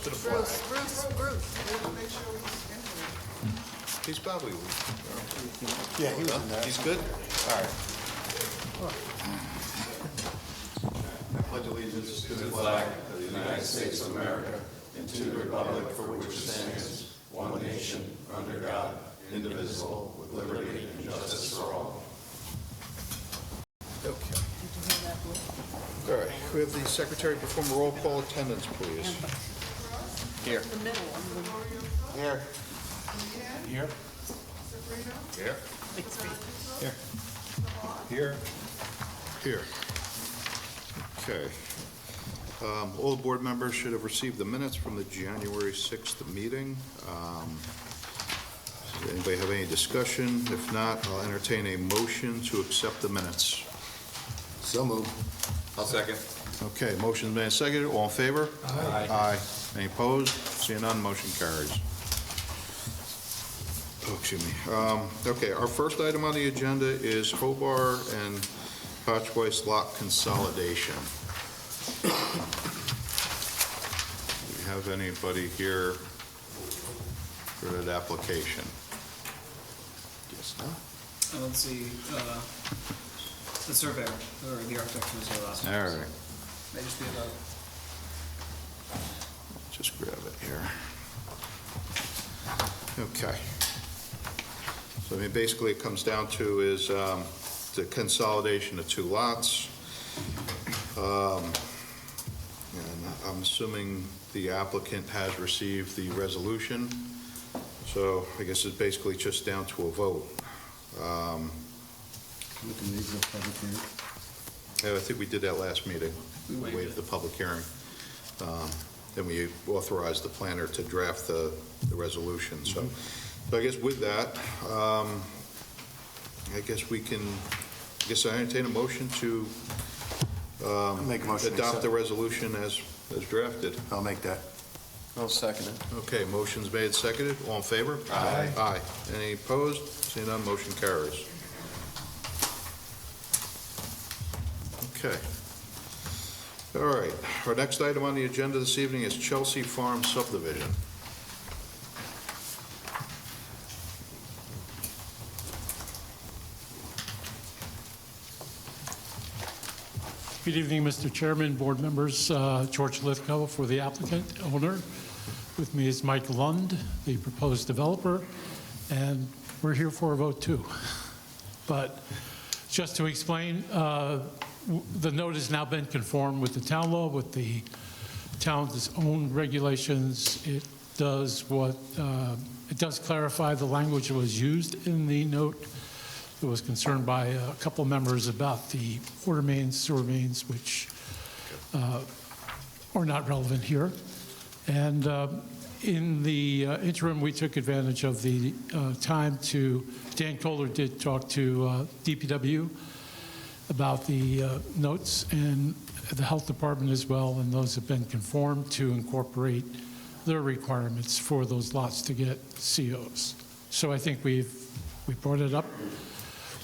to the flag. Bruce. He's probably, Yeah, he was in there. he's good? All right. I pledge allegiance to the flag of the United States of America and to the republic for which it stands, one nation, under God, indivisible, with liberty and justice for all. Okay. All right, we have the secretary perform a roll call attendance, please. Here. The middle one. Here. Here. Here. Here. Here. Here. Okay. All the board members should have received the minutes from the January 6th meeting. Does anybody have any discussion? If not, I'll entertain a motion to accept the minutes. So moved. I'll second. Okay, motion made and seconded. All in favor? Aye. Aye. Any opposed? Seeing none, motion carries. Oh, excuse me. Okay, our first item on the agenda is Hobart and Hotchkiss lot consolidation. Do we have anybody here for that application? Guess not. Let's see, the surveyor, or the architect was here last All time. right, May just be about, just grab it here. Okay. So I mean, basically it comes down to is the consolidation of two lots. And I'm assuming the applicant has received the resolution. So I guess it's basically just down to a vote. We can leave the public hearing. Yeah, I think we did that last meeting. We waived it. The public hearing. Then we authorized the planner to draft the resolution. So I guess with that, I guess I entertain a motion to Make a motion to adopt accept. the resolution as drafted. I'll make that. I'll second it. Okay, motion's made, seconded. All in favor? Aye. Aye. Any opposed? Seeing none, motion carries. Okay. All right, our next item on the agenda this evening is Chelsea Farm subdivision. Good evening, Mr. Chairman, board members. George Lithgow for the applicant, owner. With me is Mike Lund, the proposed developer, and we're here for a vote too. But just to explain, the note has now been conformed with the town law, with the town's own regulations. It does clarify the language that was used in the note. There was concern by a couple of members about the water mains, sewer mains, which are not relevant here. And in the interim, we took advantage of the time to, Dan Kohler did talk to DPW about the notes and the health department as well, and those have been conformed to incorporate their requirements for those lots to get COs. So I think we brought it up.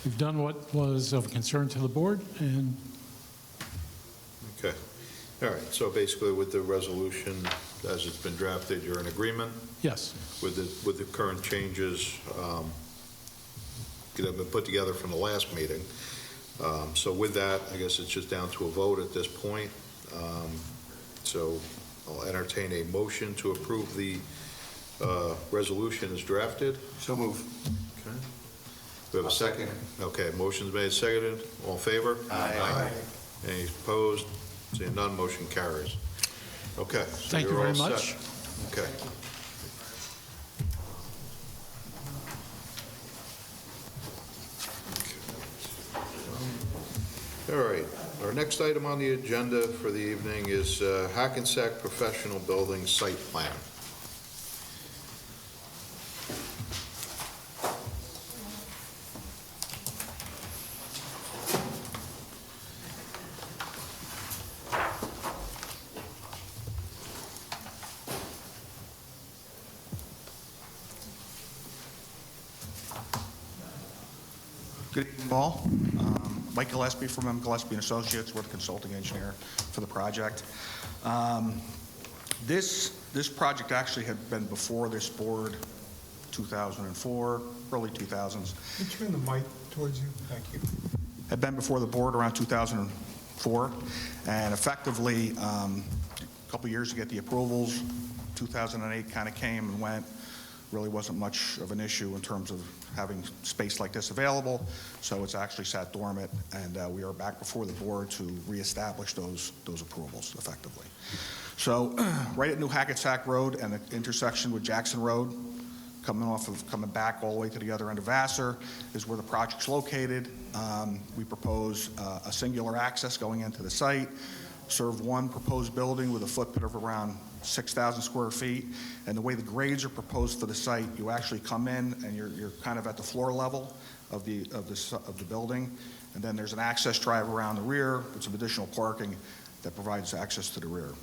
We've done what was of concern to the board, and Okay. All right, so basically with the resolution as it's been drafted, you're in agreement yes, with the current changes that have been put together from the last meeting. So with that, I guess it's just down to a vote at this point. So I'll entertain a motion to approve the resolution as drafted. So moved. Okay. We have a second? Okay, motion's made, seconded. All in favor? Aye. Any opposed? Seeing none, motion carries. Okay. so Thank you you're very all much. set. Okay. All right, our next item on the agenda for the evening is Hackensack Professional Building Site Plan. Good evening, all. Mike Gillespie from M. Gillespie & Associates. We're the consulting engineer for the project. This This project actually had been before this board 2004, early 2000s. Can you turn the mic towards you? Thank you. Had been before the board around 2004, and effectively, a couple years to get the approvals. 2008 kind of came and went. Really wasn't much of an issue in terms of having space like this available, so it's actually sat dormant, and we are back before the board to reestablish those approvals effectively. So, right at New Hackensack Road and the intersection with Jackson Road, coming back all the way to the other end of Vassar is where the project's located. We propose a singular access going into the site, serve one proposed building with a footprint of around 6,000 square feet. And the way the grades are proposed for the site, you actually come in and you're kind of at the floor level of the building. And then there's an access drive around the rear with some additional parking that provides access to the rear.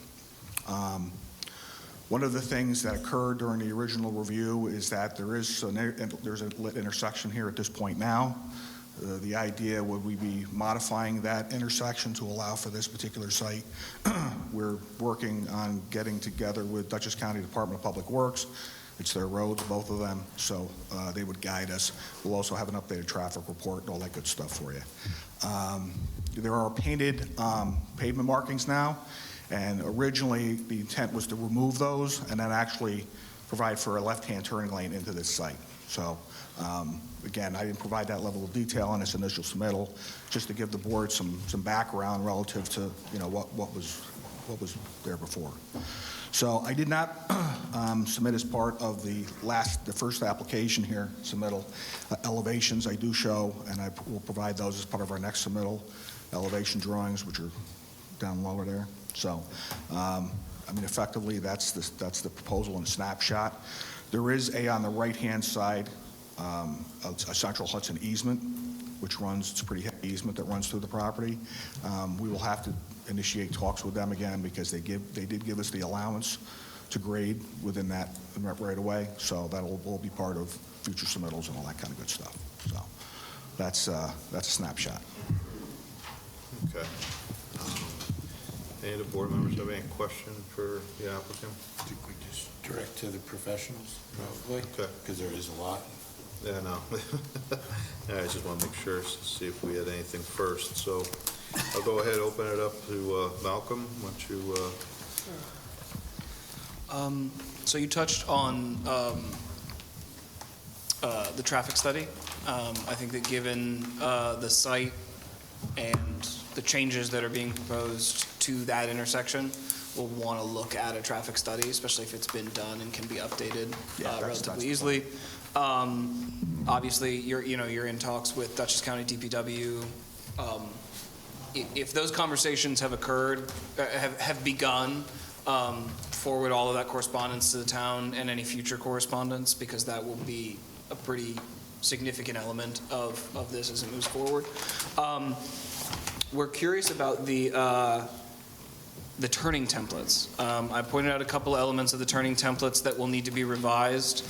One of the things that occurred during the original review is that there's a lit intersection here at this point now. The idea, would we be modifying that intersection to allow for this particular site? We're working on getting together with Dutchess County Department of Public Works. It's their roads, both of them, so they would guide us. We'll also have an updated traffic report and all that good stuff for you. There are painted pavement markings now, and originally the intent was to remove those and then actually provide for a left-hand turning lane into this site. So again, I didn't provide that level of detail on this initial submittal, just to give the board some background relative to what was there before. So I did not submit as part of the first application here, submittal elevations. I do show, and I will provide those as part of our next submittal, elevation drawings, which are down lower there. So, I mean, effectively, that's the proposal in a snapshot. There is on the right-hand side, a Central Hudson easement, which runs, it's a pretty heavy easement that runs through the property. We will have to initiate talks with them again because they did give us the allowance to grade within that right away. So that'll all be part of future submittals and all that kind of good stuff. So that's a snapshot. Okay. Any of the board members have any question for the applicant? I think we just direct to the professionals, probably. Okay. Because there is a lot. Yeah, no. I just want to make sure, see if we had anything first. So I'll go ahead and open it up to Malcolm. Why don't you... So you touched on the traffic study. I think that given the site and the changes that are being proposed to that intersection, we'll want to look at a traffic study, especially if it's been done and can be updated relatively easily. Obviously, you're in talks with Dutchess County DPW. If those conversations have occurred, have begun, forward all of that correspondence to the town and any future correspondence, because that will be a pretty significant element of this as it moves forward. We're curious about the turning templates. I pointed out a couple elements of the turning templates that will need to be revised.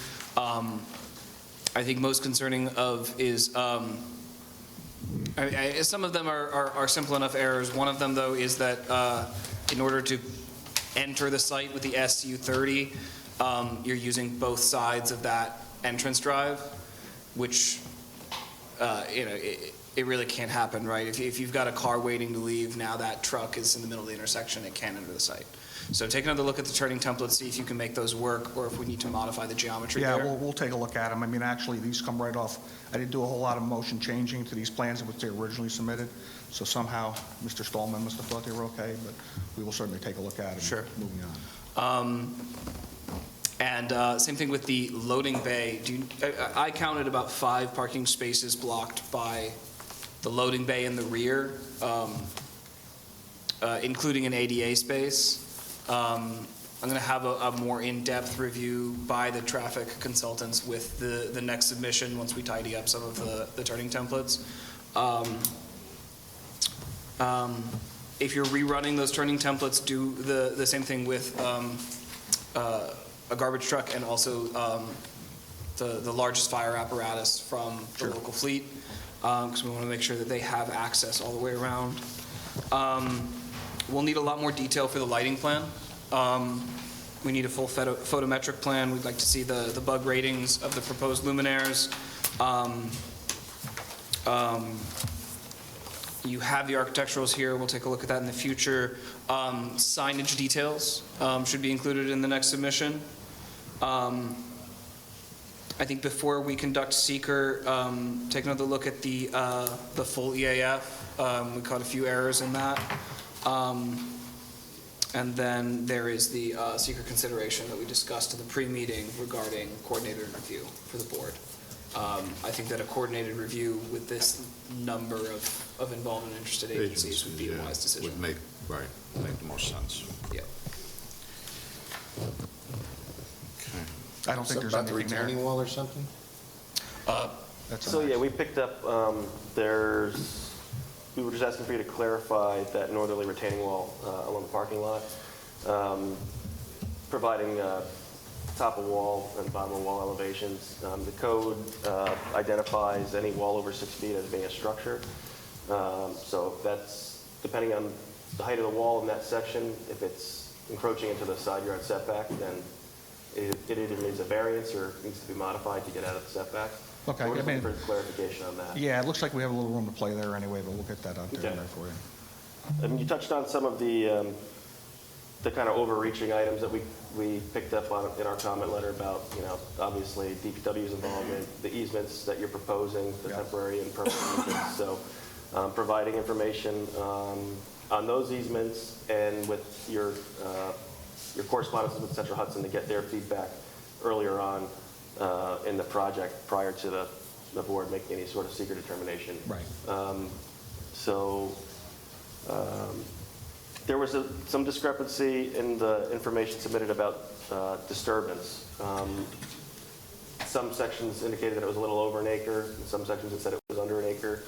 I think most concerning is some of them are simple enough errors. One of them, though, is that in order to enter the site with the SU30, you're using both sides of that entrance drive, which it really can't happen, right? If you've got a car waiting to leave, now that truck is in the middle of the intersection, it can't enter the site. So take another look at the turning templates, see if you can make those work, or if we need to modify the geometry there. Yeah, we'll take a look at them. I mean, actually, these come right off. I didn't do a whole lot of motion changing to these plans which they originally submitted, so somehow Mr. Stallman must have thought they were okay, but we will certainly take a look at them. Sure. Moving on. And same thing with the loading bay. I counted about 5 parking spaces blocked by the loading bay in the rear, including an ADA space. I'm going to have a more in-depth review by the traffic consultants with the next submission once we tidy up some of the turning templates. If you're rerunning those turning templates, do the same thing with a garbage truck and also the largest fire apparatus from the local fleet, because we want to make sure that they have access all the way around. We'll need a lot more detail for the lighting plan. We need a full photometric plan. We'd like to see the bug ratings of the proposed luminaires. You have the architecturals here. We'll take a look at that in the future. Signage details should be included in the next submission. I think before we conduct seeker, take another look at the full EAF. We caught a few errors in that. And then there is the seeker consideration that we discussed in the pre-meeting regarding coordinated review for the board. I think that a coordinated review with this number of involved and interested agencies would be a wise decision. Would make the most sense. Yeah. Okay. I don't think there's About the anything there. retaining wall or something? That's So, a yeah, nice- we picked up, we were just asking for you to clarify that northerly retaining wall along the parking lot, providing top of wall and bottom of wall elevations. The code identifies any wall over 6 feet as being a structure. So that's, depending on the height of the wall in that section, if it's encroaching into the side yard setback, then it either needs a variance or needs to be modified to get out of the setback. Okay, So we're I just mean- looking for clarification on that. Yeah, it looks like we have a little room to play there anyway, but we'll get that out there Okay. in there for you. I mean, you touched on some of the kind of overreaching items that we picked up on in our comment letter about, obviously DPW's involvement, the easements that you're proposing, the Yeah. temporary and permanent easements. So providing information on those easements and with your correspondence with Central Hudson to get their feedback earlier on in the project prior to the board making any sort of secret determination. Right. There was some discrepancy in the information submitted about disturbance. Some sections indicated that it was a little over an acre, and some sections it said it was under an acre.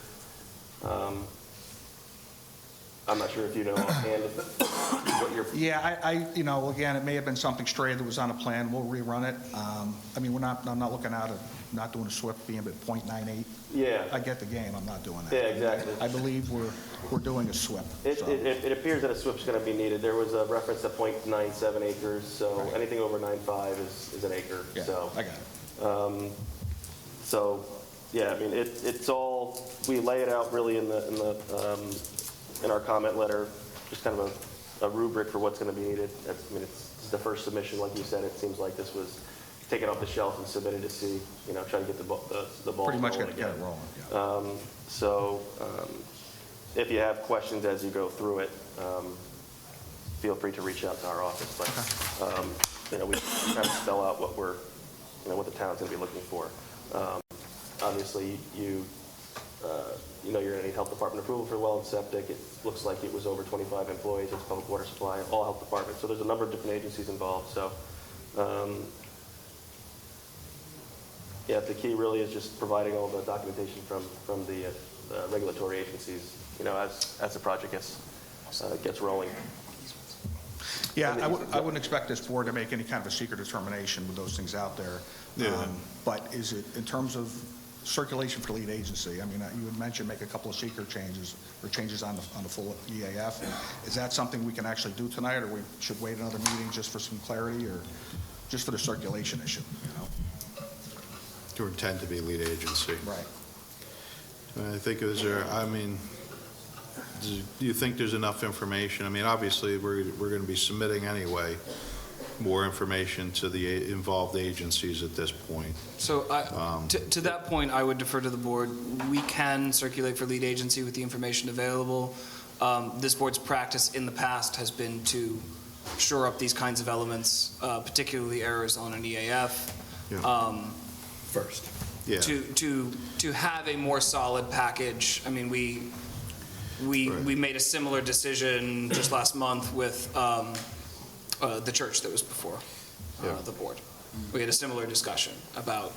I'm not sure if you know offhand what your... Yeah, again, it may have been something stray that was on a plan. We'll rerun it. I mean, I'm not looking at not doing a SWIP being at .98. Yeah. I get the game. I'm not doing that. Yeah, exactly. I believe we're doing a SWIP. so. It appears that a SWIP's going to be needed. There was a reference to .97 acres, so Right. anything over 9.5 is an acre. Yeah, So, I got it. so yeah, I mean, it's all, we lay it out really in our comment letter, just kind of a rubric for what's going to be needed. It's the first submission, like you said. It seems like this was taken off the shelf and submitted to see, try to get the ball Pretty much rolling get it again. rolling, yeah. If you have questions as you go through it, feel free to reach out to our office. But we kind of spell out what what the town's going to be looking for. Obviously, you're going to need health department approval for well and septic. It looks like it was over 25 employees. It's public water supply, all health departments. So there's a number of different agencies involved. So, yeah, the key really is just providing all the documentation from the regulatory agencies, as the project gets rolling. Yeah, I wouldn't expect this board to make any kind of a secret determination with those things out there. Yeah. But is it, in terms of circulation for lead agency, I mean, you had mentioned make a couple of secret changes or changes on the full EAF. Is that something we can actually do tonight, or we should wait another meeting just for some clarity, or just for the circulation issue, To intend to be lead agency. Right. I think do you think there's enough information? I mean, obviously, we're going to be submitting anyway more information to the involved agencies at this point. So to that point, I would defer to the board. We can circulate for lead agency with the information available. This board's practice in the past has been to shore up these kinds of elements, particularly errors on an EAF. Yeah. First. Yeah. To have a more solid package. I mean, we made a similar decision just last month with the church that was before the board. We had a similar discussion about,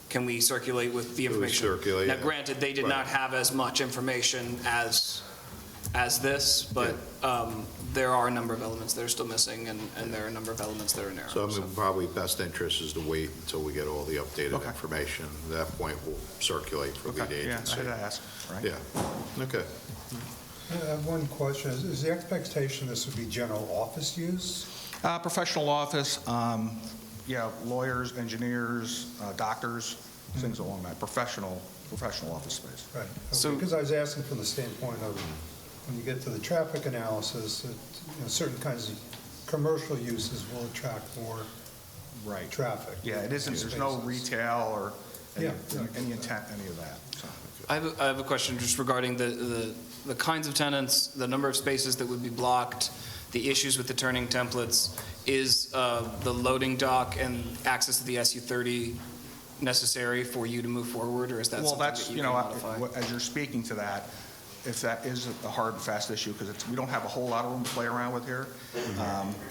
can we circulate with the information? circulate, Now, yeah. granted, they did Right. not have as much information as this, but there are a number of elements that are still missing, and there are a number of elements that are narrow. So I mean, probably best interest is to wait until we get all the updated Okay. information. At that point, we'll circulate for lead Okay, yeah, I agency. had to ask, right? Yeah, okay. I have one question. Is the expectation this would be general office use? Professional office, lawyers, engineers, doctors, things along that, professional office space. Right. So- Because I was asking from the standpoint of, when you get to the traffic analysis, that, certain kinds of commercial uses will attract more Right. traffic. Yeah, it isn't, there's no Spaces. retail or Yeah. any intent, any of that, so. I have a question just regarding the kinds of tenants, the number of spaces that would be blocked, the issues with the turning templates. Is the loading dock and access to the SU-30 necessary for you to move forward, or is that Well, something that's, that you can modify? as you're speaking to that, if that is a hard and fast issue, because we don't have a whole lot of room to play around with here.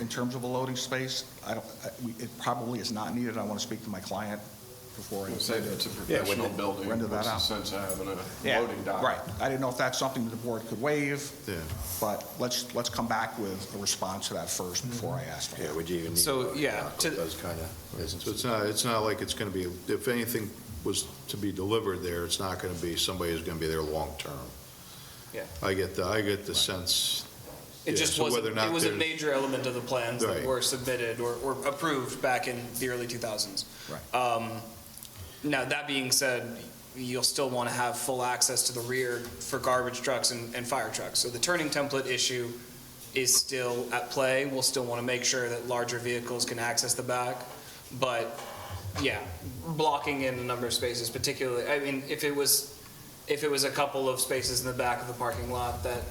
In terms of a loading space, it probably is not needed. I want to speak to my client before I Say say it's a that. professional building, render that what's the out. sense of having a Yeah, loading dock? right. I didn't know if that's something that the board could waive, Yeah. but let's come back with a response to that first before I ask for it. would you even need? So, yeah, to- Those kind of businesses. So it's not like it's going to be, if anything was to be delivered there, it's not going to be somebody who's going to be there long-term. Yeah. I get the sense. It Yeah, just so wasn't, whether or not it was a there's- major element of the plans that Right. were submitted or approved back in the early 2000s. Right. Now, that being said, you'll still want to have full access to the rear for garbage trucks and fire trucks. So the turning template issue is still at play. We'll still want to make sure that larger vehicles can access the back. But, yeah, blocking in a number of spaces, particularly, I mean, if it was a couple of spaces in the back of the parking lot that,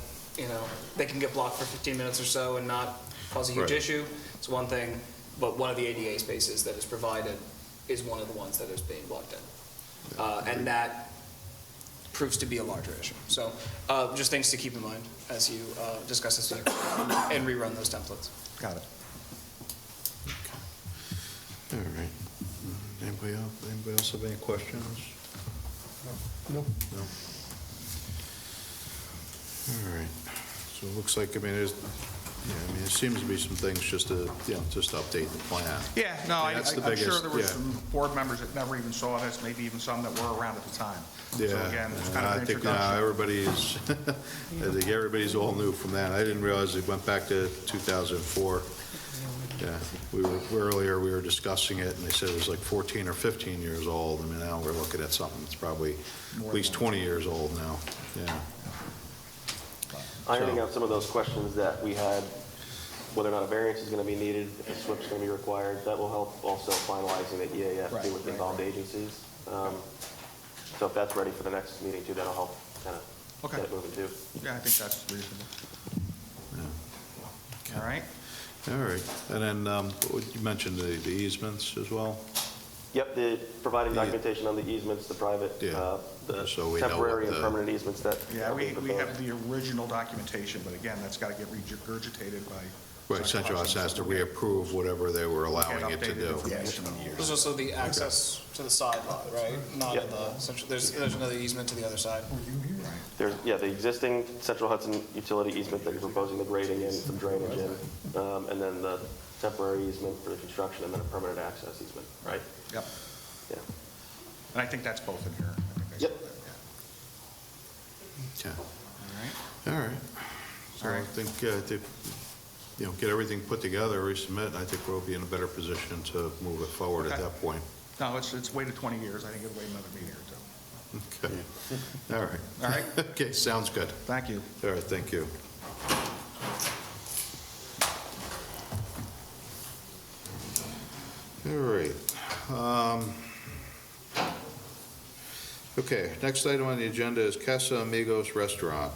they can get blocked for 15 minutes or so and not cause a huge Right. issue, it's one thing. But one of the ADA spaces that is provided is one of the ones that is being blocked in. And that proves to be a larger issue. So just things to keep in mind as you discuss this and rerun those templates. Got it. All right. Anybody else have any questions? No. No. All right. So it looks like, it seems to be some things just to update the plan. Yeah, no, That's the I'm sure biggest, there were yeah. some board members that never even saw this, maybe even some that were around at the time. So Yeah, again, it's and kind of I an think now introduction. I think everybody's all new from that. I didn't realize it went back to 2004. Yeah, earlier we were discussing it, and they said it was like 14 or 15 years old. Now we're looking at something that's probably at least 20 years old now. Yeah. Ironing out some of those questions that we had, whether or not a variance is going to be needed, if a SWIP is going to be required, that will help also finalizing the EAF with involved agencies. So if that's ready for the next meeting too, that'll help kind of get it moving too. Yeah, I think that's reasonable. All right. All right. And then you mentioned the easements as well? Yep, providing Yeah. documentation on the easements, the private, Yeah. the So we know temporary what and the- permanent easements that. Yeah, we proposed. have the original documentation, but again, that's got to get regurgitated by. Right, Central Hudson has to reapprove whatever they were allowing it to Updated do. information in years. There's also the access to the side lot, right? Not Yep. there's another easement to the other side. There's, the existing Central Hudson utility easement that you're proposing the grading and some drainage in, and then the temporary easement for the construction, and then a permanent access easement, right? Yep. Yeah. And I think that's both in here. I think I Yep. saw that, Okay. All right. So I think, get everything put together, resubmit, I think we'll be in a better position to move it forward at Okay. that point. yeah. No, it's waited 20 years. I think it'll wait another meeting or two. Okay. All right. All right. Okay, sounds good. Thank you. All right, thank you. All right. Okay, next item on the agenda is Casa Amigos Restaurant.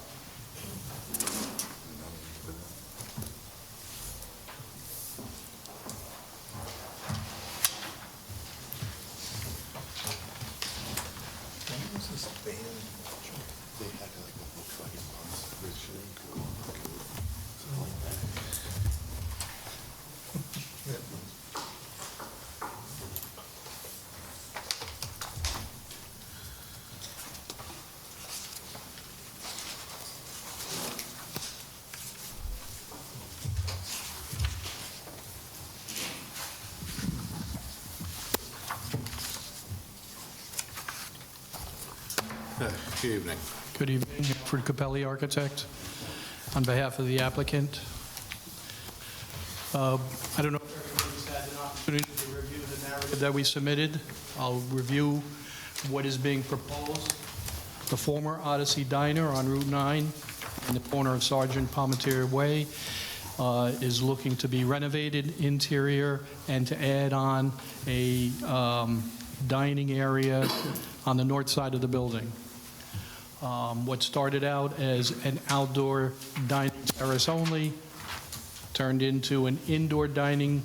Good evening. Good evening, Alfred Capelli, architect, on behalf of the applicant. I don't know if everybody's had an opportunity to review the narrative that we submitted. I'll review what is being proposed. The former Odyssey Diner on Route 9 in the corner of Sergeant Palmetier Way is looking to be renovated interior and to add on a dining area on the north side of the building. What started out as an outdoor dining terrace only turned into an indoor dining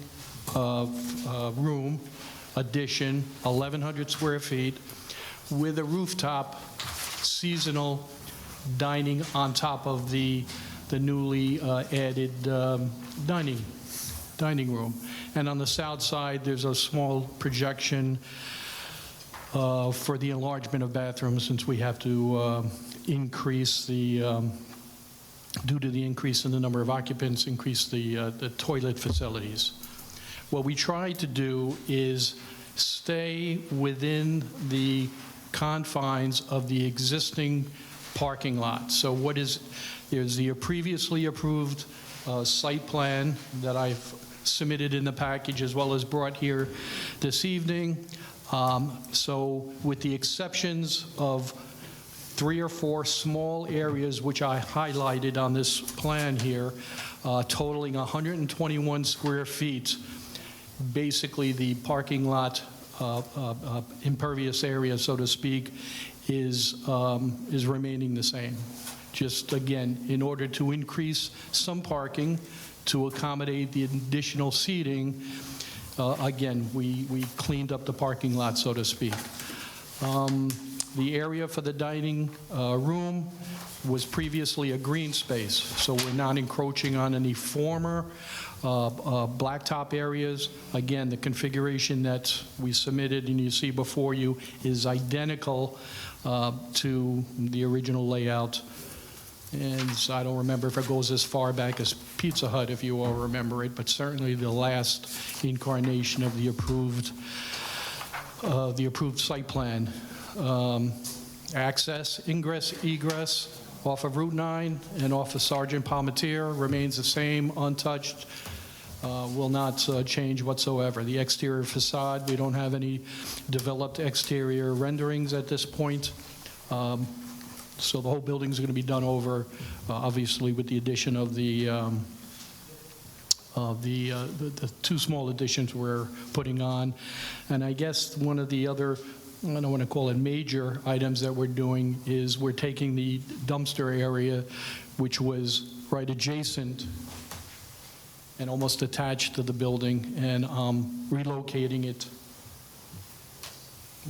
room addition, 1,100 square feet, with a rooftop seasonal dining on top of the newly added dining room. And on the south side, there's a small projection for the enlargement of bathrooms, since we have to increase the, due to the increase in the number of occupants, increase the toilet facilities. What we try to do is stay within the confines of the existing parking lot. So there's the previously approved site plan that I've submitted in the package as well as brought here this evening. So with the exceptions of 3 or 4 small areas which I highlighted on this plan here, totaling 121 square feet, basically the parking lot impervious area, so to speak, is remaining the same. Just again, in order to increase some parking to accommodate the additional seating, again, we cleaned up the parking lot, so to speak. The area for the dining room was previously a green space, so we're not encroaching on any former blacktop areas. Again, the configuration that we submitted and you see before you is identical to the original layout. And so I don't remember if it goes as far back as Pizza Hut, if you all remember it, but certainly the last incarnation of the approved site plan. Access, ingress, egress off of Route 9 and off of Sergeant Palmetier remains the same, untouched, will not change whatsoever. The exterior facade, we don't have any developed exterior renderings at this point. So the whole building is going to be done over, obviously, with the addition of the 2 small additions we're putting on. And I guess one of the other, I don't want to call it major items that we're doing, is we're taking the dumpster area, which was right adjacent and almost attached to the building, and relocating it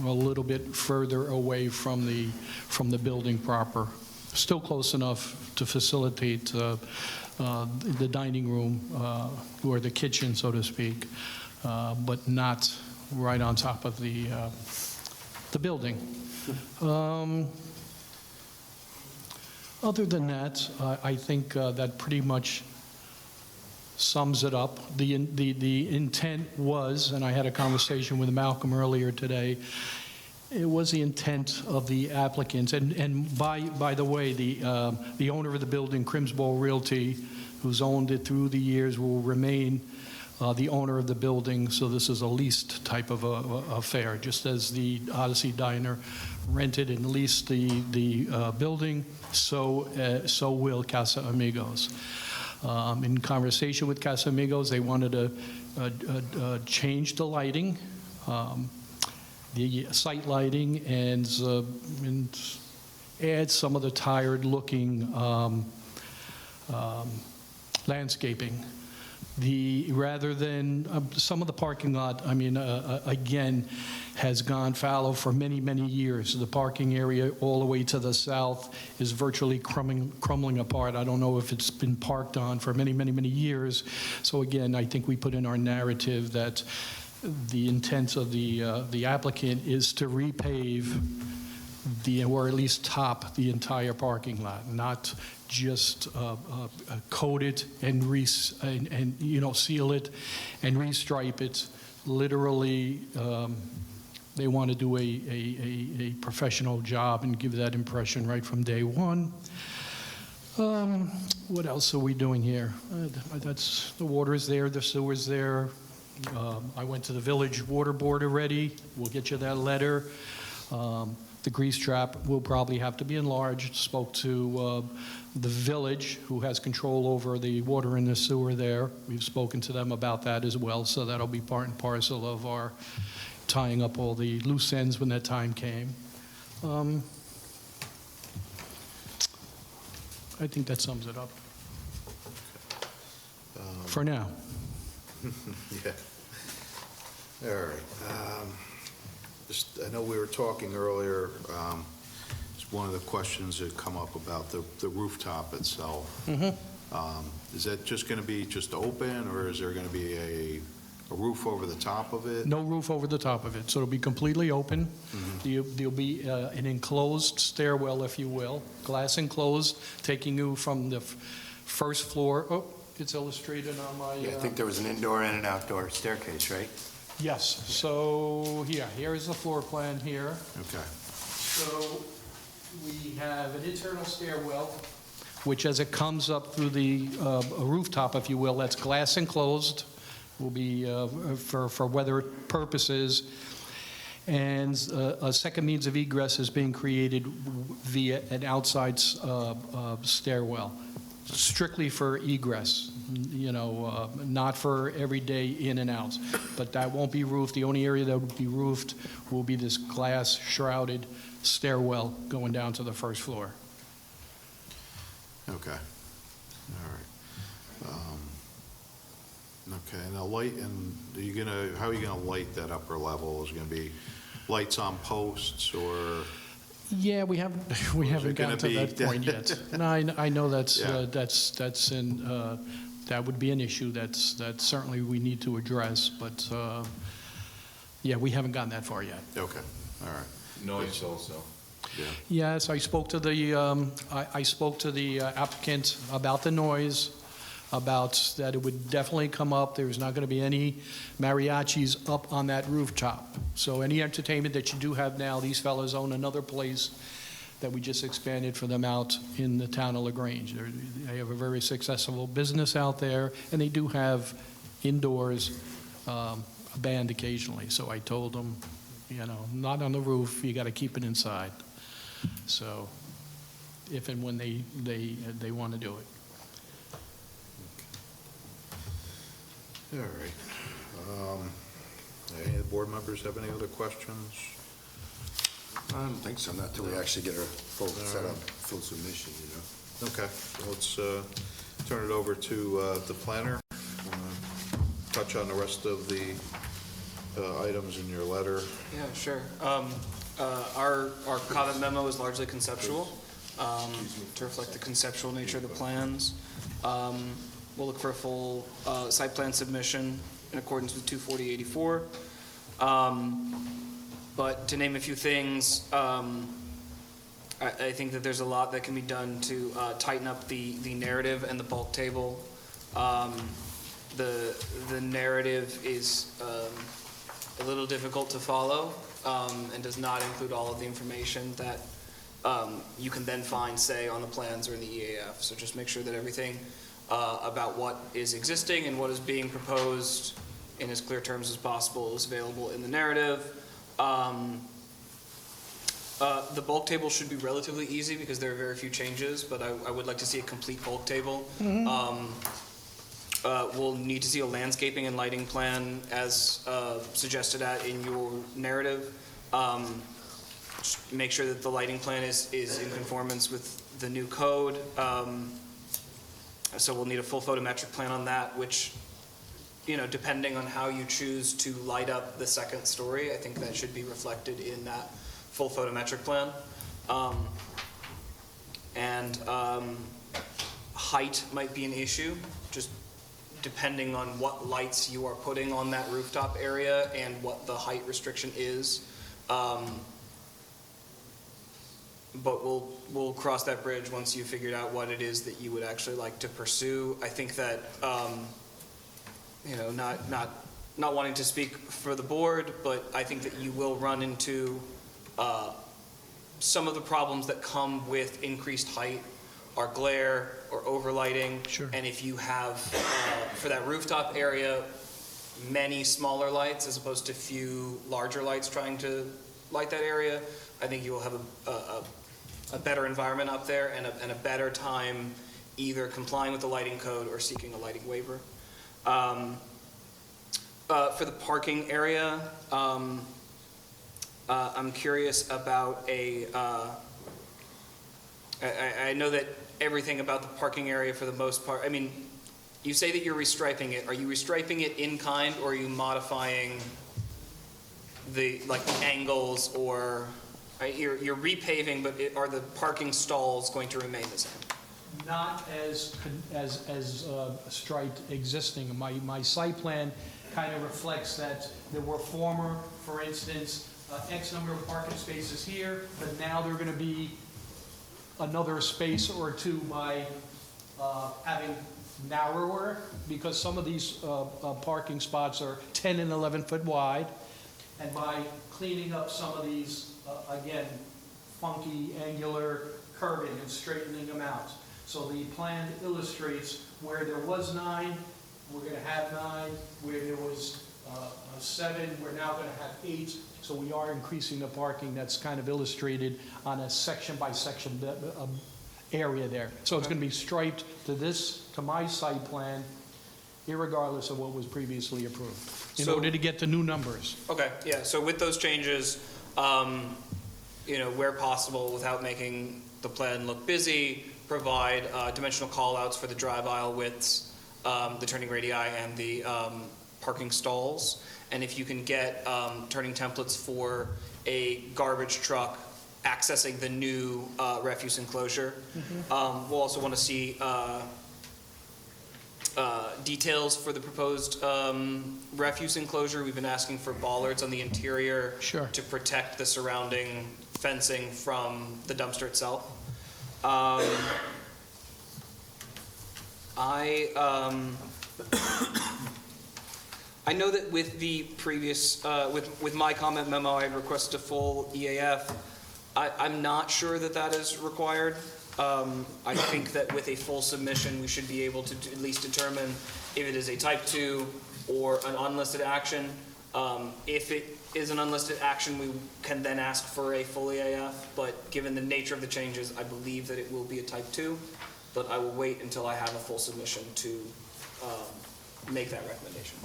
a little bit further away from the building proper. Still close enough to facilitate the dining room or the kitchen, so to speak, but not right on top of the building. Other than that, I think that pretty much sums it up. The intent was, and I had a conversation with Malcolm earlier today, it was the intent of the applicants, and by the way, the owner of the building, Crimsbowl Realty, who's owned it through the years, will remain the owner of the building, so this is a leased type of affair, just as the Odyssey Diner rented and leased the building, so will Casa Amigos. In conversation with Casa Amigos, they wanted to change the lighting, the site lighting, and add some of the tired-looking landscaping. Rather than some of the parking lot, I mean, again, has gone fallow for many, many years. The parking area all the way to the south is virtually crumbling apart. I don't know if it's been parked on for many, many, many years. So again, I think we put in our narrative that the intent of the applicant is to repave or at least top the entire parking lot, not just coat it and seal it and restripe it. Literally, they want to do a professional job and give that impression right from day one. What else are we doing here? That's, the water is there, the sewer's there. I went to the village water board already. We'll get you that letter. The grease trap will probably have to be enlarged. Spoke to the village, who has control over the water and the sewer there. We've spoken to them about that as well, so that'll be part and parcel of our tying up all the loose ends when that time came. I think that sums it up. For now. Yeah. All right. I know we were talking earlier, just one of the questions that come up about the rooftop itself. Is that just going to be just open, or is there going to be a roof over the top of it? No roof over the top of it, so it'll be completely open. There'll be an enclosed stairwell, if you will, glass enclosed, taking you from the first floor. Oh, it's illustrated on my... Yeah, I think there was an indoor and an outdoor staircase, right? Yes, so here is the floor plan here. Okay. So we have an internal stairwell, which as it comes up through the rooftop, if you will, that's glass enclosed, will be for weather purposes. And a second means of egress is being created via an outside stairwell, strictly for egress, not for everyday in and outs. But that won't be roofed. The only area that will be roofed will be this glass shrouded stairwell going down to the first floor. Okay. All right. Okay, and the light, and how are you gonna light that upper level? Is it gonna be lights on posts, or? Yeah, we haven't gotten to that point yet. No, I know that's that would be an issue that certainly we need to address, but yeah, we haven't gotten that far yet. Okay, all right. Noise also. Yeah. Yes, I spoke to the applicant about the noise, about that it would definitely come up. There's not going to be any mariachis up on that rooftop. So any entertainment that you do have now, these fellows own another place that we just expanded for them out in the town of LaGrange. They have a very successful business out there, and they do have indoors a band occasionally. So I told them, not on the roof, you got to keep it inside. So if and when they want to do it. All right. Any of the board members have any other questions? I don't think so, not till we actually get our full setup, full submission, Okay, let's turn it over to the planner. Touch on the rest of the items in your letter. Yeah, sure. Our comment memo is largely conceptual, to reflect the conceptual nature of the plans. We'll look for a full site plan submission in accordance with 24084. But to name a few things, I think that there's a lot that can be done to tighten up the narrative and the bulk table. The narrative is a little difficult to follow and does not include all of the information that you can then find, say, on the plans or in the EAF. So just make sure that everything about what is existing and what is being proposed in as clear terms as possible is available in the narrative. The bulk table should be relatively easy because there are very few changes, but I would like to see a complete bulk table. We'll need to see a landscaping and lighting plan as suggested in your narrative. Just make sure that the lighting plan is in conformance with the new code. So we'll need a full photometric plan on that, which, depending on how you choose to light up the second story, I think that should be reflected in that full photometric plan. Height might be an issue, just depending on what lights you are putting on that rooftop area and what the height restriction is. But we'll cross that bridge once you've figured out what it is that you would actually like to pursue. I think that, not wanting to speak for the board, but I think that you will run into some of the problems that come with increased height are glare or overlighting. Sure. And if you have, for that rooftop area, many smaller lights as opposed to few larger lights trying to light that area, I think you will have a better environment up there and a better time either complying with the lighting code or seeking a lighting waiver. For the parking area, I'm curious about I know that everything about the parking area for the most part, I mean, you say that you're restriping it. Are you restriping it in kind, or are you modifying the, like, angles, or you're repaving, but are the parking stalls going to remain the same? Not as striped existing. My site plan kind of reflects that there were former, for instance, X number of parking spaces here, but now they're going to be another space or two by having narrower, because some of these parking spots are 10 and 11 foot wide, and by cleaning up some of these, again, funky angular curving and straightening them out. So the plan illustrates where there was 9, we're going to have 9. Where there was 7, we're now going to have 8. So we are increasing the parking. That's kind of illustrated on a section by section area there. So it's going to be striped to my site plan, irregardless of what was previously approved, in order to get the new numbers. Okay, yeah, so with those changes, where possible, without making the plan look busy, provide dimensional call-outs for the drive aisle widths, the turning radii, and the parking stalls. And if you can get turning templates for a garbage truck accessing the new refuse enclosure. We'll also want to see details for the proposed refuse enclosure. We've been asking for bollards on the interior to protect the surrounding fencing from the dumpster itself. I know that with the previous, with my comment memo, I requested a full EAF. I'm not sure that that is required. I think that with a full submission, we should be able to at least determine if it is a type 2 or an unlisted action. If it is an unlisted action, we can then ask for a full EAF, but given the nature of the changes, I believe that it will be a type 2, but I will wait until I have a full submission to make that recommendation.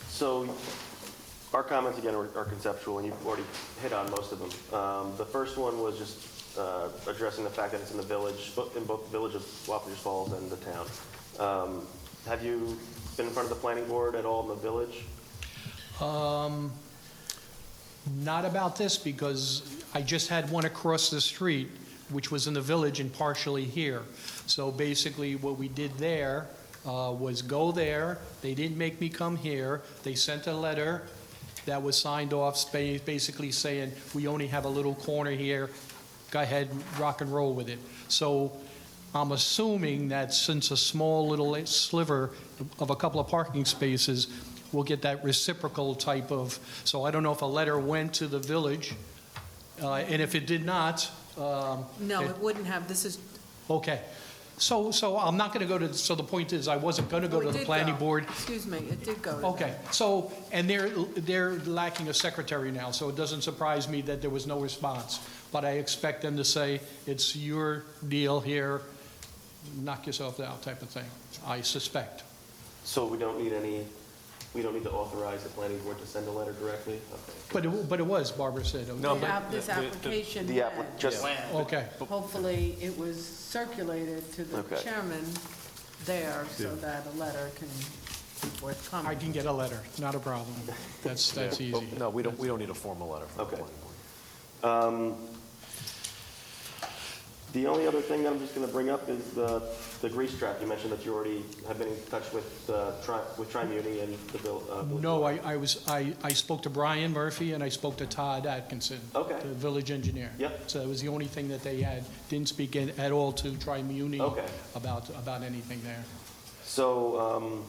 So our comments, again, are conceptual, and you've already hit on most of them. The first one was just addressing the fact that it's in the village, in both the village of Wappingers Falls and the town. Have you been in front of the planning board at all in the village? Not about this, because I just had one across the street, which was in the village and partially here. So basically what we did there was go there. They didn't make me come here. They sent a letter that was signed off basically saying, we only have a little corner here. Go ahead, rock and roll with it. So I'm assuming that since a small little sliver of a couple of parking spaces, we'll get that reciprocal type of, so I don't know if a letter went to the village, and if it did not. No, it wouldn't have. This is, Okay. So I'm not going to go to, so the point is, I wasn't going to go to the planning board. Excuse me, it did go to Okay, them. so, and they're lacking a secretary now, so it doesn't surprise me that there was no response. But I expect them to say, it's your deal here, knock yourself out type of thing, I suspect. So we don't need to authorize the planning board to send a letter directly? Okay. But it was, Barbara said. They have this application. Just, Okay. Hopefully, it was circulated to the Okay. chairman there so that a letter can be forthcoming. I can get a letter, not a problem. That's easy. No, we don't need a formal letter from the Okay. planning board. The only other thing that I'm just going to bring up is the grease trap. You mentioned that you already have been in touch with Tri-Muni and the bill. No, I spoke to Brian Murphy and I spoke to Todd Atkinson. Okay. The village engineer. Yep. So it was the only thing that they had. Didn't speak at all to Tri-Muni Okay. about anything there. So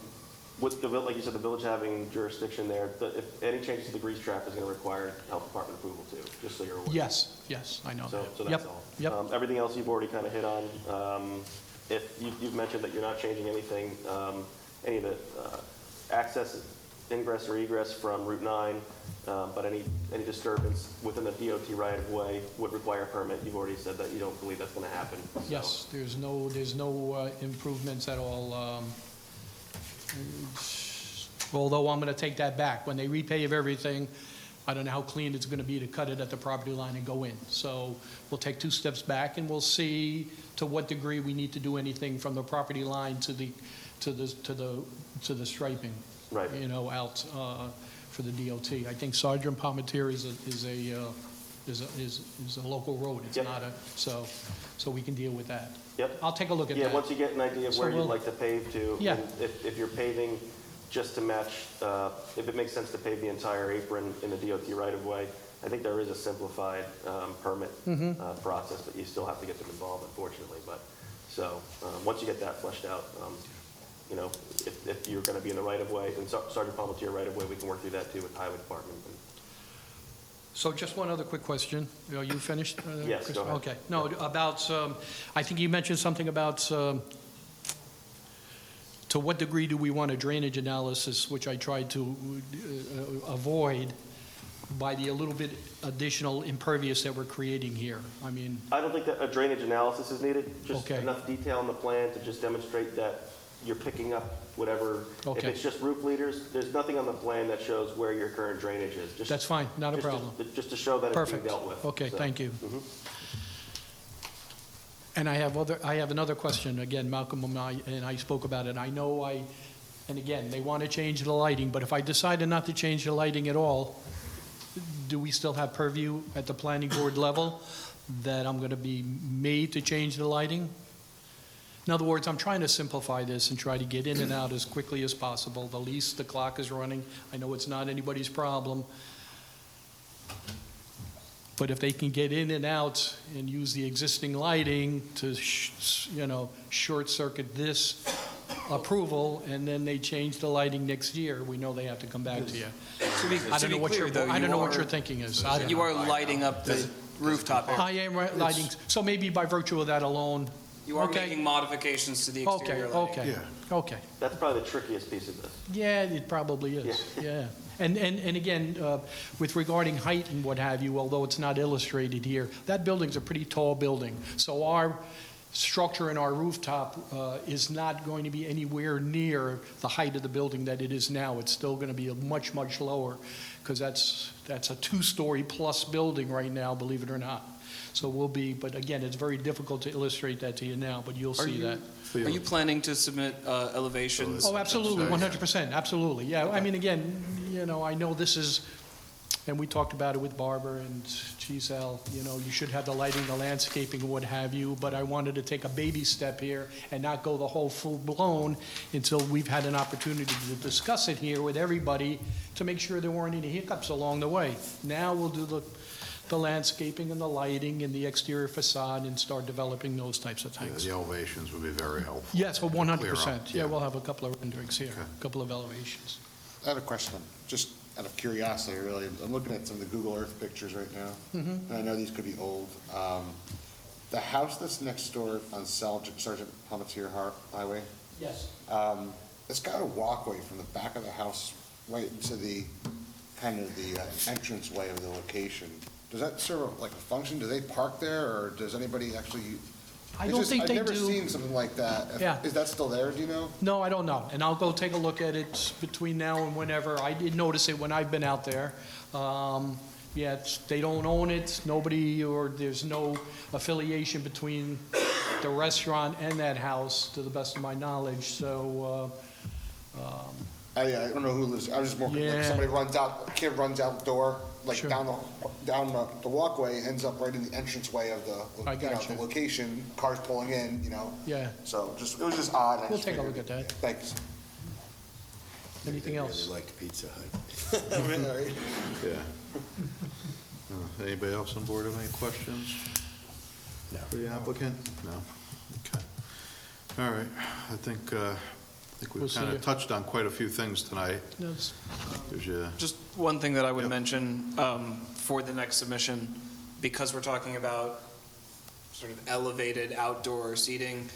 with the, like you said, the village having jurisdiction there, if any changes to the grease trap is going to require health department approval too, just so you're aware. Yes, yes, I know So that. that's Yep, all. yep. Everything else you've already kind of hit on. If you've mentioned that you're not changing anything, any of the access, ingress or egress from Route 9, but any disturbance within the DOT right-of-way would require a permit. You've already said that you don't believe that's going to happen. So- Yes, there's no improvements at all. Although I'm going to take that back. When they repave everything, I don't know how clean it's going to be to cut it at the property line and go in. So we'll take 2 steps back and we'll see to what degree we need to do anything from the property line to the striping. Right. You know, out for the DOT. I think Sergeant Palmetier is a local road. It's Yep. not so we can deal with that. Yep. I'll take a look at Yeah, that. once you get an idea of So where you'd we'll- like to pave to. Yeah. And if you're paving just to match, if it makes sense to pave the entire apron in the DOT right-of-way, I think there is a simplified permit process, but you still have to get them involved, unfortunately. But, so, once you get that fleshed out, you know, if you're going to be in the right-of-way, and Sergeant Palmetier right-of-way, we can work through that too with the Highway Department. So just one other quick question. Are you finished? Yes, Chris? go ahead. Okay. No, about, I think you mentioned something about to what degree do we want a drainage analysis, which I tried to avoid by the little bit additional impervious that we're creating here. I mean, I don't think that a drainage analysis is needed, just Okay. enough detail in the plan to just demonstrate that you're picking up whatever. If Okay. it's just roof leaders, there's nothing on the plan that shows where your current drainage is. Just- that's fine, not a just to- problem. Just to show that it's being Perfect. dealt with. Okay, So, thank you. mhm. And I have another question. Again, Malcolm and I spoke about it. And again, they want to change the lighting, but if I decided not to change the lighting at all, do we still have purview at the planning board level that I'm going to be made to change the lighting? In other words, I'm trying to simplify this and try to get in and out as quickly as possible. The least the clock is running. I know it's not anybody's problem. But if they can get in and out and use the existing lighting to, short circuit this approval, and then they change the lighting next year, we know they have to come back to you. I don't know what clear, though, your thinking is. I don't You know. are lighting up the rooftop area. I am lighting, so maybe by virtue of that alone. You are Okay. making modifications to the Okay, exterior lighting. okay, okay. That's probably the trickiest piece of this. Yeah, it probably is, yeah. And again, with regarding height and what have you, although it's not illustrated here, that building's a pretty tall building. So our structure in our rooftop is not going to be anywhere near the height of the building that it is now. It's still going to be much, much lower, because that's a 2-story plus building right now, believe it or not. So but again, it's very difficult to illustrate that to you now, but you'll see that. Are you planning to submit elevations? Oh, absolutely, 100%, absolutely, yeah. I mean, again, I know this is, and we talked about it with Barbara and Giselle, you should have the lighting, the landscaping, and what have you, but I wanted to take a baby step here and not go the whole full-blown until we've had an opportunity to discuss it here with everybody to make sure there weren't any hiccups along the way. Now we'll do the landscaping and the lighting and the exterior facade and start developing those types of things. The elevations would be very helpful. Yes, well, Clear up, 100%. Yeah, we'll have a couple of renderings here, Okay. a couple of elevations. I have a question, just out of curiosity, really. I'm looking at some of the Google Earth pictures right now, and I know these could be old. The house that's next door on Sergeant Palmetier Highway, Yes. it's got a walkway from the back of the house right into the, kind of the entranceway of the location. Does that serve like a function? Do they park there, or does anybody actually? I don't think they do. I've never seen something like that. Yeah. Is that still there, do you know? No, I don't know, and I'll go take a look at it between now and whenever. I did notice it when I've been out there. Yeah, they don't own it, nobody, or there's no affiliation between the restaurant and that house, to the best of my knowledge, so, I don't know who lives, I was just more, Yeah. like somebody runs out, a kid runs out the door, like Sure. down the walkway, ends up right in the entranceway of I the gotcha. the location, cars pulling in, yeah. So it was just odd. I We'll just take a figured- look at that. Thanks. Anything else? like Pizza Hut. Really? Yeah. Anybody else on board have any questions? For the applicant? No? Okay. All right, I think think We'll we've see kind you. of touched on quite a few things tonight. That's- There's your, Just one thing that I would Yep. mention for the next submission, because we're talking about sort of elevated outdoor seating.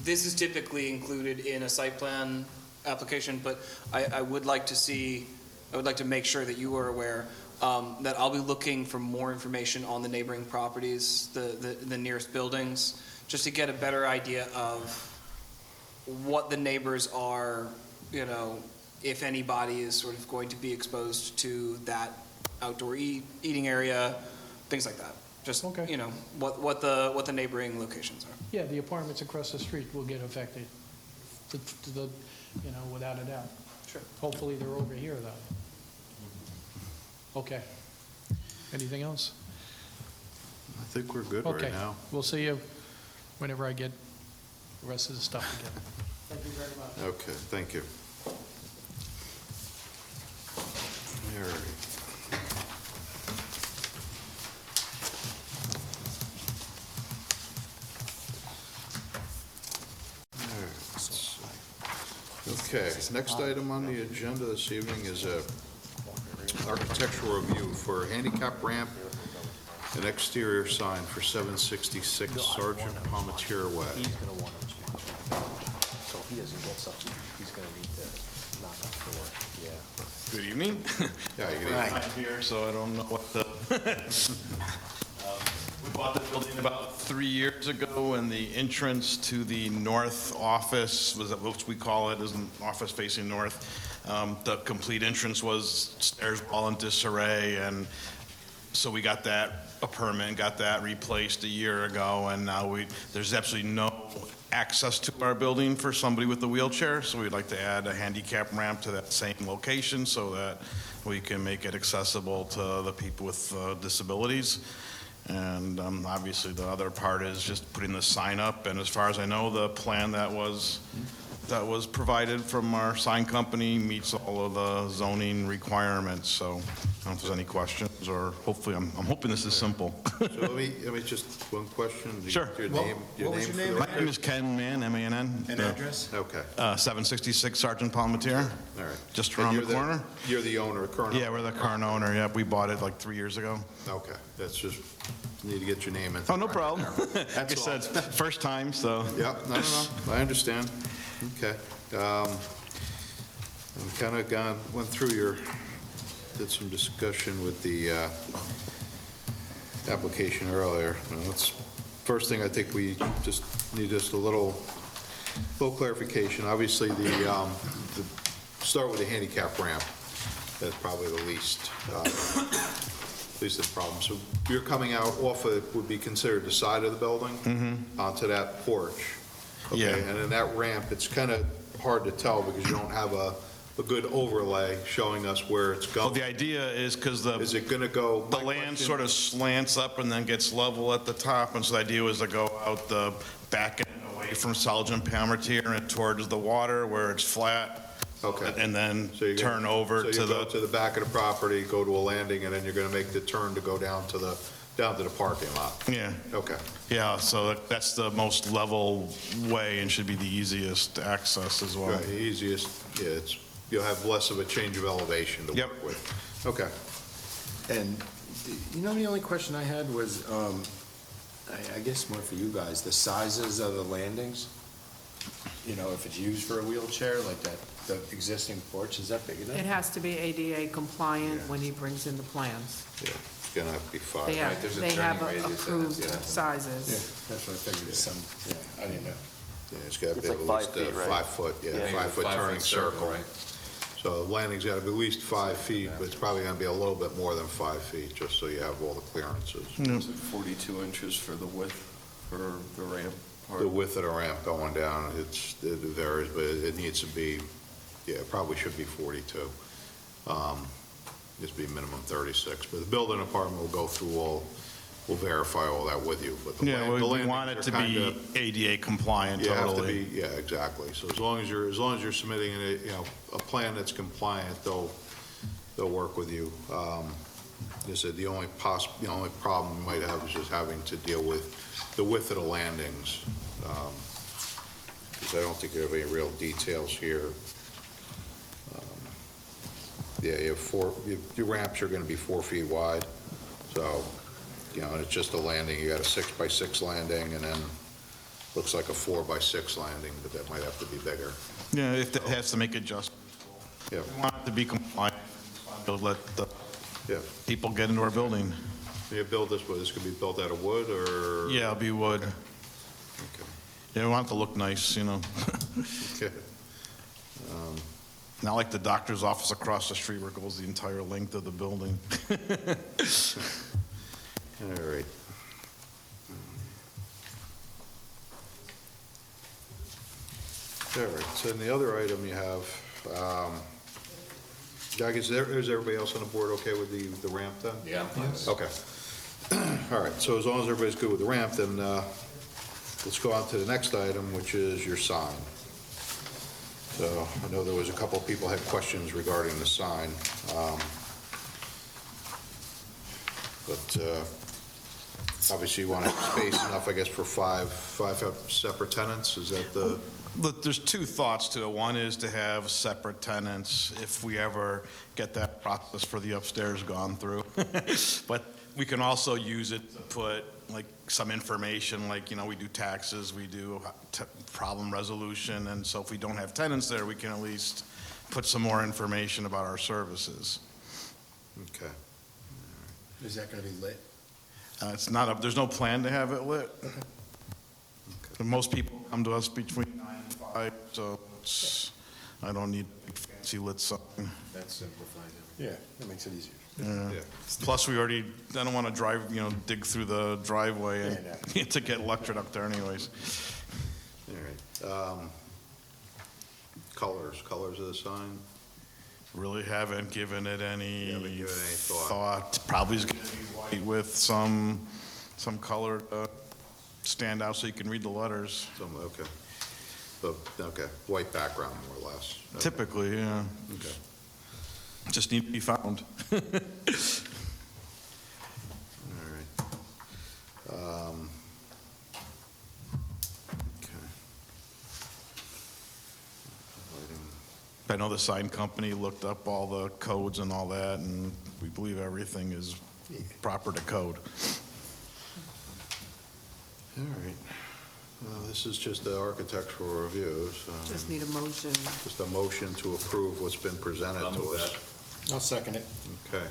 This is typically included in a site plan application, but I would like to make sure that you are aware that I'll be looking for more information on the neighboring properties, the nearest buildings, just to get a better idea of what the neighbors are, if anybody is sort of going to be exposed to that outdoor eating area, things like that. Just, Okay. What the neighboring locations are. Yeah, the apartments across the street will get affected, without a doubt. Sure. Hopefully they're over here, though. Okay. Anything else? I think we're good Okay. right now. We'll see you whenever I get the rest of the stuff together. Thank you very much. Okay, thank you. All right. Okay, next item on the agenda this evening is a architectural review for handicap ramp and exterior sign for 766 Sergeant Palmetier Way. He's going to want to change it. So if he doesn't get something, he's going to need to knock on the door. Yeah. Good evening. Yeah, you can I'm here, so I don't know what the... We bought the building about 3 years ago, and the entrance to the north office, which we call it, is an office facing north. The complete entrance was stairs all in disarray, and so we got that, a permit, and got that replaced a year ago, and now there's absolutely no access to our building for somebody with a wheelchair, so we'd like to add a handicap ramp to that same location so that we can make it accessible to the people with disabilities. And obviously, the other part is just putting the sign up, and as far as I know, the plan that was provided from our sign company meets all of the zoning requirements, so I don't know if there's any questions, or hopefully, I'm hoping this is simple. So let me just, one question. Sure. Your name? What was your name? My name is Ken Mann, M-A-N-N. An address? Okay, 766 Sergeant Palmetier, all right. just And around you're the corner. You're the owner, current? Yeah, we're the current owner, yep, we bought it like 3 years ago. Okay, that's just, need to get your name in. Oh, no problem. Like I said, first time, so. Yep, no, I understand. Okay. I kind of went through did some discussion with the application earlier. First thing, I think we just need a little clarification. Obviously, start with the handicap ramp. That's probably the least of the problem. So you're coming out off of, would be considered the side of the building onto that porch. Okay, Yeah. and in that ramp, it's kind of hard to tell because you don't have a good overlay showing us where it's Well, going. the idea is because Is it going to go? the land sort of slants up and then gets level at the top, and so the idea was to go out the back end away from Sergeant Palmetier and towards the water where it's flat. Okay. And then So you're gonna- turn over so to you go the, to the back of the property, go to a landing, and then you're going to make the turn to go down to the parking lot. yeah, Okay. yeah, so that's the most level way and should be the easiest access as well. Right, easiest, yeah, you'll have less of a change of elevation to Yep. work with. Okay. And, the only question I had was, I guess more for you guys, the sizes of the landings? If it's used for a wheelchair, like the existing porch, is that big enough? It has to be ADA compliant when he brings in the plans. Yeah, it's going to have to be five. They have, there's a they have turning radius that approved has to happen. sizes. Yeah, that's what I figured, I didn't know. Yeah, it's got to be It's at like least 5 feet, right? 5 foot, yeah, 5-foot turning circle. right? So the landing's got to be at least 5 feet, but it's probably going to be a little bit more than 5 feet, just so you have all the clearances. Yep. 42 inches for the width for the ramp part? The width of the ramp going down, it varies, but it needs to be, yeah, it probably should be 42. Needs to be minimum 36, but the building department will go through we'll verify all that with you. But the Yeah, land- we the want landings it are to be kinda- ADA compliant You have to totally. be, yeah, exactly. So as long as you're submitting a plan that's compliant, they'll work with you. Like I said, the only problem you might have is just having to deal with the width of the landings. because I don't think you have any real details here. Yeah, you have your ramps are going to be 4 feet wide, so, you know, it's just a landing. You got a 6x6 landing, and then looks like a 4x6 landing, but that might have to be bigger. Yeah, if it has to make adjustments. Yeah, We want it to be compliant, to let the yeah. people get into our building. You build this, but this could be built out of wood, or? Yeah, it'll be wood. Okay. Yeah, we want it to look nice, you know. Okay. Not like the doctor's office across the street where it goes the entire length of the building. All right. All right, so then the other item you have, Jack, is everybody else on the board okay with the ramp then? Yeah. Okay. All right, so as long as everybody's good with the ramp, then let's go on to the next item, which is your sign. So I know there was a couple of people had questions regarding the sign. But obviously you want to have space enough, I guess, for five separate tenants, is that the? Look, there's two thoughts to it. One is to have separate tenants if we ever get that process for the upstairs gone through. But we can also use it to put like some information, like, you know, we do taxes, we do problem resolution, and so if we don't have tenants there, we can at least put some more information about our services. Okay. Is that gonna be lit? It's not, there's no plan to have it lit. And most people come to us between 9 and 5, so it's, I don't need a big fancy lit sign. That simplifies it. Yeah, that makes it easier. Yeah. Yeah. Plus, we already, I don't want to drive, you know, dig through the driveway and Yeah, to get electric up there anyways. All right. Colors of the sign? Really haven't given it any Haven't given it any thought. thought. Probably is going to be white with some color to stand out so you can read the letters. Okay. So, okay, white background, more or less. Okay. Typically, yeah. Okay. Just need to be found. All right. Okay. I know the sign company looked up all the codes and all that, and we believe everything is proper to code. All right. This is just the architectural review, so Just need a motion. just a motion to approve what's been presented to us. I'll second it. Okay.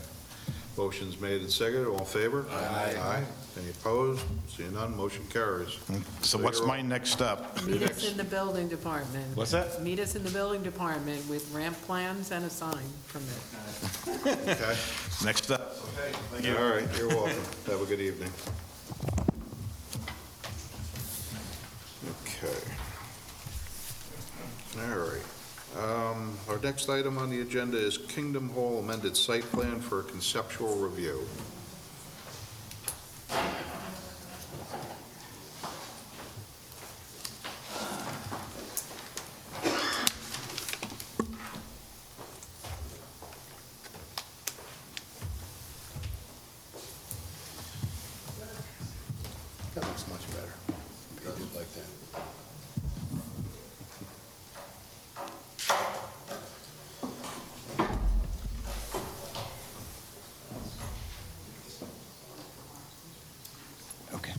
Motion's made and seconded. All in favor? Aye. Any opposed? Seeing none, motion carries. So what's my next step? Meet us in the building department. What's that? Meet us in the building department with ramp plans and a sign permit. Okay? Next step. All right, you're welcome. Have a good evening. Okay. All right. Our next item on the agenda is Kingdom Hall amended site plan for a conceptual review. That looks much better. Painted like that. Okay.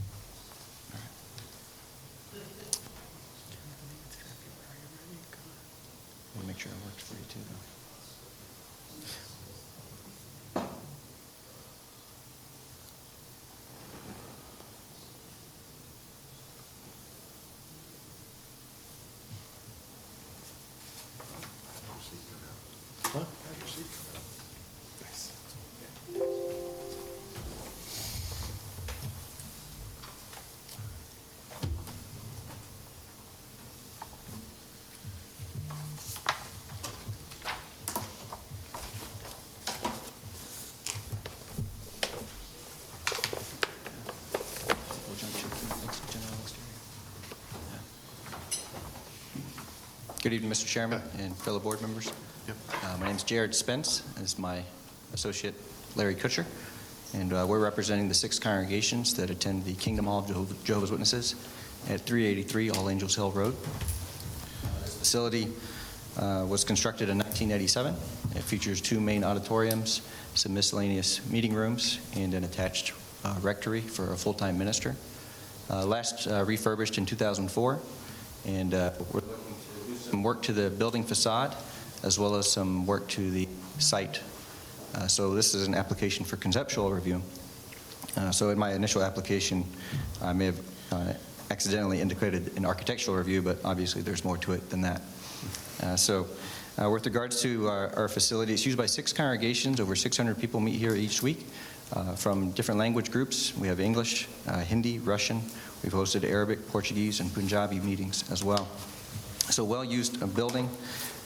Want to make sure it works for you too, though. We'll jump to the next general exterior. Good evening, Mr. Chairman and fellow board members. My name's Jared Spence. This is my associate, Larry Kutcher. And we're representing the 6 congregations that attend the Kingdom Hall of Jehovah's Witnesses at 383 All Angels Hill Road. facility was constructed in 1987. It features 2 main auditoriums, some miscellaneous meeting rooms, and an attached rectory for a full-time minister. Last refurbished in 2004, and we're looking to do some work to the building facade as well as some work to the site. So this is an application for conceptual review. So in my initial application, I may have accidentally indicated an architectural review, but obviously there's more to it than that. With regards to our facility, it's used by 6 congregations. Over 600 people meet here each week from different language groups. We have English, Hindi, Russian. We've hosted Arabic, Portuguese, and Punjabi meetings as well. So well-used building.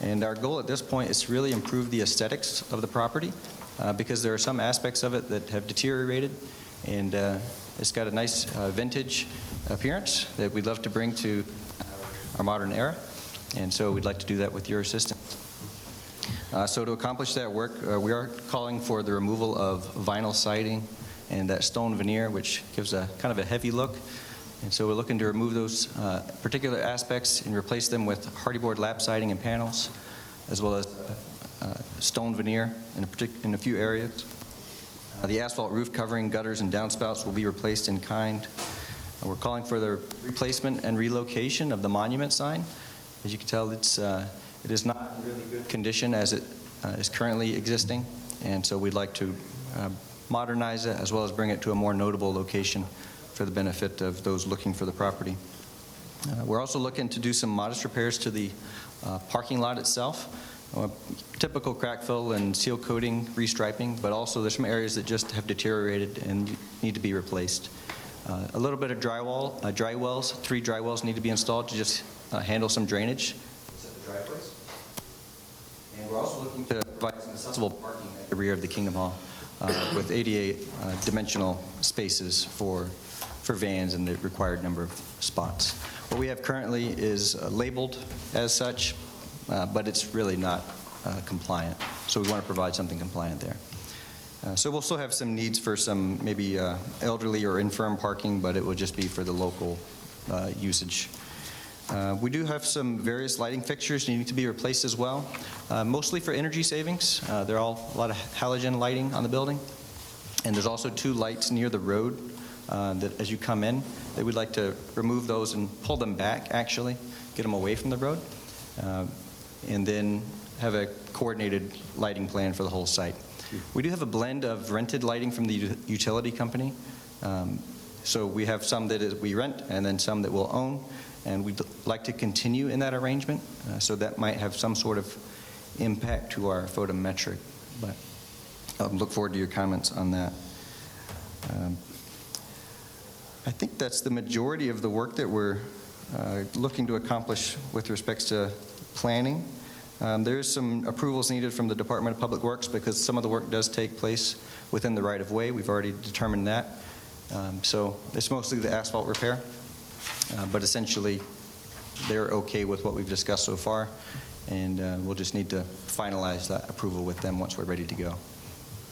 And our goal at this point is to really improve the aesthetics of the property because there are some aspects of it that have deteriorated, and it's got a nice vintage appearance that we'd love to bring to our modern era. And so we'd like to do that with your assistance. So to accomplish that work, we are calling for the removal of vinyl siding and that stone veneer, which gives a kind of a heavy look. And so we're looking to remove those particular aspects and replace them with hardy board lap siding and panels, as well as stone veneer in a few areas. The asphalt roof covering, gutters, and downspouts will be replaced in kind. We're calling for the replacement and relocation of the monument sign. As you can tell, it is not in really good condition as it is currently existing, and so we'd like to modernize it as well as bring it to a more notable location for the benefit of those looking for the property. We're also looking to do some modest repairs to the parking lot itself. Typical crack fill and seal coating, restriping, but also there's some areas that just have deteriorated and need to be replaced. A little bit of dry wells, 3 dry wells need to be installed to just handle some drainage at the driveways. And we're also looking to provide some accessible parking at the rear of the Kingdom Hall with 88 dimensional spaces for vans and the required number of spots. What we have currently is labeled as such, but it's really not compliant. So we want to provide something compliant there. So we'll still have some needs for some maybe elderly or infirm parking, but it will just be for the local usage. We do have some various lighting fixtures needing to be replaced as well, mostly for energy savings. There are a lot of halogen lighting on the building, and there's also 2 lights near the road that as you come in, they would like to remove those and pull them back, actually, get them away from the road, and then have a coordinated lighting plan for the whole site. We do have a blend of rented lighting from the utility company. So we have some that we rent and then some that we'll own, and we'd like to continue in that arrangement. So that might have some sort of impact to our photometric, but I'll look forward to your comments on that. I think that's the majority of the work that we're looking to accomplish with respects to planning. There is some approvals needed from the Department of Public Works because some of the work does take place within the right-of-way. We've already determined that. So it's mostly the asphalt repair, but essentially they're okay with what we've discussed so far, and we'll just need to finalize that approval with them once we're ready to go,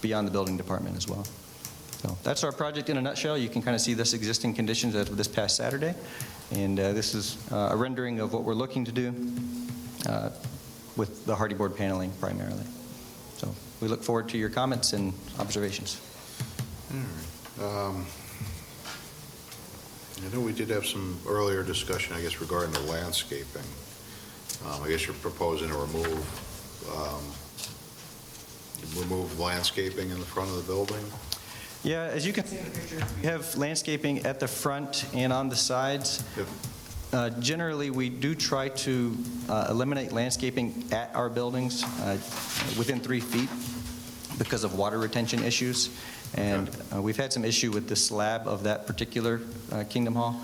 beyond the building department as well. So that's our project in a nutshell. You can kind of see this existing conditions as of this past Saturday, and this is a rendering of what we're looking to do with the hardy board paneling primarily. So we look forward to your comments and observations. All right. I know we did have some earlier discussion, I guess, regarding the landscaping. I guess you're proposing to remove landscaping in the front of the building? Yeah, as you can see in the picture, we have landscaping at the front and on the sides. Yep. Generally, we do try to eliminate landscaping at our buildings within 3 feet because of water retention issues. And we've had some issue with the slab of that particular Kingdom Hall,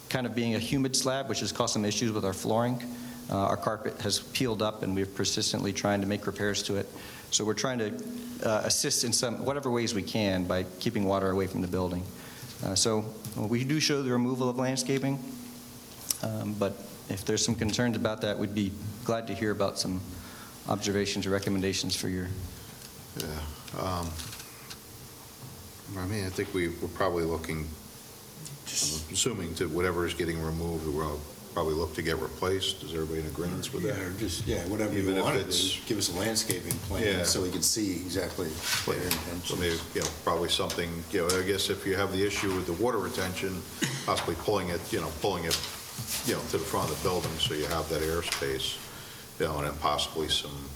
kind of being a humid slab, which has caused some issues with our flooring. Our carpet has peeled up, and we're persistently trying to make repairs to it. So we're trying to assist in whatever ways we can by keeping water away from the building. So we do show the removal of landscaping, but if there's some concerns about that, we'd be glad to hear about some observations or recommendations for your... Yeah. I mean, I think we're probably looking, I'm assuming, to whatever is getting removed, we'll probably look to get replaced. Is everybody in agreement with that? Yeah, or just, yeah, whatever Even you if want to do, it's- give us a landscaping Yeah. plan so we can see exactly their So maybe, intentions. probably something, I guess if you have the issue with the water retention, possibly pulling it to the front of the building so you have that airspace, and then possibly some,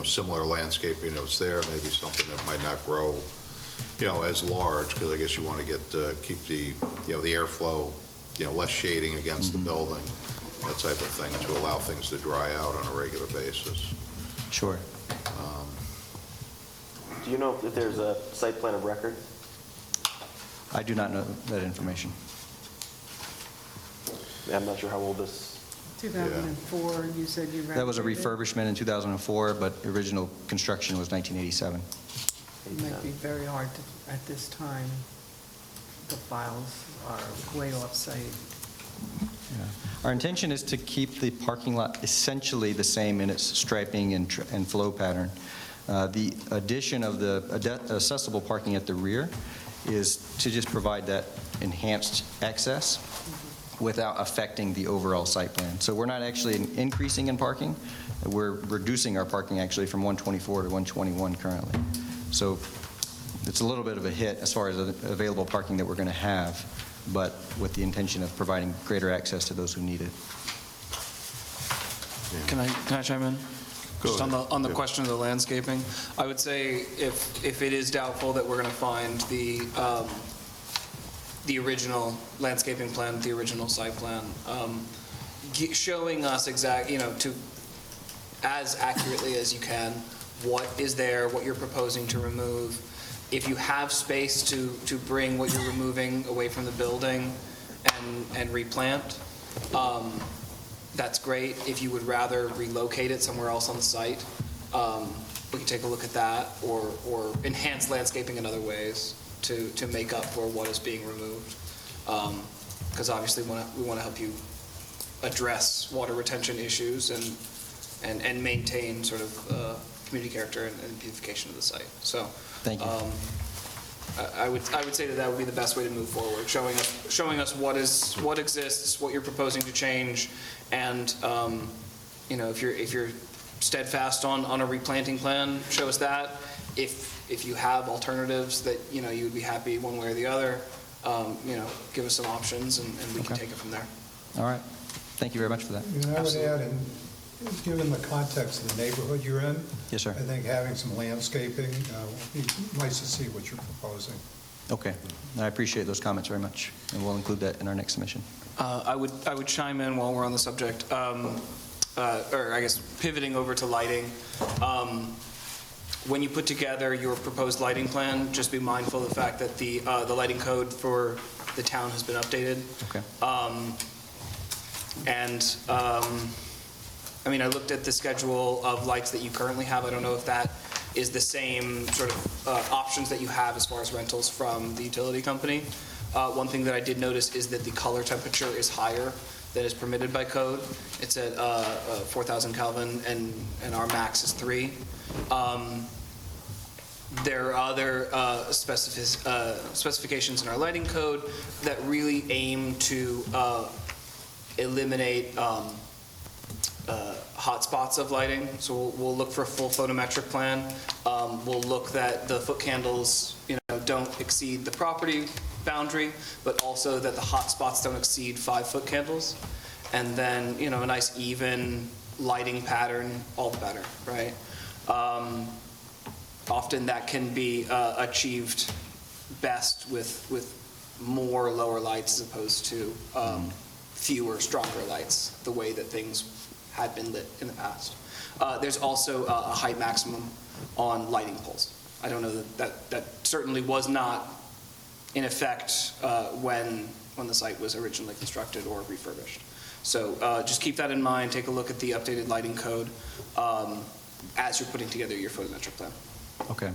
similar landscaping that's there, maybe something that might not grow, as large, because I guess you want to keep the, the airflow, less shading against the building, that type of thing, to allow things to dry out on a regular basis. Sure. Do you know if there's a site plan of record? I do not know that information. I'm not sure how old this, 2004, you said you renovated. That was a refurbishment in 2004, but original construction was 1987. It might be very hard to, at this time, the files are way off-site. Yeah. Our intention is to keep the parking lot essentially the same in its striping and flow pattern. The addition of the accessible parking at the rear is to just provide that enhanced access without affecting the overall site plan. So we're not actually increasing in parking. We're reducing our parking actually from 124 to 121 currently. So it's a little bit of a hit as far as the available parking that we're going to have, but with the intention of providing greater access to those who need it. Can I chime in? Go Just ahead. on the Yeah. question of the landscaping, I would say if it is doubtful that we're going to find the original landscaping plan, the original site plan, showing us as accurately as you can what is there, what you're proposing to remove. If you have space to bring what you're removing away from the building and replant, that's great. If you would rather relocate it somewhere else on the site, we can take a look at that, or enhance landscaping in other ways to make up for what is being removed. Because obviously we want to help you address water retention issues and maintain sort of community character and beautification of the site. So Thank you. I would say that would be the best way to move forward, showing us what exists, what you're proposing to change, and if you're steadfast on a replanting plan, show us that. If you have alternatives that you would be happy one way or the other, give us some options and we can Okay. take it from there. All right. Thank you very much for that. And I would add, and given the context of the neighborhood you're in, Yes, sir. I think having some landscaping would be nice to see what you're proposing. Okay. I appreciate those comments very much, and we'll include that in our next submission. I would chime in while we're on the subject, or I guess pivoting over to lighting. When you put together your proposed lighting plan, just be mindful of the fact that the lighting code for the town has been updated. Okay. I looked at the schedule of lights that you currently have. I don't know if that is the same sort of options that you have as far as rentals from the utility company. One thing that I did notice is that the color temperature is higher than is permitted by code. It's at 4,000 Kelvin, and our max is 3. There are other specifications in our lighting code that really aim to eliminate hot spots of lighting. So we'll look for a full photometric plan. We'll look that the foot candles, don't exceed the property boundary, but also that the hot spots don't exceed 5-foot candles. And then, a nice even lighting pattern, all the better, right? Often that can be achieved best with more lower lights as opposed to fewer, stronger lights, the way that things had been lit in the past. There's also a height maximum on lighting poles. I don't know that certainly was not in effect when the site was originally constructed or refurbished. So just keep that in mind. Take a look at the updated lighting code as you're putting together your photometric plan. Okay.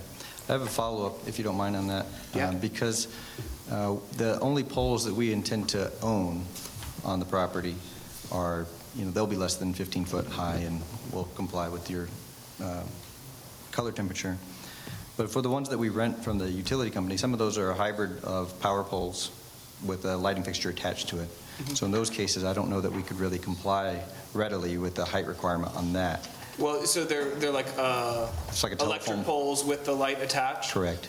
I have a follow-up, if you don't mind, on that. Yeah. Because the only poles that we intend to own on the property are, they'll be less than 15 foot high and will comply with your color temperature. But for the ones that we rent from the utility company, some of those are a hybrid of power poles with a lighting fixture attached to it. So in those cases, I don't know that we could really comply readily with the height requirement on that. Well, so they're like It's like a electric telephone. poles with the light attached? Correct.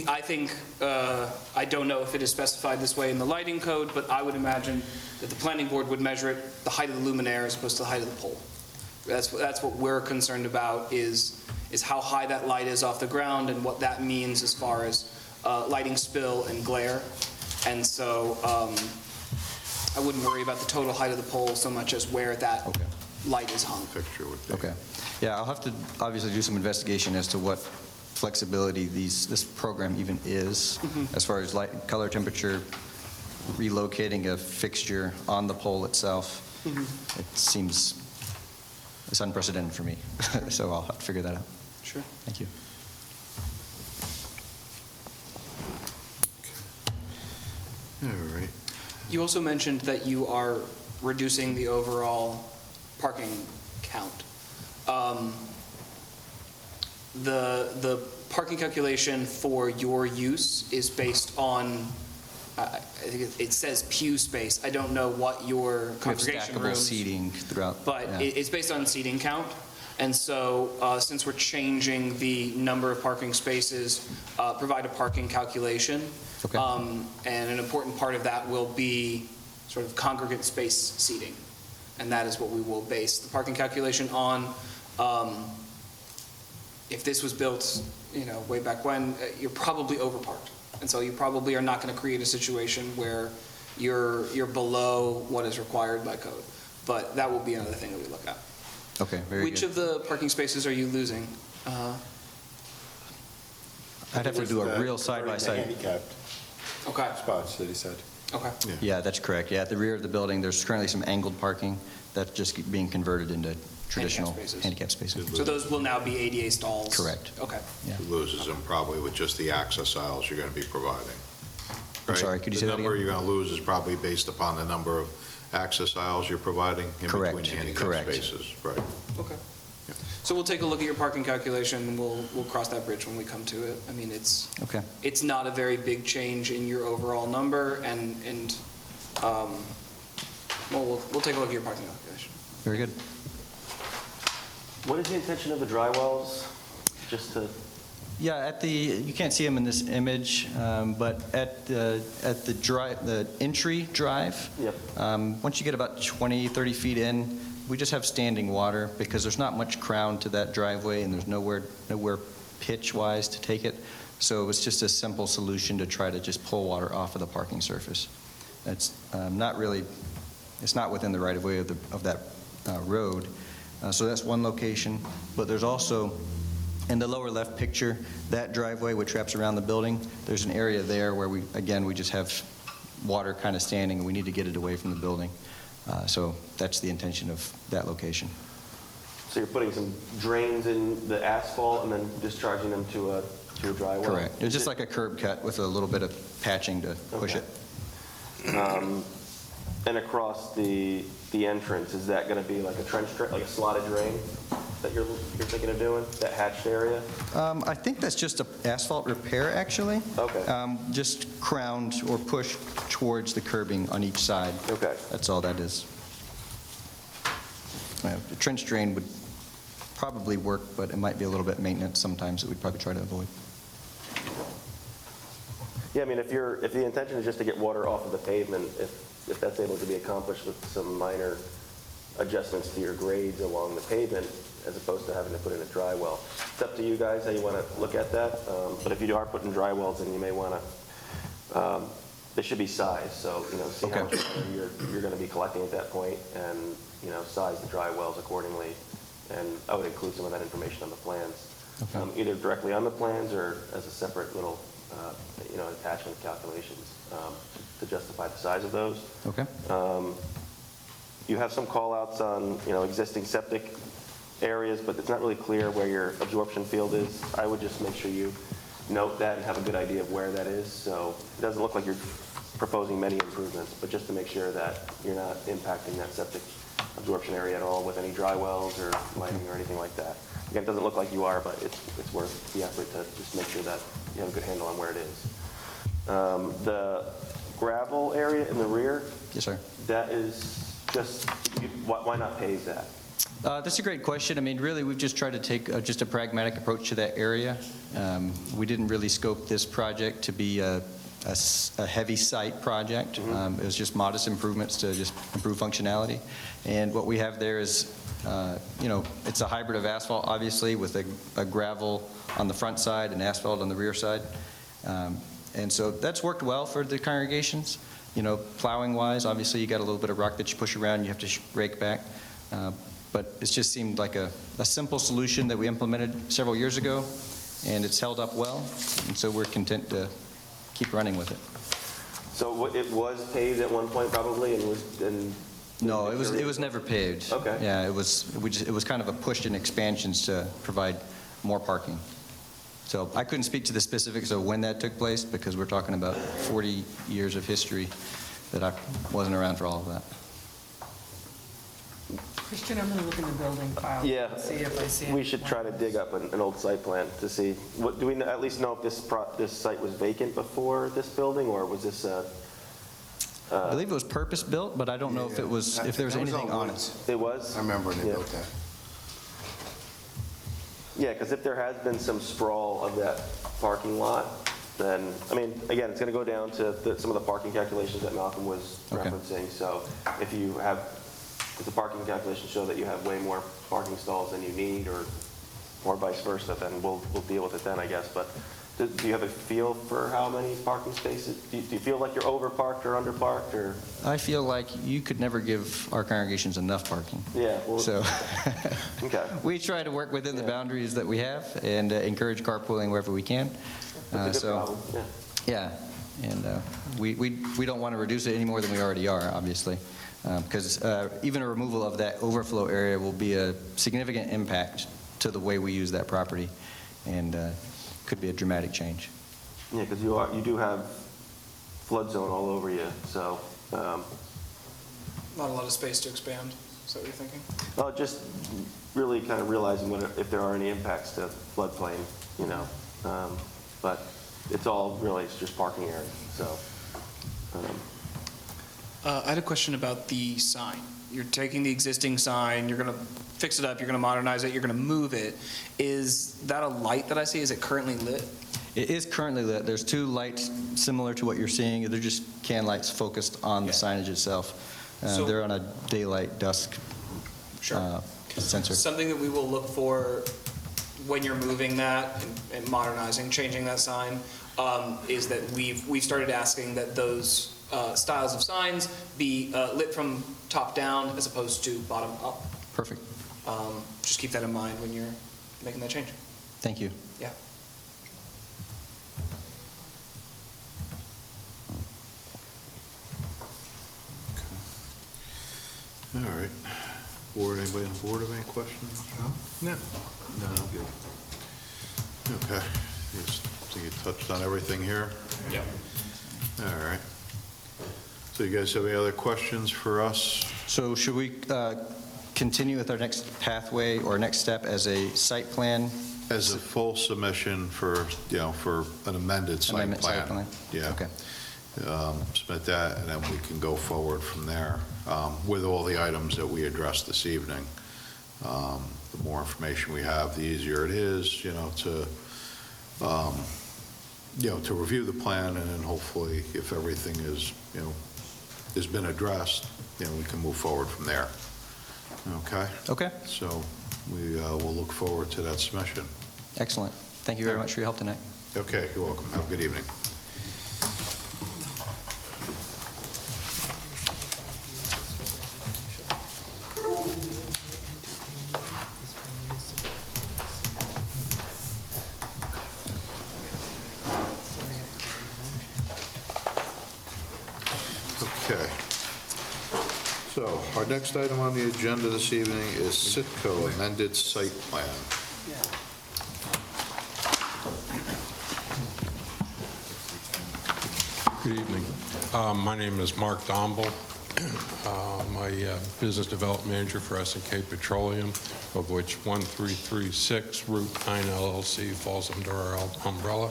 I think, I don't know if it is specified this way in the lighting code, but I would imagine that the planning board would measure it the height of the luminaire as opposed to the height of the pole. That's what we're concerned about is how high that light is off the ground and what that means as far as lighting spill and glare. And so I wouldn't worry about the total height of the pole so much as where that Okay. light is hung. Picture would be. Okay. Yeah, I'll have to obviously do some investigation as to what flexibility this program even is, as far as light, color, temperature, relocating a fixture on the pole itself. It seems, it's unprecedented for me, so I'll have to figure that out. Sure. Thank you. All right. You also mentioned that you are reducing the overall parking count. The parking calculation for your use is based on, I think it says pew space. I don't know what your We have congregation stackable rooms. seating throughout. But yeah. it's based on seating count. And so since we're changing the number of parking spaces, provide a parking calculation. Okay. And an important part of that will be sort of congregate space seating. And that is what we will base the parking calculation on. If this was built, way back when, you're probably overparked. And so you probably are not going to create a situation where you're below what is required by code. But that will be another thing that we look at. Okay, very Which good. of the parking spaces are you losing? I'd have to do a real The side-by-side. handicapped Okay, spots that he said. okay. Yeah, that's correct. Yeah, at the rear of the building, there's currently some angled parking that's just being converted into traditional spaces. handicap spaces. So those will now be ADA stalls? Correct. Okay. Yeah. It loses them probably with just the access aisles you're going to be providing. I'm Right? sorry, could you say that The number again? you're going to lose is probably based upon the number of access aisles you're providing in between Correct, the handicap correct. spaces. Right. Okay. So we'll take a look at your parking calculation, and we'll cross that bridge when we come to it. I mean, Okay. it's not a very big change in your overall number, and we'll take a look at your parking calculation. Very good. What is the intention of the dry wells? Just to, Yeah, you can't see them in this image, but at the entry drive, Yep. once you get about 20, 30 feet in, we just have standing water because there's not much crown to that driveway and there's nowhere pitch-wise to take it. So it was just a simple solution to try to just pull water off of the parking surface. It's it's not within the right-of-way of that road. So that's one location, but there's also, in the lower left picture, that driveway which wraps around the building, there's an area there where we just have water kind of standing, and we need to get it away from the building. So that's the intention of that location. so you're putting some drains in the asphalt and then discharging them to a dry well? Correct. It's just like a curb cut with a little bit of patching to push Okay. it. And across the entrance, is that going to be like a trench drain, like a slotted drain that you're thinking of doing, that hatched area? I think that's just an asphalt repair, actually. Okay. Just crowned or pushed towards the curbing on each side. Okay. That's all that is. The trench drain would probably work, but it might be a little bit maintenance sometimes that we'd probably try to avoid. Yeah, I mean, if the intention is just to get water off of the pavement, if that's able to be accomplished with some minor adjustments to your grades along the pavement, as opposed to having to put in a dry well. It's up to you guys how you want to look at that, but if you are putting dry wells in, you may want to, they should be sized, so, see how much water you're going to be collecting at that point, and, size the dry wells accordingly, and I would include some of that information on the plans, either directly on the plans or as a separate little, attachment calculations to justify the size of those. Okay. You have some call-outs on, existing septic areas, but it's not really clear where your absorption field is. I would just make sure you note that and have a good idea of where that is. So it doesn't look like you're proposing many improvements, but just to make sure that you're not impacting that septic absorption area at all with any dry wells or lighting or anything like that. Again, it doesn't look like you are, but it's worth the effort to just make sure that you have a good handle on where it is. The gravel area in the rear, Yes, sir. that is just, why not pave that? That's a great question. I mean, really, we've just tried to take just a pragmatic approach to that area. We didn't really scope this project to be a heavy site project. It was just modest improvements to just improve functionality. And what we have there is, it's a hybrid of asphalt, obviously, with a gravel on the front side and asphalt on the rear side. And so that's worked well for the congregations. Plowing wise, obviously, you got a little bit of rock that you push around, you have to rake back. But it just seemed like a simple solution that we implemented several years ago, and it's held up well, and so we're content to keep running with it. So it was paved at one point probably, No, it was never paved. Okay. Yeah, it was kind of a push in expansions to provide more parking. So I couldn't speak to the specifics of when that took place, because we're talking about 40 years of history that I wasn't around for all of that. Christian, I'm going to look in the building file. Yeah. and See if I see. we should try to dig up an old site plan to see, do we at least know if this site was vacant before this building, or was this I believe it was purpose-built, but I don't know if there was anything on it. It was? I remember when they Yeah. built that. Yeah, because if there has been some sprawl of that parking lot, then, I mean, again, it's going to go down to some of the parking calculations that Malcolm was Okay. referencing. So if the parking calculations show that you have way more parking stalls than you need, or vice versa, then we'll deal with it then, I guess. But do you have a feel for how many parking spaces? Do you feel like you're over-parked or under-parked, or? I feel like you could never give our congregations enough parking. Yeah. Well, So okay. we try to work within the boundaries that we have and encourage carpooling wherever we can. That's a good problem. Yeah. Yeah, and we don't want to reduce it any more than we already are, obviously, because even a removal of that overflow area will be a significant impact to the way we use that property, and could be a dramatic change. Yeah, because you do have flood zone all over you, so. Not a lot of space to expand, is that what you're thinking? Well, just really kind of realizing if there are any impacts to floodplain, but it's all really, it's just parking area, so. I had a question about the sign. You're taking the existing sign, you're going to fix it up, you're going to modernize it, you're going to move it. Is that a light that I see? Is it currently lit? It is currently lit. There's two lights similar to what you're seeing. They're just can lights focused on the signage itself. They're on a daylight dusk sensor. Something that we will look for when you're moving that and modernizing, changing that sign, is that we've started asking that those styles of signs be lit from top down as opposed to bottom up. Perfect. Just keep that in mind when you're making that change. Thank you. Yeah. All right. Board, anybody on the board have any questions? No. No. Good. Okay. Just think you touched on everything here? Yeah. All right. So you guys have any other questions for us? So should we continue with our next pathway or next step as a site plan? As a full submission for an amended site Amendment plan. site plan? Yeah. Okay. Submit that, and then we can go forward from there with all the items that we addressed this evening. The more information we have, the easier it is, to review the plan, and then hopefully, if everything is, has been addressed, we can move forward from there. Okay? Okay. So we will look forward to that submission. Excellent. Thank you very much for your help tonight. Okay, you're welcome. Have a good evening. Okay. So our next item on the agenda this evening is Sitco amended site plan. Good evening. My name is Mark Domble. I'm a business development manager for S&K Petroleum, of which 1336 Route 9 LLC falls under our umbrella.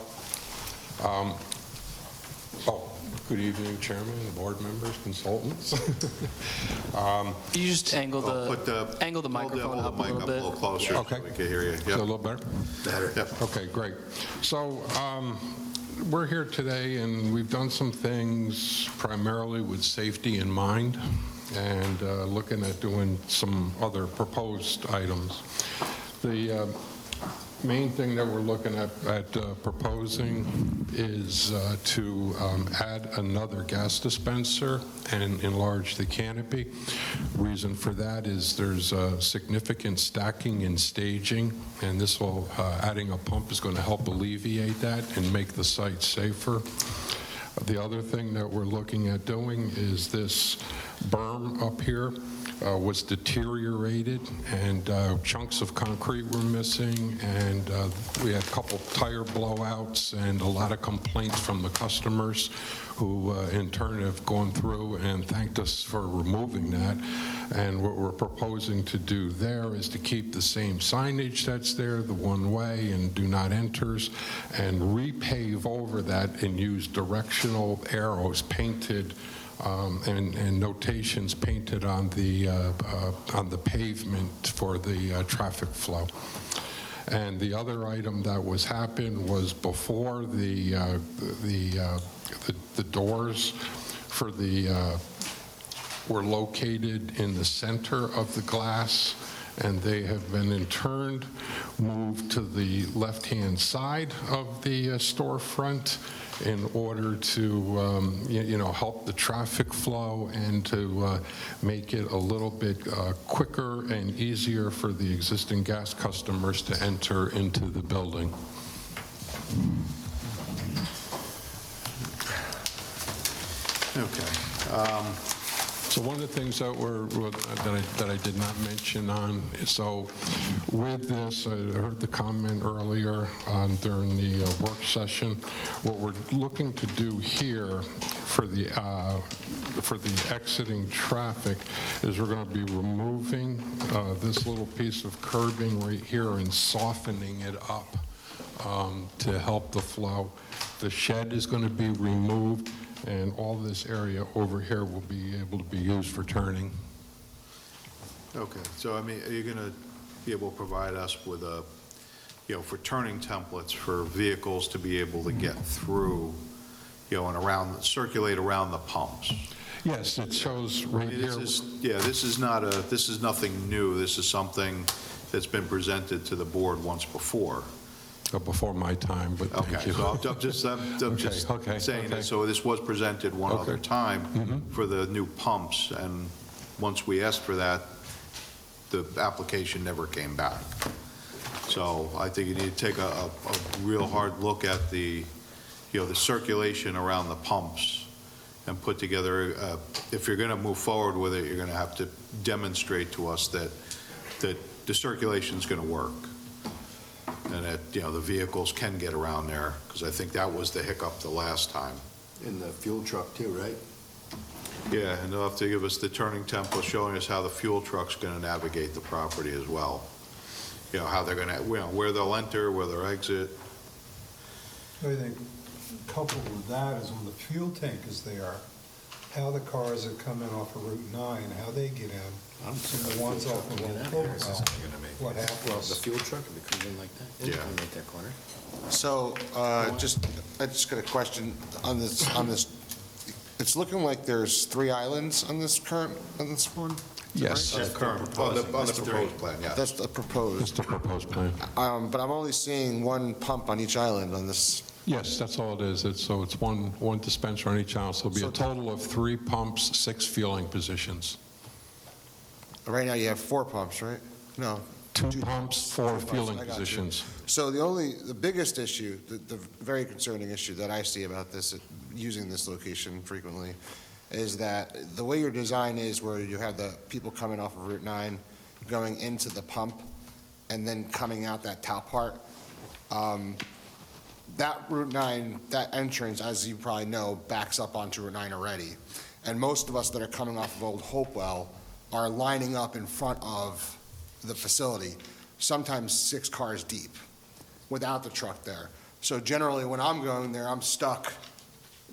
Good evening, Chairman, board members, consultants. You just angle Put the microphone hold up the a mic little up bit. a little closer so Okay. we can hear you. Is that a Yep. little better? Better. Yep. Okay, great. So we're here today, and we've done some things primarily with safety in mind, and looking at doing some other proposed items. The main thing that we're looking at proposing is to add another gas dispenser and enlarge the canopy. Reason for that is there's significant stacking and staging, and this will, adding a pump is going to help alleviate that and make the site safer. The other thing that we're looking at doing is this berm up here was deteriorated, and chunks of concrete were missing, and we had a couple tire blowouts and a lot of complaints from the customers who in turn have gone through and thanked us for removing that. And what we're proposing to do there is to keep the same signage that's there, the one-way and do not enters, and repave over that and use directional arrows painted and notations painted on the pavement for the traffic flow. And the other item that happened was before the doors for were located in the center of the glass, and they have been in turn moved to the left-hand side of the storefront in order to, help the traffic flow and to make it a little bit quicker and easier for the existing gas customers to enter into the building. Okay. So one of the things that I did not mention on, so with this, I heard the comment earlier during the work session. What we're looking to do here for the exiting traffic is we're going to be removing this little piece of curbing right here and softening it up to help the flow. The shed is going to be removed, and all this area over here will be able to be used for turning. Okay, so I mean, are you going to be able to provide us with for turning templates for vehicles to be able to get through, and circulate around the pumps? Yes, it shows right here. This is nothing new. This is something that's been presented to the board once before. Before my time, but thank you. So I'm just saying that, so this was presented one other time for the new pumps, and once we asked for that, the application never came back. So I think you need to take a real hard look at the circulation around the pumps and put together, if you're going to move forward with it, you're going to have to demonstrate to us that the circulation's going to work, and that, the vehicles can get around there, because I think that was the hiccup the last time. In the fuel truck too, right? Yeah, and they'll have to give us the turning template showing us how the fuel truck's going to navigate the property as well. How they're going to, where they'll enter, where they'll exit. I think coupled with that is when the fuel tank is there, how the cars that come in off of Route 9, how they get in. And the ones off of Hopewell, what happens? Well, the fuel truck, if it comes in like that, it's Yeah. going to make that corner. So, I just got a question on this. It's looking like there's 3 islands on this one? Yes, On the proposed plan, yeah. That's the proposed. that's the proposed plan. But I'm only seeing one pump on each island on this. Yes, that's all it is. It's one dispenser on each island, so it'll be a total of 3 pumps, 6 fueling positions. Right now you have 4 pumps, right? No. 2 pumps, 4 fueling I got you. positions. So the biggest issue, the very concerning issue that I see about this, using this location frequently, is that the way your design is, where you have the people coming off of Route 9, going into the pump, and then coming out that top part, that Route 9, that entrance, as you probably know, backs up onto Route 9 already. And most of us that are coming off of Old Hopewell are lining up in front of the facility, sometimes 6 cars deep, without the truck there. So generally, when I'm going there, I'm stuck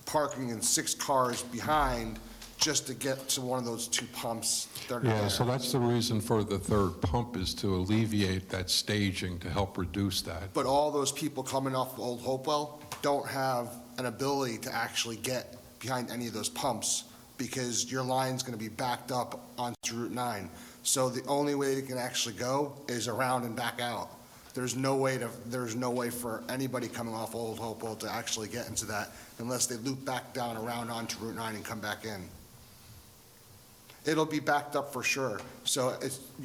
parking in 6 cars behind just to get to one of those 2 pumps that are Yeah, there. so that's the reason for the third pump, is to alleviate that staging to help reduce that. But all those people coming off of Old Hopewell don't have an ability to actually get behind any of those pumps because your line's going to be backed up onto Route 9. So the only way they can actually go is around and back out. There's no way for anybody coming off Old Hopewell to actually get into that unless they loop back down around onto Route 9 and come back in. It'll be backed up for sure. So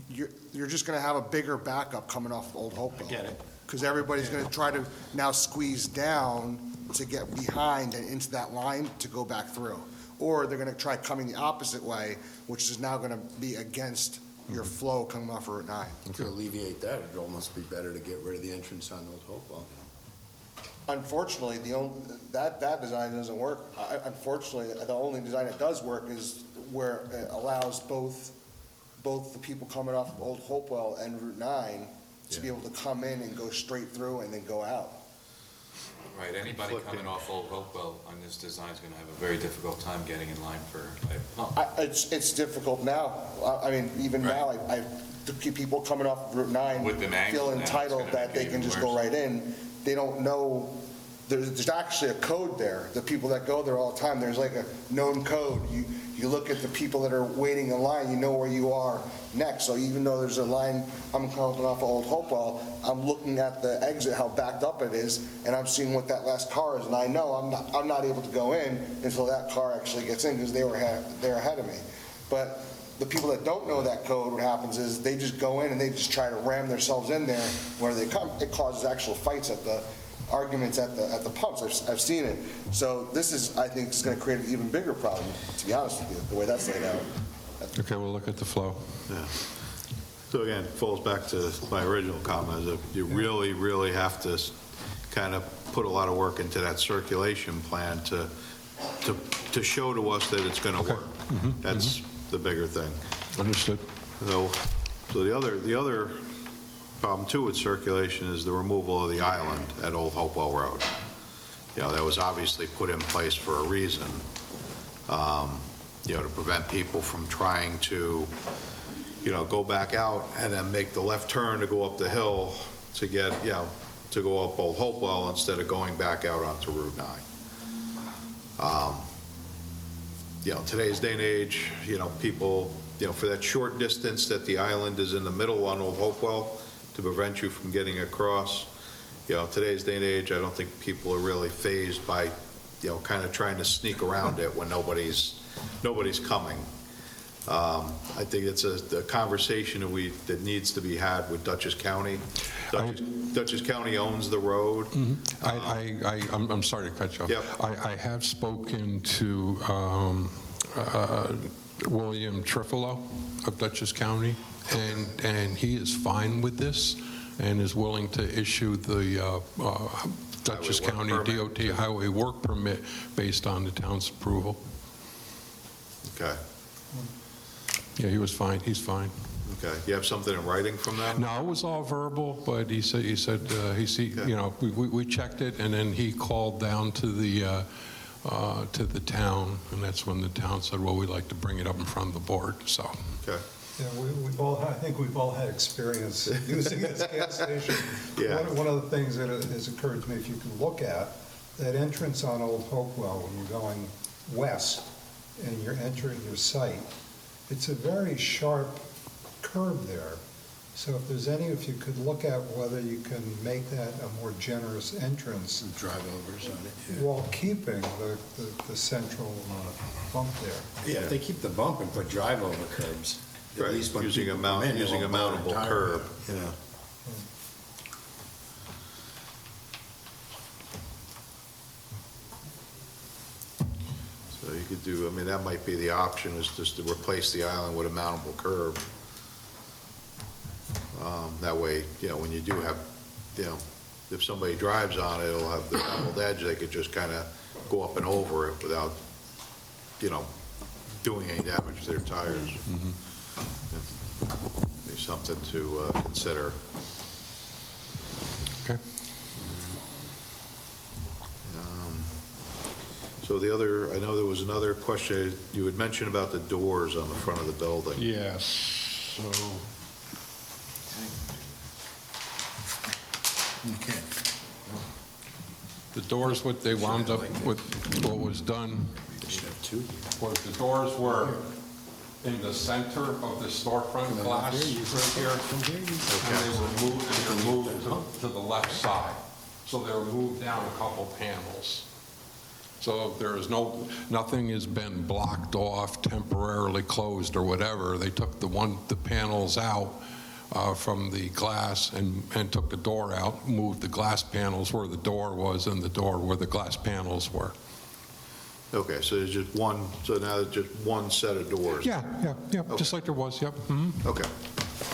you're just going to have a bigger backup coming off of Old Hopewell. I get it. Because everybody's going to try to now squeeze down to get behind and into that line to go back through. Or they're going to try coming the opposite way, which is now going to be against your flow coming off of Route 9. To alleviate that, it'd almost be better to get rid of the entrance on Old Hopewell. Unfortunately, that design doesn't work. Unfortunately, the only design that does work is where it allows both the people coming off of Old Hopewell and Route 9 to be able to come in and go straight through and then go out. Right, anybody coming off Old Hopewell on this design is going to have a very difficult time getting in line for a pump. It's difficult now. I mean, even now, the people coming off Route 9 With them angled feel now, it's entitled gonna that be they can even just go worse. right in. They don't know, there's actually a code there. The people that go there all the time, there's like a known code. You look at the people that are waiting in line, you know where you are next. So even though there's a line, I'm coming off of Old Hopewell, I'm looking at the exit, how backed up it is, and I'm seeing what that last car is, and I know I'm not able to go in until that car actually gets in because they're ahead of me. But the people that don't know that code, what happens is they just go in and they just try to ram themselves in there where they come. It causes actual fights arguments at the pumps. I've seen it. So this is, I think, is going to create an even bigger problem, to be honest with you, the way that's laid out. Okay, we'll look at the flow. Yeah. So again, it falls back to my original comment, is that you really, really have to kind of put a lot of work into that circulation plan to show to us that it's going to work. That's the bigger thing. Understood. So the other problem too with circulation is the removal of the island at Old Hopewell Road. You know, that was obviously put in place for a reason, you know, to prevent people from trying to, you know, go back out and then make the left turn to go up the hill to get, you know, to go up Old Hopewell instead of going back out onto Route 9. You know, today's day and age, you know, people, you know, for that short distance that the island is in the middle on Old Hopewell to prevent you from getting across, you know, today's day and age, I don't think people are really fazed by, you know, kind of trying to sneak around it when nobody's coming. I think it's a conversation that needs to be had with Dutchess County. Dutchess County owns the road. I'm sorry to cut you off. Yep. I have spoken to William Trifolo of Dutchess County, and he is fine with this and is willing to issue the Dutchess County DOT highway work permit based on the town's approval. Okay. Yeah, he was fine. He's fine. Okay. You have something in writing from them? No, it was all verbal, but he said you know, we checked it, and then he called down to the town, and that's when the town said, well, we'd like to bring it up in front of the board. So. Okay. Yeah, I think we've all had experience using this gas station. Yeah. One of the things that has occurred to me, if you can look at that entrance on Old Hopewell when you're going west and you're entering your site, it's a very sharp curve there. So if you could look at whether you can make that a more generous entrance. Some drive-overs on it, yeah. While keeping the central bump there. Yeah, if they keep the bump and put drive-over curbs, at Right, least when using people a come in, using a they'll have mountable tire, curb. You know. So you could do, I mean, that might be the option, is just to replace the island with a mountable curb. That way, you know, when you do have, you know, if somebody drives on it, it'll have the beveled edge, they could just kind of go up and over it without, you know, doing any damage to their tires. Be something to consider. Okay. So the other, I know there was another question, you had mentioned about the doors on the front of the building. Yes, so, the doors, what they wound up with, what was done, was the doors were in the center of the storefront glass right here. And they were moved to the left side. So they were moved down a couple panels. So there is nothing has been blocked off, temporarily closed or whatever. They took the panels out from the glass and took the door out, moved the glass panels where the door was and the door where the glass panels were. Okay, so there's just one, so now there's just one set of doors? Yeah, just like there was, yep. Mhm. Okay,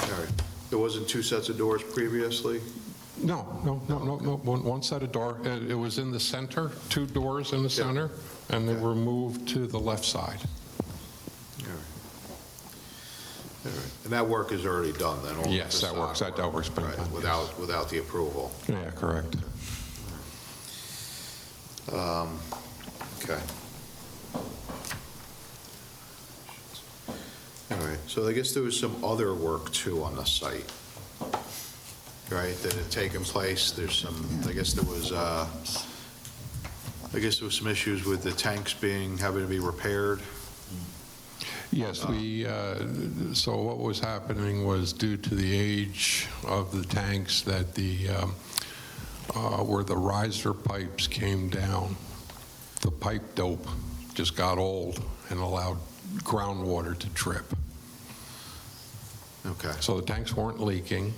all right. There wasn't two sets of doors previously? No, one set of door. It was in the center, two doors in the center, and they were moved to the left side. All right. All right. And that work is already done then? all Yes, the that works. facade That work's been Right, done, without the approval? Yeah, correct. Okay. All right, so I guess there was some other work too on the site, right, that had taken place. There's some, I guess there was some issues with the tanks having to be repaired. Yes, so what was happening was due to the age of the tanks that where the riser pipes came down, the pipe dope just got old and allowed groundwater to drip. Okay. So the tanks weren't leaking.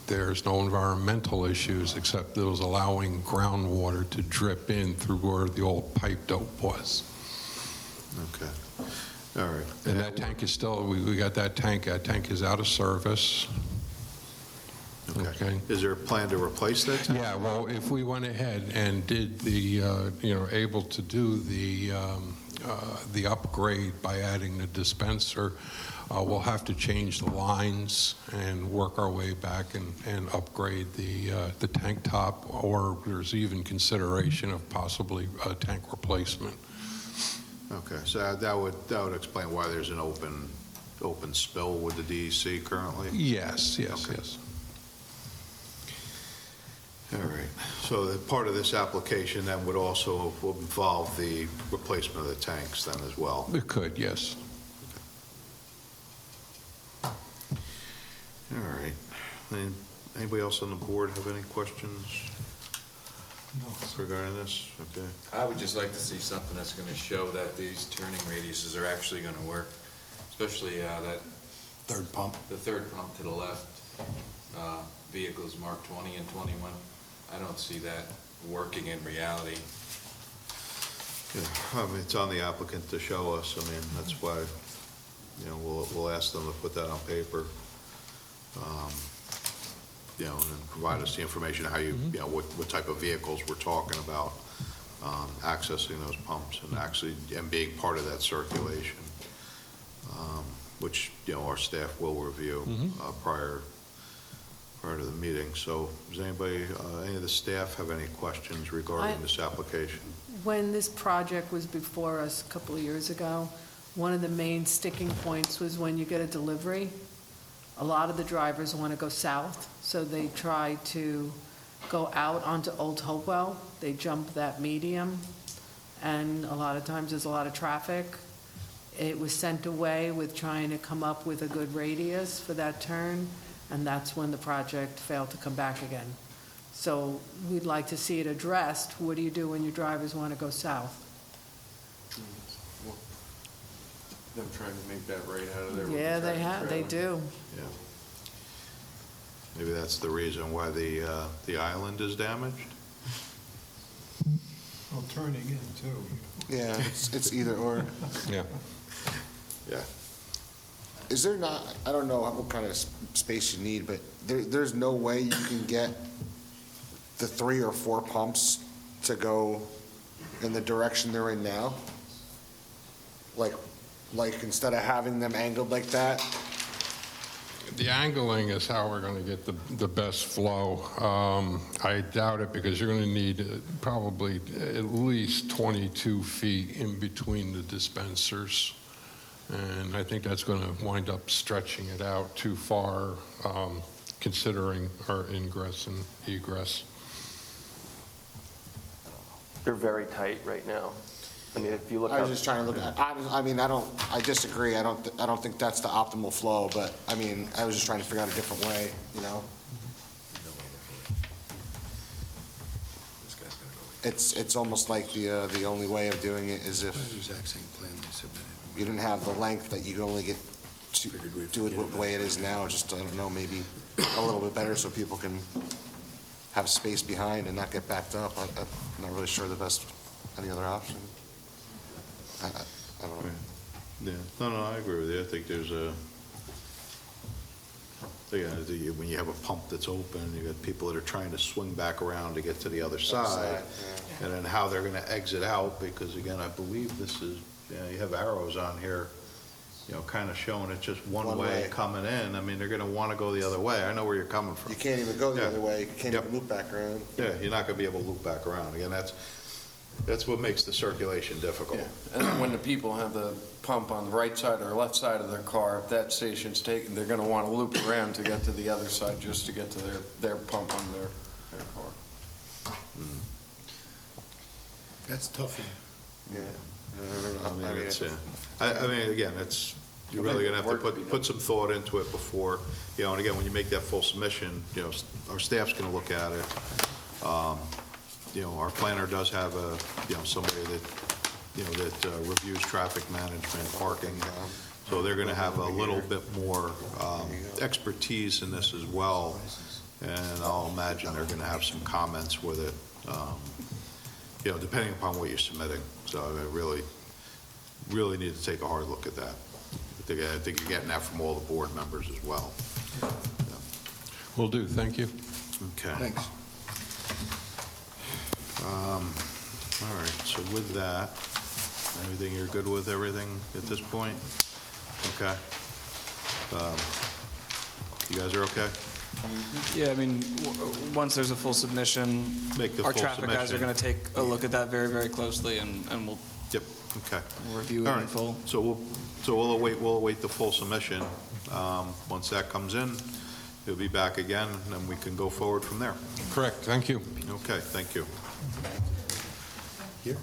There's no environmental issues except it was allowing groundwater to drip in through where the old pipe dope was. Okay. All right. And that tank is still, we got that tank is out of service. Okay. Is there a plan to replace that tank? Yeah, well, if we went ahead and did able to do the upgrade by adding the dispenser, we'll have to change the lines and work our way back and upgrade the tank top, or there's even consideration of possibly a tank replacement. Okay, so that would explain why there's an open spill with the DEC currently? Yes. All right, so that part of this application then would also involve the replacement of the tanks then as well? It could, yes. All right. Anybody else on the board have any questions regarding this? Okay. I would just like to see something that's going to show that these turning radiuses are actually going to work, especially that Third pump. the third pump to the left, vehicles marked 20 and 21. I don't see that working in reality. Yeah, I mean, it's on the applicant to show us. I mean, that's why, we'll ask them to put that on paper. And then provide us the information, how what type of vehicles we're talking about, accessing those pumps and being part of that circulation, which, our staff will review prior to the meeting. So does anybody, any of the staff have any questions regarding this application? When this project was before us a couple of years ago, one of the main sticking points was when you get a delivery, a lot of the drivers want to go south, so they try to go out onto Old Hopewell. They jump that medium, and a lot of times there's a lot of traffic. It was sent away with trying to come up with a good radius for that turn, and that's when the project failed to come back again. So we'd like to see it addressed. What do you do when your drivers want to go south? Them trying to make that right out of there. Yeah, they do. Yeah. Maybe that's the reason why the island is damaged? Well, turning in too. Yeah, it's either or. Yeah. Yeah. Is there not, I don't know what kind of space you need, but there's no way you can get the 3 or 4 pumps to go in the direction they're in now? Like instead of having them angled like that? the angling is how we're going to get the best flow. I doubt it because you're going to need probably at least 22 feet in between the dispensers. And I think that's going to wind up stretching it out too far, considering our ingress and egress. They're very tight right now. I mean, if you look I was out, just trying to look at, I disagree. I don't think that's the optimal flow, but, I mean, I was just trying to figure out a different way, you know? It's almost like the only way of doing it is if you didn't have the length that you could only get to do it the way it is now, just, I don't know, maybe a little bit better so people can have space behind and not get backed up. I'm not really sure any other option. I don't know. Yeah, no, I agree with you. I think there's when you have a pump that's open, you got people that are trying to swing back around to get to the other side, and then how they're going to exit out, because again, I believe this is, you have arrows on here, kind of showing it just one way coming in. I mean, they're going to want to go the other way. I know where you're coming from. You can't even go the other way. You can't even loop back around. Yeah, you're not going to be able to loop back around. Again, that's what makes the circulation difficult. And then when the people have the pump on the right side or left side of their car, if that station's taken, they're gonna want to loop around to get to the other side, just to get to their pump on their car. That's tough. Yeah. I mean, again, you're really going to have to put some thought into it before, and again, when you make that full submission, our staff's going to look at it. Our planner does have somebody that reviews traffic management, parking, so they're going to have a little bit more expertise in this as well, and I'll imagine they're going to have some comments with it, depending upon what you're submitting. So I really need to take a hard look at that. I think you're getting that from all the board members as well. Will do. Thank you. Okay. Thanks. All right, so with that, everything, you're good with everything at this point? Okay. You guys are okay? Yeah, I mean, once there's a full submission, Make the our full traffic guys are submission. going to take a look at that very, very closely, and we'll Yep, okay. review it All in right, full. so we'll await the full submission. Once that comes in, you'll be back again, and then we can go forward from there. Correct. Thank you. Okay, thank you. Here?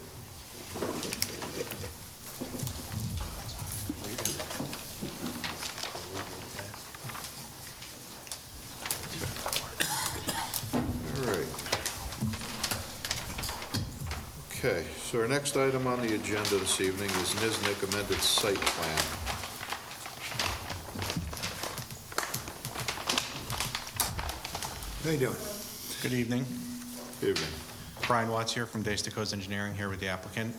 All right. Okay, so our next item on the agenda this evening is Niznik amended site plan. How you doing? Good evening. Good evening. Brian Watts here from Days to Coast Engineering, here with the applicant.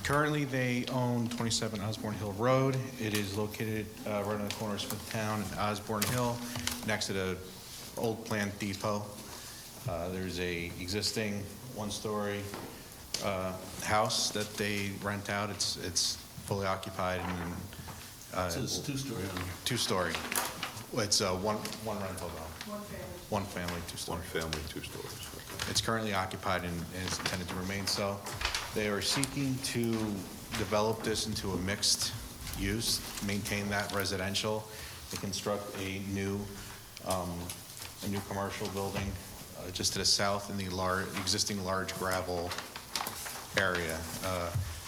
Currently, they own 27 Osborne Hill Road. It is located right on the corner of Smithtown and Osborne Hill, next to the old plant depot. There's a existing one-story house that they rent out. It's fully occupied and It's two-story. two-story. It's one rental though. One family, two-story. One family, 2 stories. Okay. It's currently occupied and is intended to remain so. They are seeking to develop this into a mixed use, maintain that residential, to construct a new commercial building just to the south in the existing large gravel area.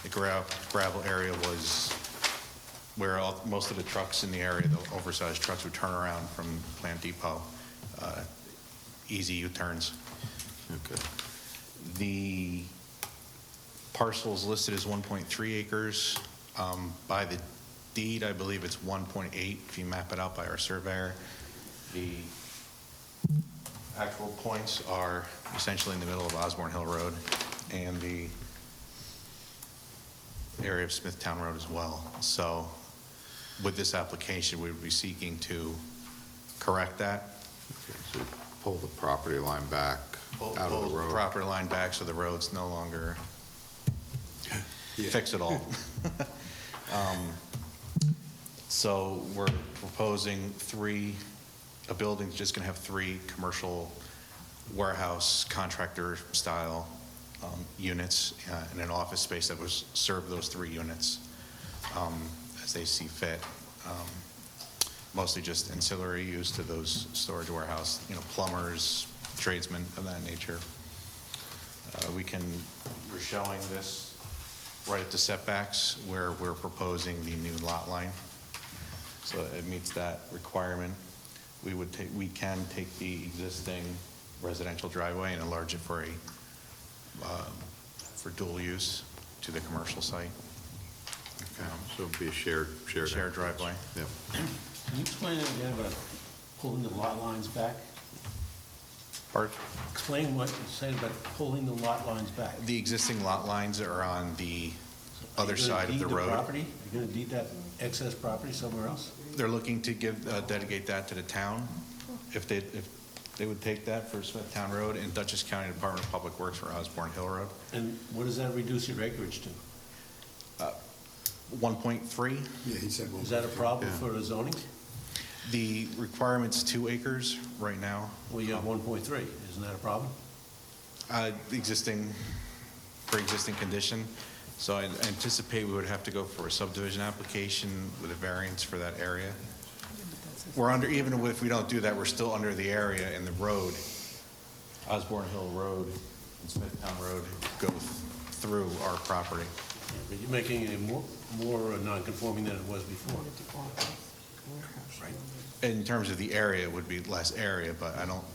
The gravel area was where most of the trucks in the area, the oversized trucks, would turn around from Plant Depot. Easy U-turns. Okay. The parcel is listed as 1.3 acres. By the deed, I believe it's 1.8 if you map it out by our surveyor. The actual points are essentially in the middle of Osborne Hill Road and the area of Smithtown Road as well. So with this application, we would be seeking to correct that. Okay, so pull the property line back out of Pull the road. property line back so the road's no longer, fix it all. So we're proposing a building's just going to have 3 commercial warehouse contractor-style units and an office space that would serve those 3 units as they see fit. Mostly just ancillary use to those storage warehouse, plumbers, tradesmen of that nature. We're showing this right at the setbacks where we're proposing the new lot line. So it meets that requirement. We can take the existing residential driveway and enlarge it for dual use to the commercial site. So it'd be a shared driveway. Yeah. Can you explain that again about pulling the lot lines back? Pardon? Explain what you said about pulling the lot lines back. The existing lot lines are on the other side of the road. Are you going to deed that excess property somewhere else? They're looking to dedicate that to the town. If they would take that for Smithtown Road and Dutchess County Department of Public Works for Osborne Hill Road. And what does that reduce your acreage to? 1.3. Yeah, he said. Is that a problem for the zoning? The requirement's 2 acres right now. Well, you have 1.3. Isn't that a problem? Pre-existing condition. So I anticipate we would have to go for a subdivision application with a variance for that area. Even if we don't do that, we're still under the area, and the road, Osborne Hill Road and Smithtown Road go through our property. Yeah, but you're making it more non-conforming than it was before. Right. In terms of the area, it would be less area, but I don't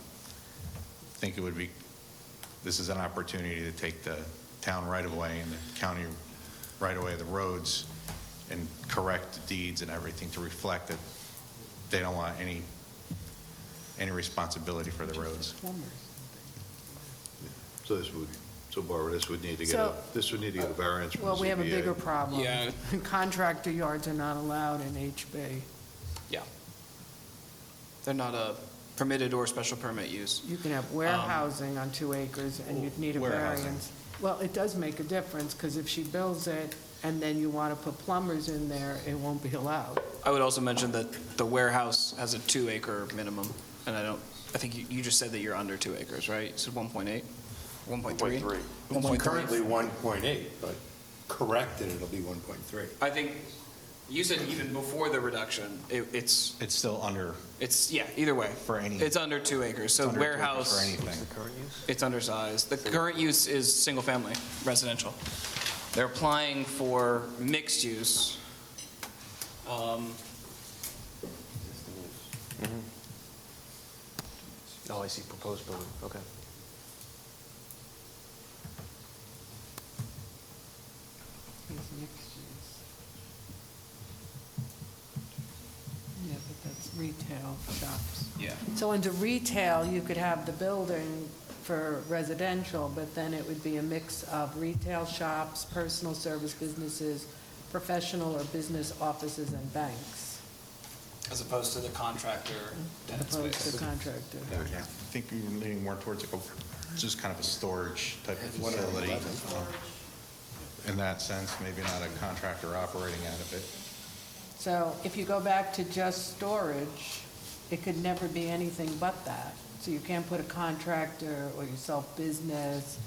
think it would be, this is an opportunity to take the town right-of-way and the county right-of-way of the roads and correct the deeds and everything to reflect that they don't want any responsibility for the roads. So Barbara, this would need to get a variance from the Well, we have a ZBA. bigger problem. Yeah. Contractor yards are not allowed in HB. Yeah. They're not a permitted or special permit use. You can have warehousing on 2 acres, and you'd need a Warehousing. variance. Well, it does make a difference, because if she builds it, and then you want to put plumbers in there, it won't be allowed. I would also mention that the warehouse has a 2-acre minimum, and I think you just said that you're under 2 acres, right? You said 1.8? 1.3? 1.3. Currently 1.8, but corrected, it'll be 1.3. I think, you said even before the reduction, it's, still under. Either way. For any. It's under 2 acres, so Under 2 acres warehouse. for anything. It's undersized. The current use is single-family residential. They're applying for mixed use. Oh, I see, proposed building, okay. Yeah, but that's retail shops. Yeah. So under retail, you could have the building for residential, but then it would be a mix of retail shops, personal service businesses, professional or business offices, and banks, As opposed to the contractor tenant opposed space. to contractor. I think you're leaning more towards just kind of a storage type of facility. In that sense, maybe not a contractor operating out of it. So if you go back to just storage, it could never be anything but that. So you can't put a contractor or yourself business,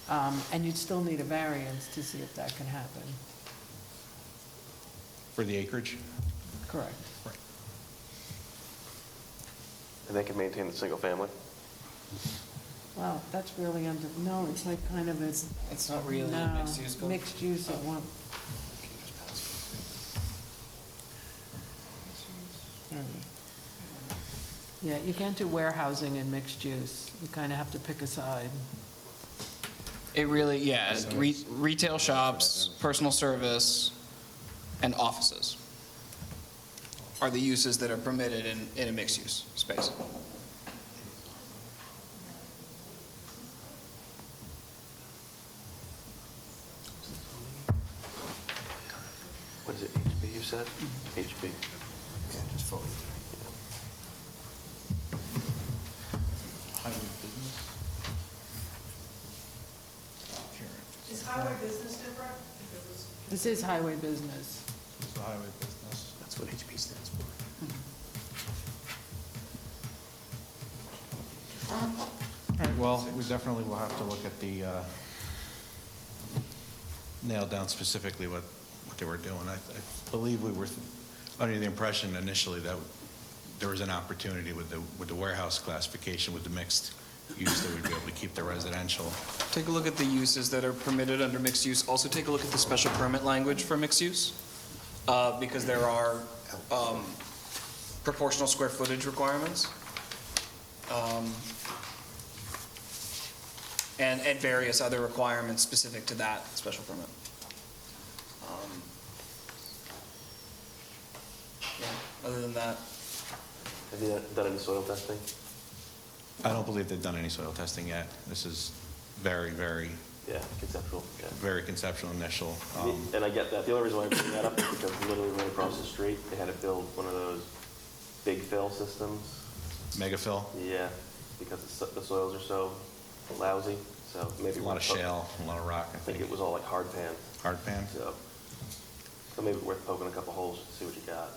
and you'd still need a variance to see if that can happen. For the acreage? Correct. Right. And they can maintain the single family? Well, that's really no, it's like kind of a. It's not really no, mixed use. Mixed use at one. Yeah, you can't do warehousing and mixed use. You kind of have to pick a side. It really, retail shops, personal service, and offices are the uses that are permitted in a mixed-use space. What is it, HB you said? HB. Yeah, just fully. Is highway business different? This is highway business. It's the highway business. That's what HB All right, well, we definitely will have to look at the, nail down specifically what they were doing. I believe we were under the impression initially that there was an opportunity with the warehouse classification, with the mixed use, that we'd be able to keep the residential. Take a look at the uses that are permitted under mixed use. Also take a look at the special permit language for mixed use, because there are proportional square footage requirements. And various other requirements specific to that special permit. Yeah, other than that, Have you done any soil testing? I don't believe they've done any soil testing yet. This is very, very, Yeah, conceptual, yeah. very conceptual initial. And I get that. The only reason why I bring that up is because literally right across the street, they had to build one of those big fill systems. Mega fill? Yeah, because the soils are so lousy, so maybe. A lot of shale, a lot of rock, I think it was all like hard pan. Hard pan? So maybe worth poking a couple holes to see what you got.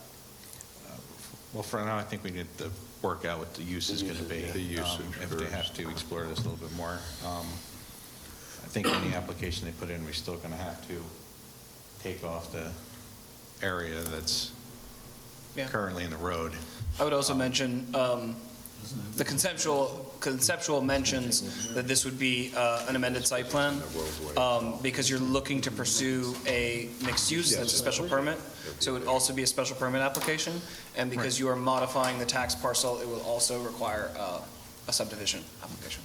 Well, for now, I think we need to work out what the use is going to be. The usage If they have to explore this a little bit more. I think any application they put in, we're still going to have to take off the area that's currently in the road. I would also mention the conceptual mentions that this would be an amended site plan, because you're looking to pursue a mixed use, that's a special permit, so it would also be a special permit application, and because you are modifying the tax parcel, it will also require a subdivision application.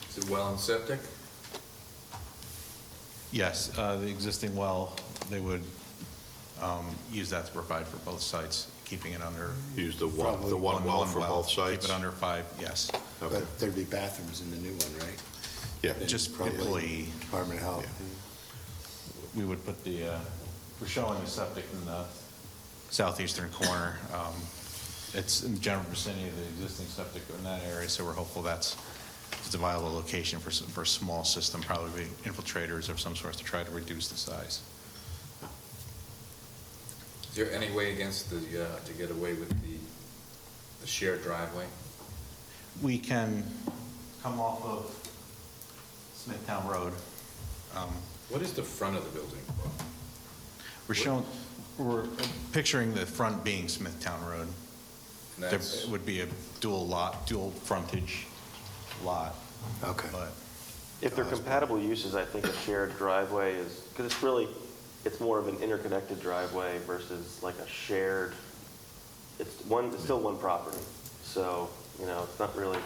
Is it well and septic? Yes, the existing well, they would use that to provide for both sites, keeping it under. Use the one well for both sites? Keep it under 5, yes. Okay. But there'd be bathrooms in the new one, right? Yeah. Just Probably employee. Department of Health. We would put we're showing the septic in the southeastern corner. It's in the general vicinity of the existing septic in that area, so we're hopeful it's a viable location for a small system, probably infiltrators of some sort to try to reduce the size. Is there any way against to get away with the shared driveway? We can come off of Smithtown Road. What is the front of the building? We're picturing the front being Smithtown Road. And There would be a dual frontage lot. Okay. But If they're compatible uses, I think a shared driveway is, because it's more of an interconnected driveway versus like a shared, it's still one property. So, it's not really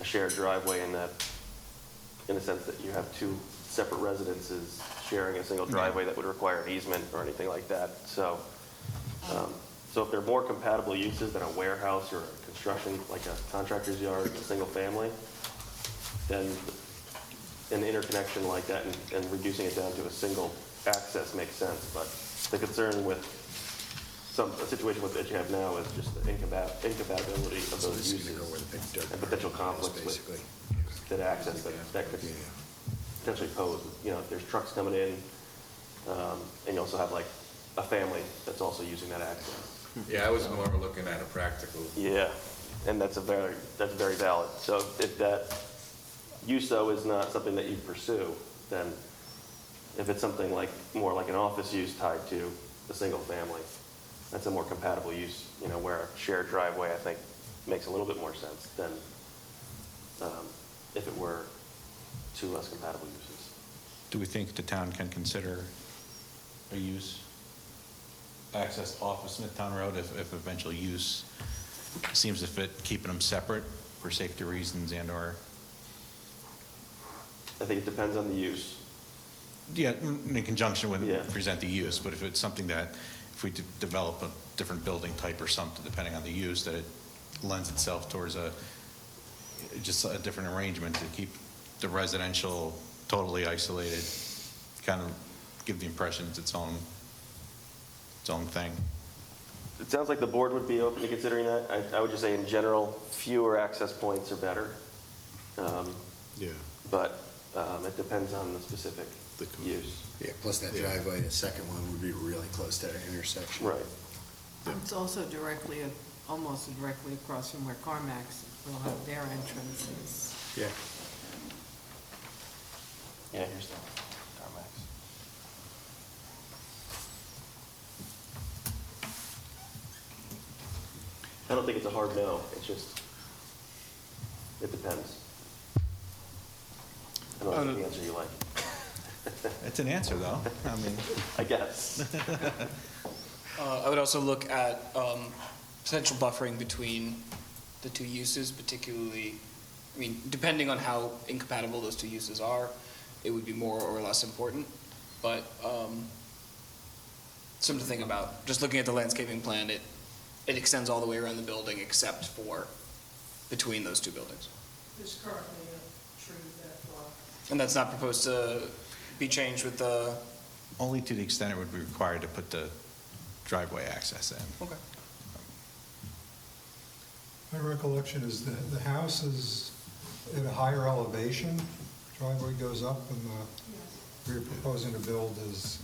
a shared driveway in the sense that you have two separate residences sharing a single driveway that would require an easement or anything like that. So if they're more compatible uses than a warehouse or a construction, like a contractor's yard, a single family, then an interconnection like that and reducing it down to a single access makes sense. But the concern with a situation that you have now is just the incompatibility of those uses and potential conflicts with that access that could potentially pose. If there's trucks coming in, and you also have like a family that's also using that access. Yeah, I was more looking at a practical. Yeah, and that's very valid. So if that use though is not something that you pursue, then if it's something more like an office use tied to a single family, that's a more compatible use, where a shared driveway, I think, makes a little bit more sense than if it were two less compatible uses. do we think the town can consider a use access off of Smithtown Road if eventual use seems to fit, keeping them separate for safety reasons and/or? I think it depends on the use. Yeah, in conjunction with present the use, but if it's something that, if we develop a different building type or something, depending on the use, that it lends itself towards just a different arrangement to keep the residential totally isolated, kind of give the impression it's its own thing. It sounds like the board would be open to considering that. I would just say in general, fewer access points are better. But it depends on the specific use. Yeah, plus that driveway, the second one would be really close to that intersection. Right. It's also directly almost directly across from where CarMax will have their entrances. Yeah. Yeah, here's the CarMax. I don't think it's a hard no, it's just, it depends. I don't know the answer you like. It's an answer, though. I mean, I guess. I would also look at potential buffering between the two uses, particularly, I mean, depending on how incompatible those two uses are, it would be more or less important. But something to think about. Just looking at the landscaping plan, it extends all the way around the building except for between those two buildings. There's currently a tree that far. And that's not proposed to be changed with the, only to the extent it would be required to put the driveway access in. okay. My recollection is that the house is at a higher elevation, driveway goes up, and the, where you're proposing to build is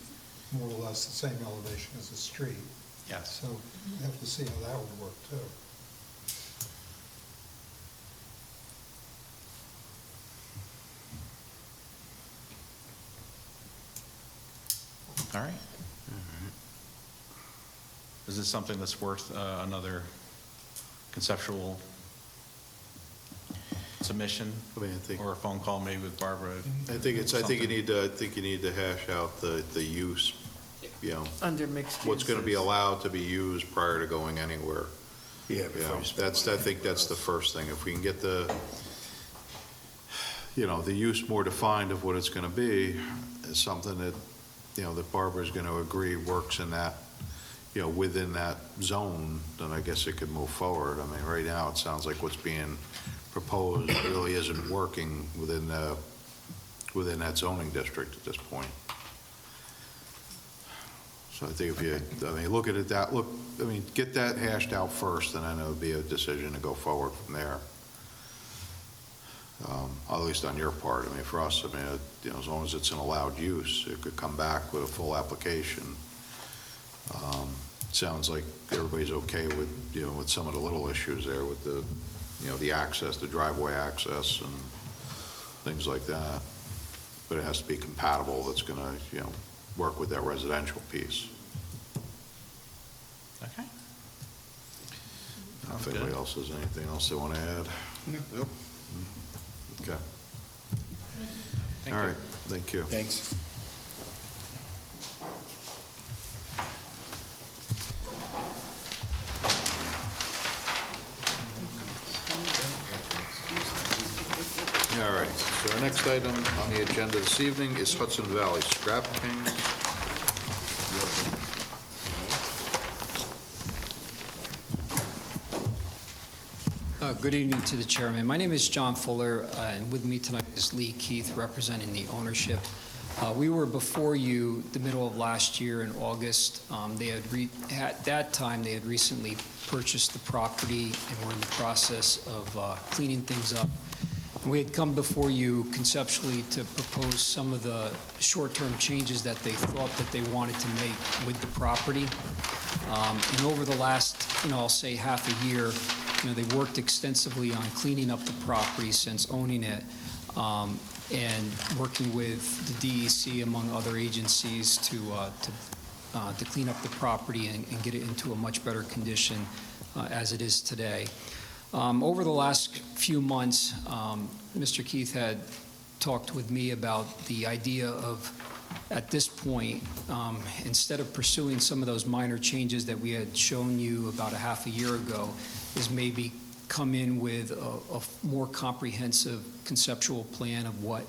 more or less the same elevation as the street. Yes. So you have to see how that would work, too. All right. Is this something that's worth another conceptual submission? I mean, I think, Or a phone call maybe with Barbara? I think you need to hash out the use, you know, Under mixed what's going to be uses. allowed to be used prior to going anywhere. Yeah, You before know, you spend I think that's the first thing. If we can get the use more defined of what it's going to be, is something that, that Barbara's going to agree works in that, within that zone, then I guess it could move forward. I mean, right now, it sounds like what's being proposed really isn't working within that zoning district at this point. So I think look at it get that hashed out first, and then it'll be a decision to go forward from there. At least on your part. I mean, for us, as long as it's an allowed use, it could come back with a full application. Sounds like everybody's okay with, with some of the little issues there with the, the access, the driveway access and things like that. But it has to be compatible. That's going to, work with that residential piece. Okay. If anybody else has anything else they want to add? Nope. Okay. Thank All you. right, thank you. Thanks. All right, so our next item on the agenda this evening is Hudson Valley Scrap King. Good evening to the chairman. My name is John Fuller, and with me tonight is Lee Keith, representing the ownership. We were before you the middle of last year in August. At that time, they had recently purchased the property and were in the process of cleaning things up. We had come before you conceptually to propose some of the short-term changes that they thought that they wanted to make with the property. And over the last, I'll say half a year, they worked extensively on cleaning up the property since owning it, and working with the DEC, among other agencies, to clean up the property and get it into a much better condition as it is today. Over the last few months, Mr. Keith had talked with me about the idea of, at this point, instead of pursuing some of those minor changes that we had shown you about a half a year ago, is maybe come in with a more comprehensive conceptual plan of what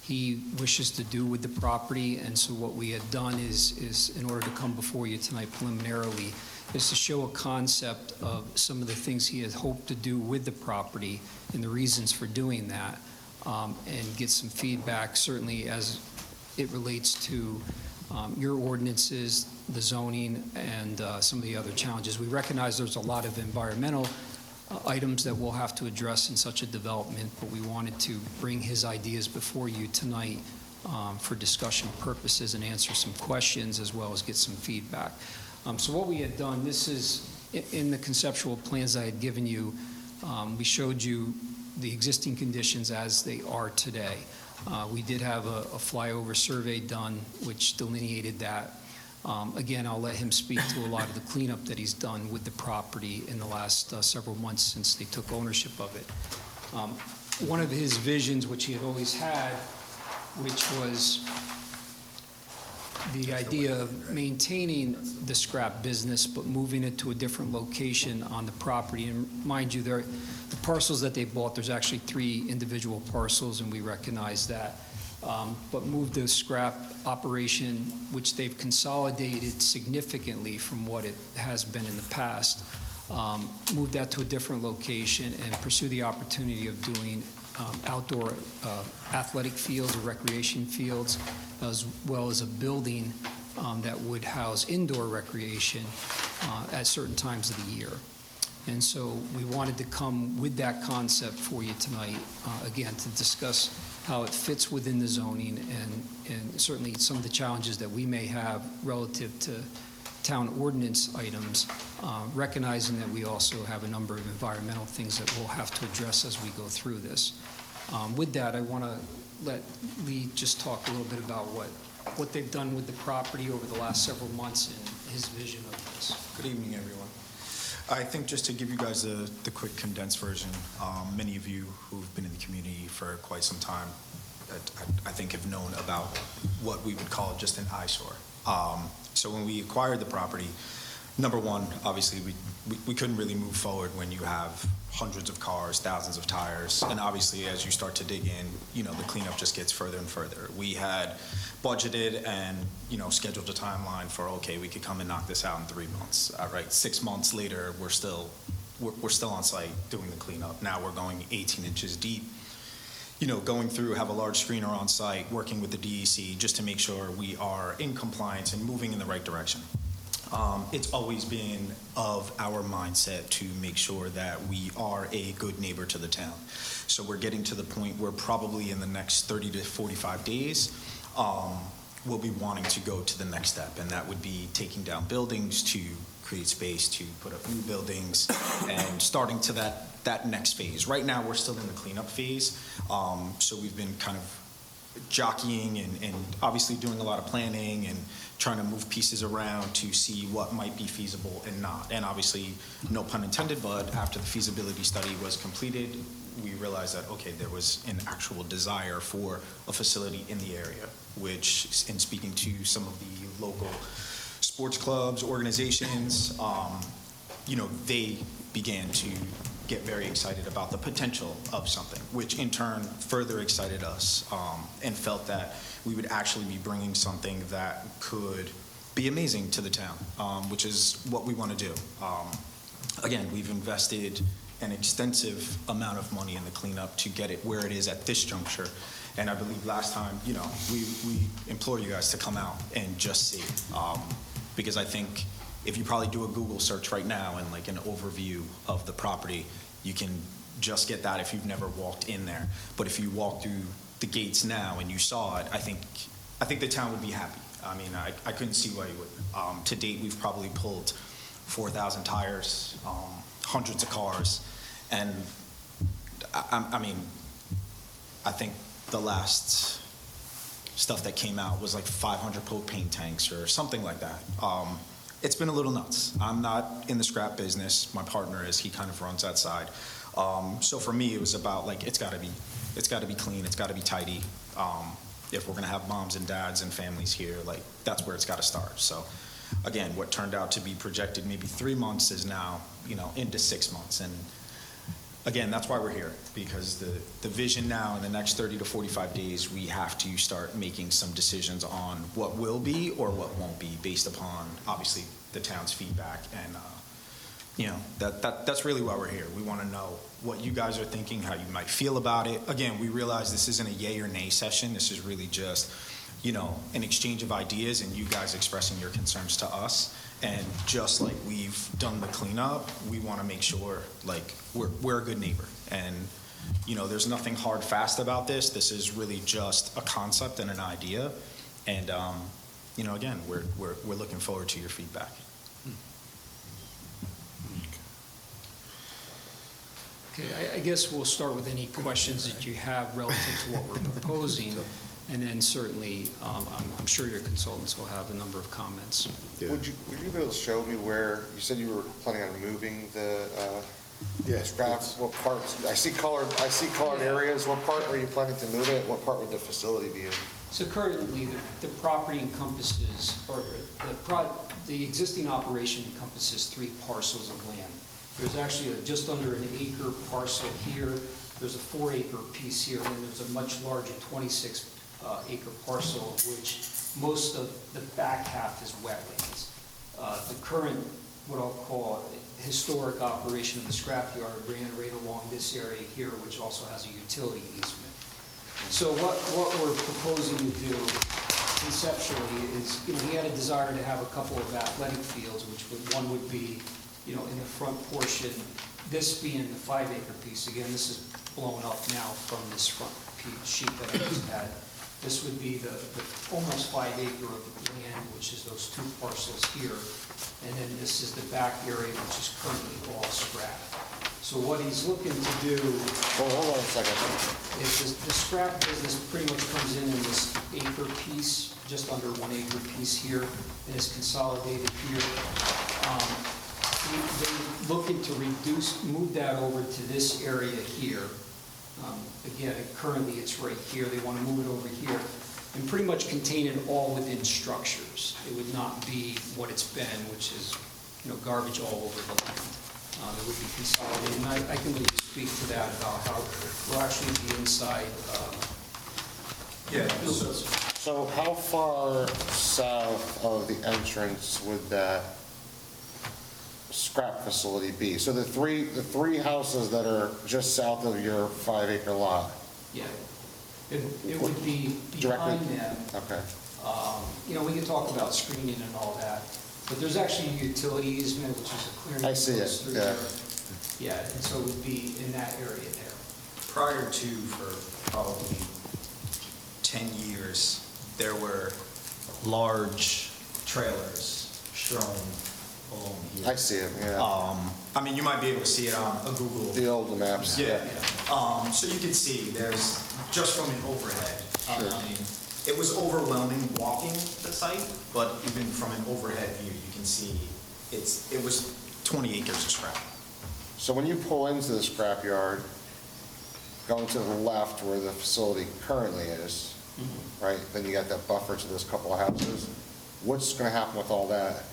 he wishes to do with the property. And so what we had done is in order to come before you tonight preliminarily, is to show a concept of some of the things he had hoped to do with the property and the reasons for doing that, and get some feedback, certainly as it relates to your ordinances, the zoning, and some of the other challenges. We recognize there's a lot of environmental items that we'll have to address in such a development, but we wanted to bring his ideas before you tonight for discussion purposes and answer some questions as well as get some feedback. So what we had done, this is In the conceptual plans I had given you, we showed you the existing conditions as they are today. We did have a flyover survey done, which delineated that. Again, I'll let him speak to a lot of the cleanup that he's done with the property in the last several months since they took ownership of it. One of his visions, which he had always had, which was the idea of maintaining the scrap business, but moving it to a different location on the property. And mind you, the parcels that they bought, there's actually 3 individual parcels, and we recognize that. But moved the scrap operation, which they've consolidated significantly from what it has been in the past, move that to a different location and pursue the opportunity of doing outdoor athletic fields or recreation fields, as well as a building that would house indoor recreation at certain times of the year. And so we wanted to come with that concept for you tonight, again, to discuss how it fits within the zoning and certainly some of the challenges that we may have relative to town ordinance items, recognizing that we also have a number of environmental things that we'll have to address as we go through this. With that, I want to let Lee just talk a little bit about what they've done with the property over the last several months and his vision of this. Good evening, everyone. I think just to give you guys the quick condensed version, many of you who've been in the community for quite some time, I think have known about what we would call just an eyesore. So when we acquired the property, number one, obviously we couldn't really move forward when you have hundreds of cars, thousands of tires, and obviously as you start to dig in, the cleanup just gets further and further. We had budgeted and, scheduled a timeline for, okay, we could come and knock this out in 3 months. Right, 6 months later, we're still on site doing the cleanup. Now we're going 18 inches deep. Going through, have a large screener on site, working with the DEC just to make sure we are in compliance and moving in the right direction. It's always been of our mindset to make sure that we are a good neighbor to the town. So we're getting to the point where probably in the next 30 to 45 days, we'll be wanting to go to the next step, and that would be taking down buildings to create space to put up new buildings and starting to that next phase. Right now, we're still in the cleanup phase, so we've been kind of jockeying and obviously doing a lot of planning and trying to move pieces around to see what might be feasible and not. And obviously, no pun intended, but after the feasibility study was completed, we realized that, okay, there was an actual desire for a facility in the area, which, in speaking to some of the local sports clubs, organizations, they began to get very excited about the potential of something, which in turn further excited us and felt that we would actually be bringing something that could be amazing to the town, which is what we want to do. Again, we've invested an extensive amount of money in the cleanup to get it where it is at this juncture. And I believe last time, we implore you guys to come out and just see. Because I think if you probably do a Google search right now and like an overview of the property, you can just get that if you've never walked in there. But if you walk through the gates now and you saw it, I think the town would be happy. I mean, I couldn't see why you wouldn't. To date, we've probably pulled 4,000 tires, hundreds of cars, and I mean, I think the last stuff that came out was like 500 propane tanks or something like that. It's been a little nuts. I'm not in the scrap business. My partner is. He kind of runs that side. So for me, it was about like it's got to be clean. It's got to be tidy. If we're gonna have moms and dads and families here, like that's where it's got to start. So again, what turned out to be projected maybe 3 months is now into 6 months. And again, that's why we're here, because the vision now in the next 30 to 45 days, we have to start making some decisions on what will be or what won't be based upon, obviously, the town's feedback. And, that's really why we're here. We want to know what you guys are thinking, how you might feel about it. Again, we realize this isn't a yay or nay session. This is really just, an exchange of ideas and you guys expressing your concerns to us. And just like we've done the cleanup, we want to make sure like we're a good neighbor. And there's nothing hard fast about this. This is really just a concept and an idea. And again, we're looking forward to your feedback. Okay, I guess we'll start with any questions that you have relative to what we're proposing, and then certainly, I'm sure your consultants will have a number of comments. Would you be able to show me where, you said you were planning on removing the scrap, what parts? I see colored areas. What part are you planning to move it? What part would the facility be in? So currently, the property encompasses, or the existing operation encompasses 3 parcels of land. There's actually just under an acre parcel here, there's a 4-acre piece here, and then there's a much larger 26-acre parcel, of which most of the back half is wetlands. The current, what I'll call historic operation of the scrapyard ran right along this area here, which also has a utility easement. So what we're proposing to do conceptually is, we had a desire to have a couple of athletic fields, one would be, in the front portion, this being the 5-acre piece. Again, this is blown up now from this front sheet that I just had. This would be the almost 5-acre of land, which is those 2 parcels here. And then this is the back area, which is currently all scrap. So what he's looking to do. Hold on a second. Is the scrap business pretty much comes in this acre piece, just under 1-acre piece here, and is consolidated here. They're looking to move that over to this area here. Again, currently it's right here. They want to move it over here and pretty much contain it all within structures. It would not be what it's been, which is, garbage all over the land. It would be consolidated. And I can really speak to that about how we'll actually be inside. So how far south of the entrance would that scrap facility be? So the three houses that are just south of your 5-acre lot? Yeah. It would be behind them. Okay. We can talk about screening and all that, but there's actually a utility easement, which is a clearing. I see it, yeah. Yeah, and so it would be in that area there. Prior to, for probably 10 years, there were large trailers shown along here. I see it, yeah. You might be able to see it on a Google. The old maps. Yeah. So you can see there's, just from an overhead, it was overwhelming walking the site, but even from an overhead view, you can see it was 20 acres of scrap. So when you pull into the scrapyard, going to the left where the facility currently is, right, then you got that buffer to this couple of houses. What's going to happen with all that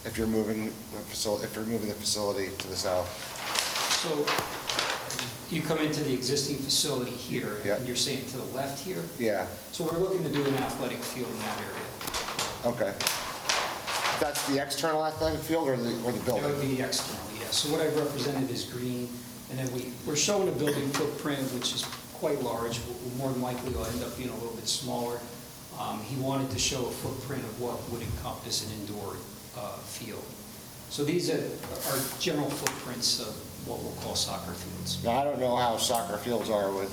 if you're moving the facility to the south? So you come into the existing facility here, Yeah. and you're saying to the left here? Yeah. So we're looking to do an athletic field in that area. Okay. That's the external athletic field or the building? That would be external, yes. So what I've represented is green, and then we're showing a building footprint, which is quite large. More than likely, it'll end up being a little bit smaller. He wanted to show a footprint of what would encompass an indoor field. So these are general footprints of what we'll call soccer fields. Now, I don't know how soccer fields are with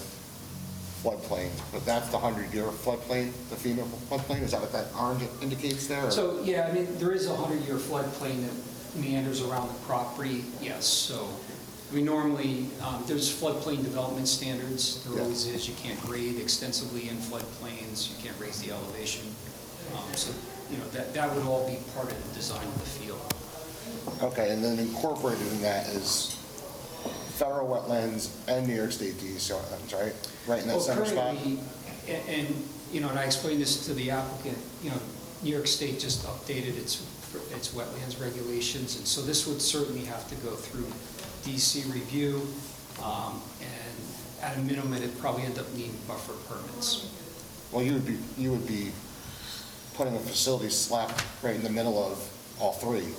floodplain, but that's the 100-year floodplain, the FEMA floodplain? Is that what that orange indicates there? Or? So, yeah, there is a 100-year floodplain that meanders around the property, yes. So, normally, there's floodplain development standards. There always is. You can't grade extensively in floodplains. You can't raise the elevation. So, that would all be part of the design of the field. Okay, and then incorporated in that is federal wetlands and New York State DEC wetlands, right? Right in that center spot? Currently, and I explained this to the applicant, New York State just updated its wetlands regulations, and so this would certainly have to go through DC review, and at a minimum, it'd probably end up needing buffer permits. Well, you would be putting a facility slap right in the middle of all three,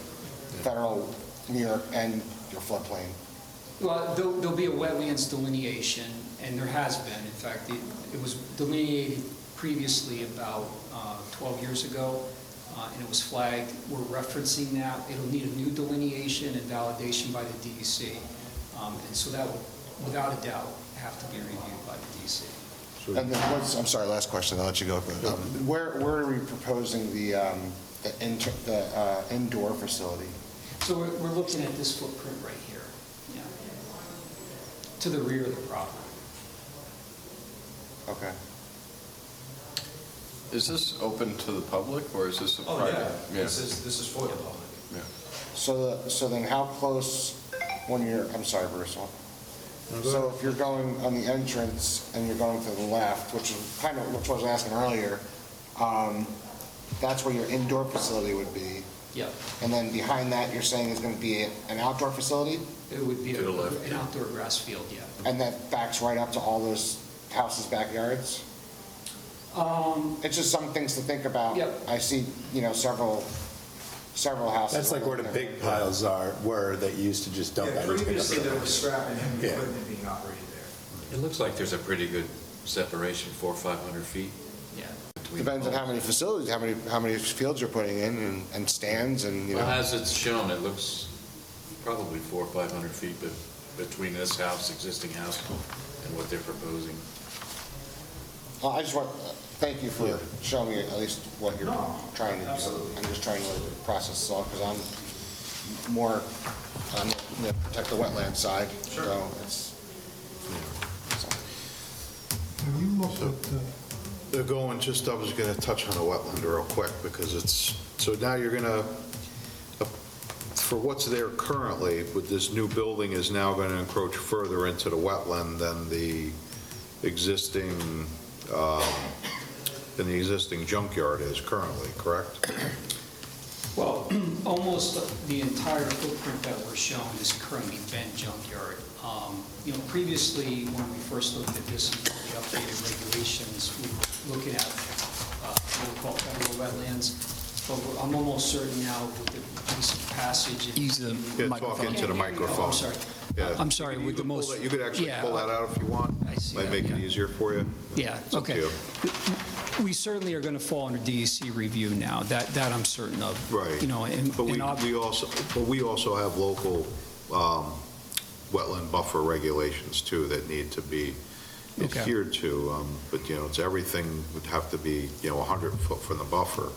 federal, New York, and your floodplain. Well, there'll be a wetlands delineation, and there has been. In fact, it was delineated previously about 12 years ago, and it was flagged. We're referencing that. It'll need a new delineation and validation by the DEC, and so that will, without a doubt, have to be reviewed by the DEC. And then I'm sorry, last question, I'll let you go. Where are we proposing the indoor facility? So we're looking at this footprint right here. Yeah. to the rear of the property. Okay. Is this open to the public, or is this a Oh, private? yeah, this is for the public. Yeah. So then how close, when you're, I'm sorry, Bruce. So if you're going on the entrance and you're going to the left, which is kind of, which I was asking earlier, that's where your indoor facility would be. Yep. And then behind that, you're saying is going to be an outdoor facility? It would be an outdoor grass field, yeah. And that backs right up to all those houses' backyards? It's just some things to think about. Yep. I see, several houses. That's like where the big piles were that you used to just dump Yeah, everything. previously there was scrap and heavy Yeah. equipment being operated there. It looks like there's a pretty good separation, 400 or 500 feet. Yeah. Depends on how many facilities, how many fields you're putting in and stands and, Well, as it's shown, it looks probably 400 or 500 feet between this house, existing house, and what they're proposing. Well, I just want, thank you for showing me at least what you're trying to do. absolutely. I'm just trying to process this all, because I'm more on the protect the wetland side. Sure. So it's, Have you looked at the They're going, I was going to touch on the wetland real quick, because so now you're going to, for what's there currently, with this new building is now going to encroach further into the wetland than the existing, junkyard is currently, correct? Well, almost the entire footprint that we're showing is currently bent junkyard. Previously, when we first looked at this and the updated regulations, we were looking at what we call federal wetlands. But I'm almost certain now with the recent passage. Talk into the microphone. I'm sorry. Yeah. I'm sorry, with the most. You could actually pull that out if you want. I see. Might make it easier for you. Yeah, It's up to okay. you. We certainly are going to fall under DEC review now. That I'm certain of. Right. But we also have local wetland buffer regulations too that need to be Okay. adhered to. But, it's everything would have to be, 100 foot from the buffer.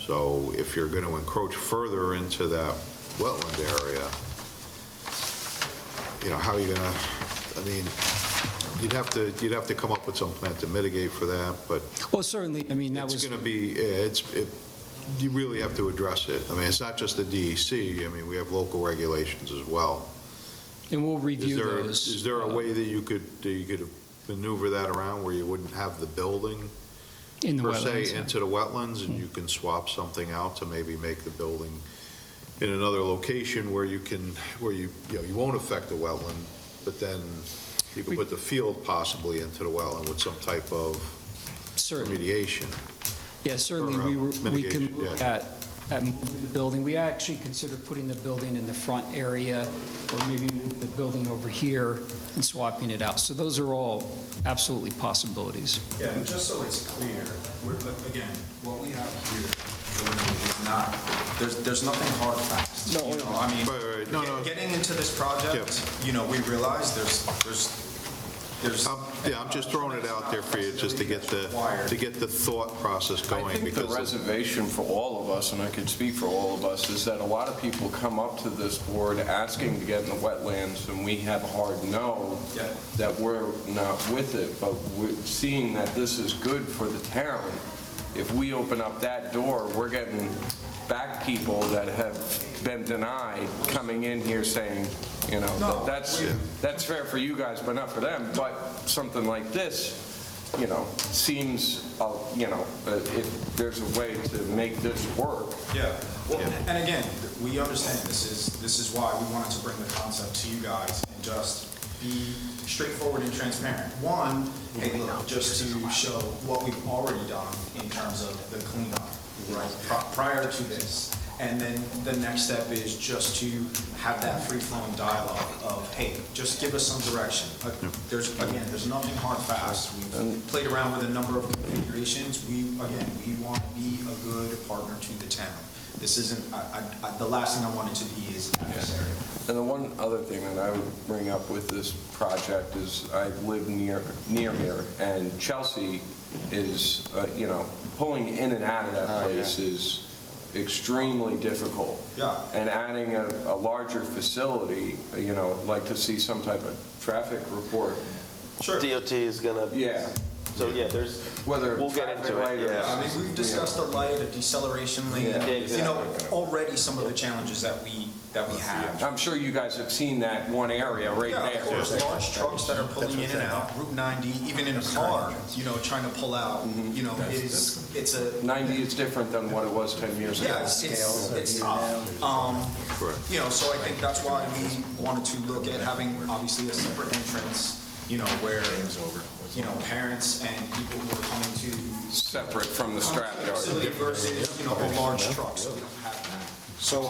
So if you're going to encroach further into that wetland area, how are you going to, you'd have to come up with some plan to mitigate for that, but Well, certainly, that was. it's going to be, you really have to address it. It's not just the DEC, we have local regulations as well. And we'll review those. Is there a way that you could maneuver that around where you wouldn't have the building In the per wetlands, se yeah. into the wetlands, and you can swap something out to maybe make the building in another location where you won't affect the wetland, but then you could put the field possibly into the wetland with some type of remediation. Yeah, certainly, or, we mitigation, can look yeah. at moving the building. We actually considered putting the building in the front area, or maybe move the building over here and swapping it out. So those are all absolutely possibilities. Yeah, and just so it's clear, again, what we have here is not, there's nothing hard fast. No, Right. No. Getting into this project, we realize there's I'm just throwing it out there for you, just to get the thought process going. I think the because reservation for all of us, and I can speak for all of us, is that a lot of people come up to this board asking to get in the wetlands, and we have a hard no that we're not with it, but we're seeing that this is good for the town. If we open up that door, we're getting back people that have been denied coming in here saying, that's fair for you guys, but not for them. But something like this, seems, if there's a way to make this work. Yeah, well, and again, we understand this is why we wanted to bring the concept to you guys and just be straightforward and transparent. One, hey, look, just to show what we've already done in terms of the cleanup, right, prior to this. And then the next step is just to have that free-flowing dialogue of, hey, just give us some direction. There's nothing hard fast. We've played around with a number of configurations. We want to be a good partner to the town. This isn't, the last thing I want it to be is adversary. And the one other thing that I would bring up with this project is I live near here, and Chelsea is, pulling in and out of that place is extremely difficult. Yeah. And adding a larger facility, you know, like to see some type of traffic report. DOT is gonna. Yeah. So, yeah, there's, Whether we'll get into it, yeah. I mean, we've discussed a light, a deceleration lane, Yeah. you know, already some of the challenges that we have. I'm sure you guys have seen that one area right Yeah, there. of course, large trucks that are pulling in and out, Route 90, even in a car, you know, trying to pull out, you know, it's a. 90 is different than what it was 10 years ago. Yeah, it's tough. You know, so I think that's why we wanted to look at having obviously a separate entrance, you know, where, you know, parents and people who are coming to. Separate from the scrap yard. Facility versus, you know, a large truck, so we don't have that. So,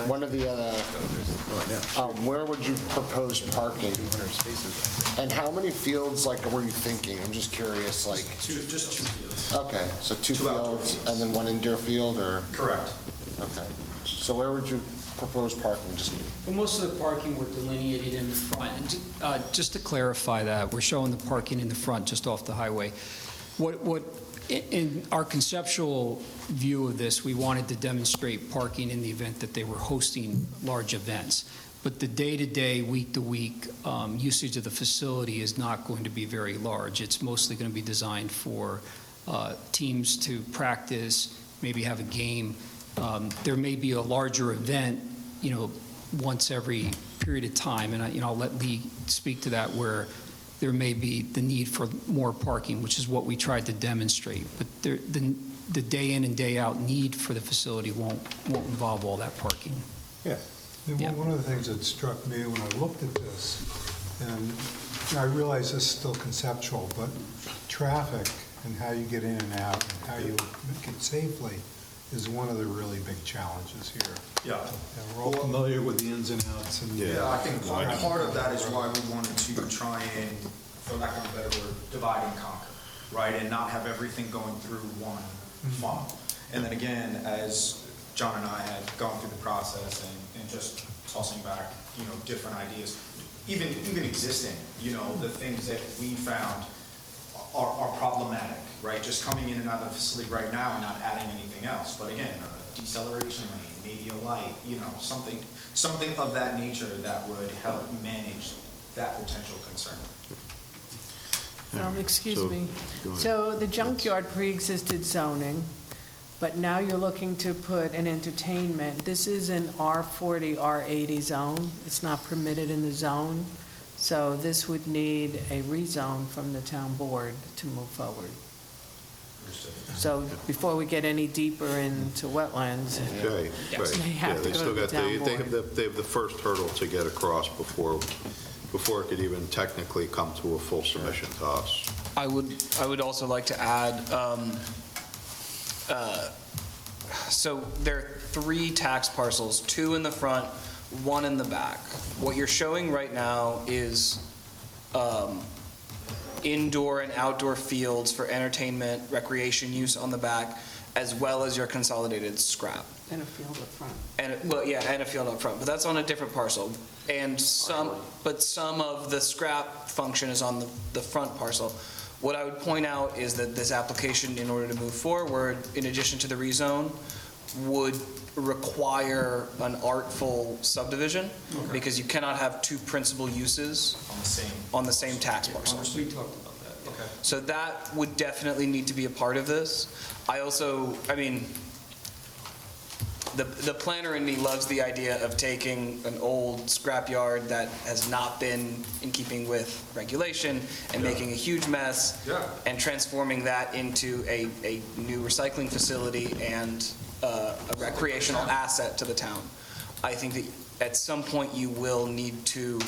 one of the other, where would you propose parking? And how many fields, like, were you thinking? I'm just curious, like. Just 2 fields. Okay, so two outdoor fields fields. and then one indoor field, or? Correct. Okay. So where would you propose parking? Just Well, most of the parking were delineated in the front. And just to clarify that, we're showing the parking in the front, just off the highway. In our conceptual view of this, we wanted to demonstrate parking in the event that they were hosting large events. But the day-to-day, week-to-week usage of the facility is not going to be very large. It's mostly going to be designed for teams to practice, maybe have a game. There may be a larger event, you know, once every period of time, and I'll let Lee speak to that, where there may be the need for more parking, which is what we tried to demonstrate. But the day in and day out need for the facility won't involve all that parking. Yeah. One of the things that struck me when I looked at this, and I realize this is still conceptual, but traffic and how you get in and out and how you make it safely is one of the really big challenges here. Yeah. And we're all familiar with the ins and outs. And Yeah, I think part of that is why we wanted to try and, for lack of a better word, divide and conquer, right? And not have everything going through one funnel. And then again, as John and I had gone through the process and just tossing back, you know, different ideas, even existing, you know, the things that we found are problematic, right? Just coming in and out of the facility right now and not adding anything else. But again, a deceleration lane, maybe a light, you know, something of that nature that would help manage that potential concern. Excuse So, me. go ahead. So the junkyard pre-existed zoning, but now you're looking to put an entertainment. This is an R40, R80 zone. It's not permitted in the zone. So this would need a rezone from the town board to move forward. So before we get any deeper into wetlands, Okay, they right. have Yeah, to they go still to the got, town they board. have the first hurdle to get across before it could even technically come to a full submission to us. I would also like to add, so there are 3 tax parcels, 2 in the front, 1 in the back. What you're showing right now is indoor and outdoor fields for entertainment, recreation use on the back, as well as your consolidated scrap. And a field up front. And a field up front, but that's on a different parcel. And some of the scrap function is on the front parcel. What I would point out is that this application, in order to move forward, in addition to the rezone, would require an artful subdivision, because you cannot have 2 principal uses on the same tax parcel. We talked about that. Okay. So that would definitely need to be a part of this. The planner in me loves the idea of taking an old scrapyard that has not been in keeping with regulation and making a huge mess and transforming that into a new recycling facility and a recreational asset to the town. I think that at some point you will need to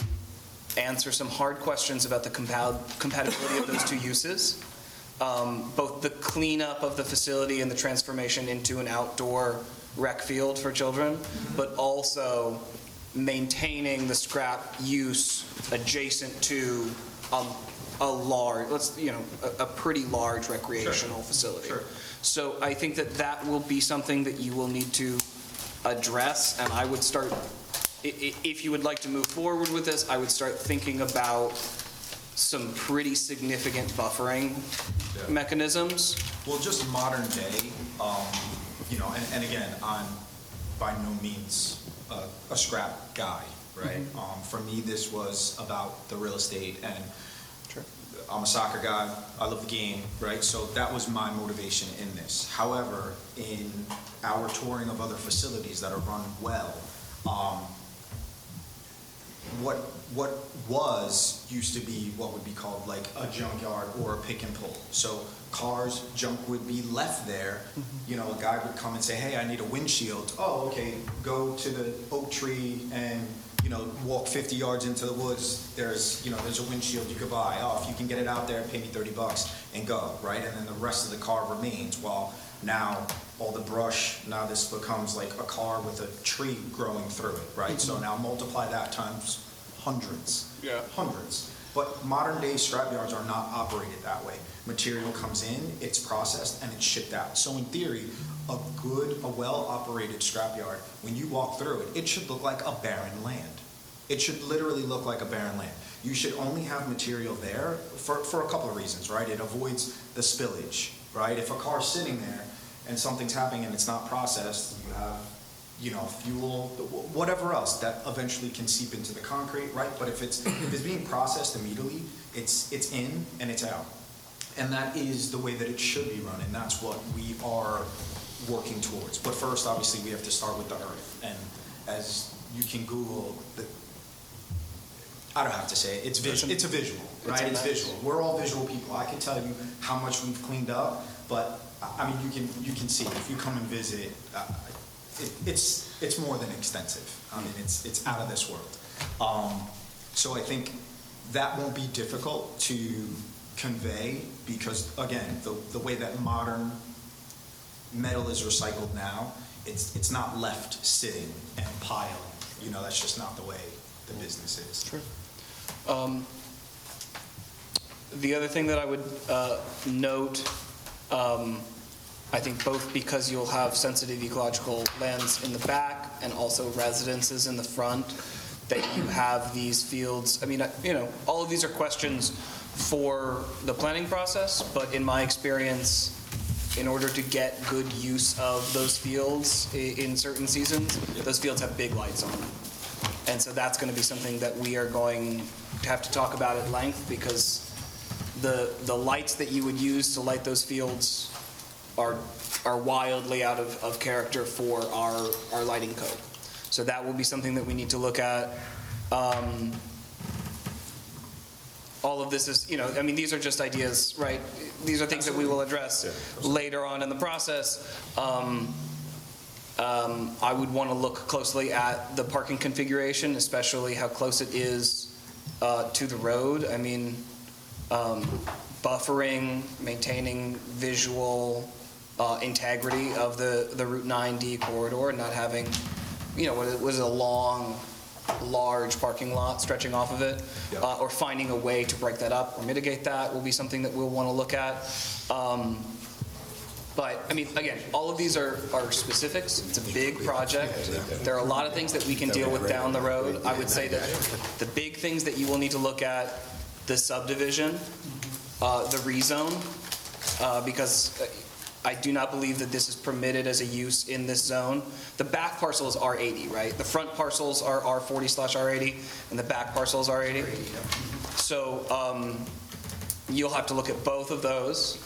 answer some hard questions about the compatibility of those 2 uses. Both the cleanup of the facility and the transformation into an outdoor rec field for children, but also maintaining the scrap use adjacent to a pretty large recreational facility. So I think that will be something that you will need to address, and I would start, if you would like to move forward with this, I would start thinking about some pretty significant buffering mechanisms. Well, just modern day, You know, and again, I'm by no means a scrap guy, right? For me, this was about the real estate, and I'm a soccer guy, I love the game, right? So that was my motivation in this. However, in our touring of other facilities that are run well, what used to be what would be called like a junkyard or a pick and pull. So cars, junk would be left there. You know, a guy would come and say, hey, I need a windshield. Oh, okay, go to the oak tree and, you know, walk 50 yards into the woods. There's a windshield you could buy. Oh, if you can get it out there, pay me $30 and go, right? And then the rest of the car remains. Well, now all the brush, now this becomes like a car with a tree growing through it, right? So now multiply that times hundreds. Yeah. Hundreds. But modern day scrapyards are not operated that way. Material comes in, it's processed, and it's shipped out. So in theory, a well-operated scrapyard, when you walk through it, it should look like a barren land. It should literally look like a barren land. You should only have material there for a couple of reasons, right? It avoids the spillage, right? If a car's sitting there and something's happening and it's not processed, you have, you know, fuel, whatever else that eventually can seep into the concrete, right? But if it's being processed immediately, it's in and it's out. And that is the way that it should be run, and that's what we are working towards. But first, obviously, we have to start with the earth. And as you can Google, I don't have to say it, it's a visual, right? It's visual. We're all visual people. I can tell you how much we've cleaned up, but I mean, you can see if you come and visit. It's more than extensive. I mean, it's out of this world. So I think that won't be difficult to convey because, again, the way that modern metal is recycled now, it's not left sitting and piling. You know, that's just not the way the business is. Sure. The other thing that I would note, I think both because you'll have sensitive ecological lands in the back and also residences in the front, that you have these fields. I mean, you know, all of these are questions for the planning process, but in my experience, in order to get good use of those fields in certain seasons, those fields have big lights on them. And so that's going to be something that we are going to have to talk about at length, because the lights that you would use to light those fields are wildly out of character for our lighting code. So that will be something that we need to look at. All of this is, you know, I mean, these are just ideas, right? These are things that we will address later on in the process. I would want to look closely at the parking configuration, especially how close it is to the road. I mean, buffering, maintaining visual integrity of the Route 9D corridor, not having, you know, what was a long, large parking lot stretching off of it, or finding a way to break that up or mitigate that will be something that we'll want to look at. But, I mean, again, all of these are specifics. It's a big project. There are a lot of things that we can deal with down the road. I would say that the big things that you will need to look at, the subdivision, the rezone, because I do not believe that this is permitted as a use in this zone. The back parcel is R80, right? The front parcels are R40/R80, and the back parcel is R80. So you'll have to look at both of those.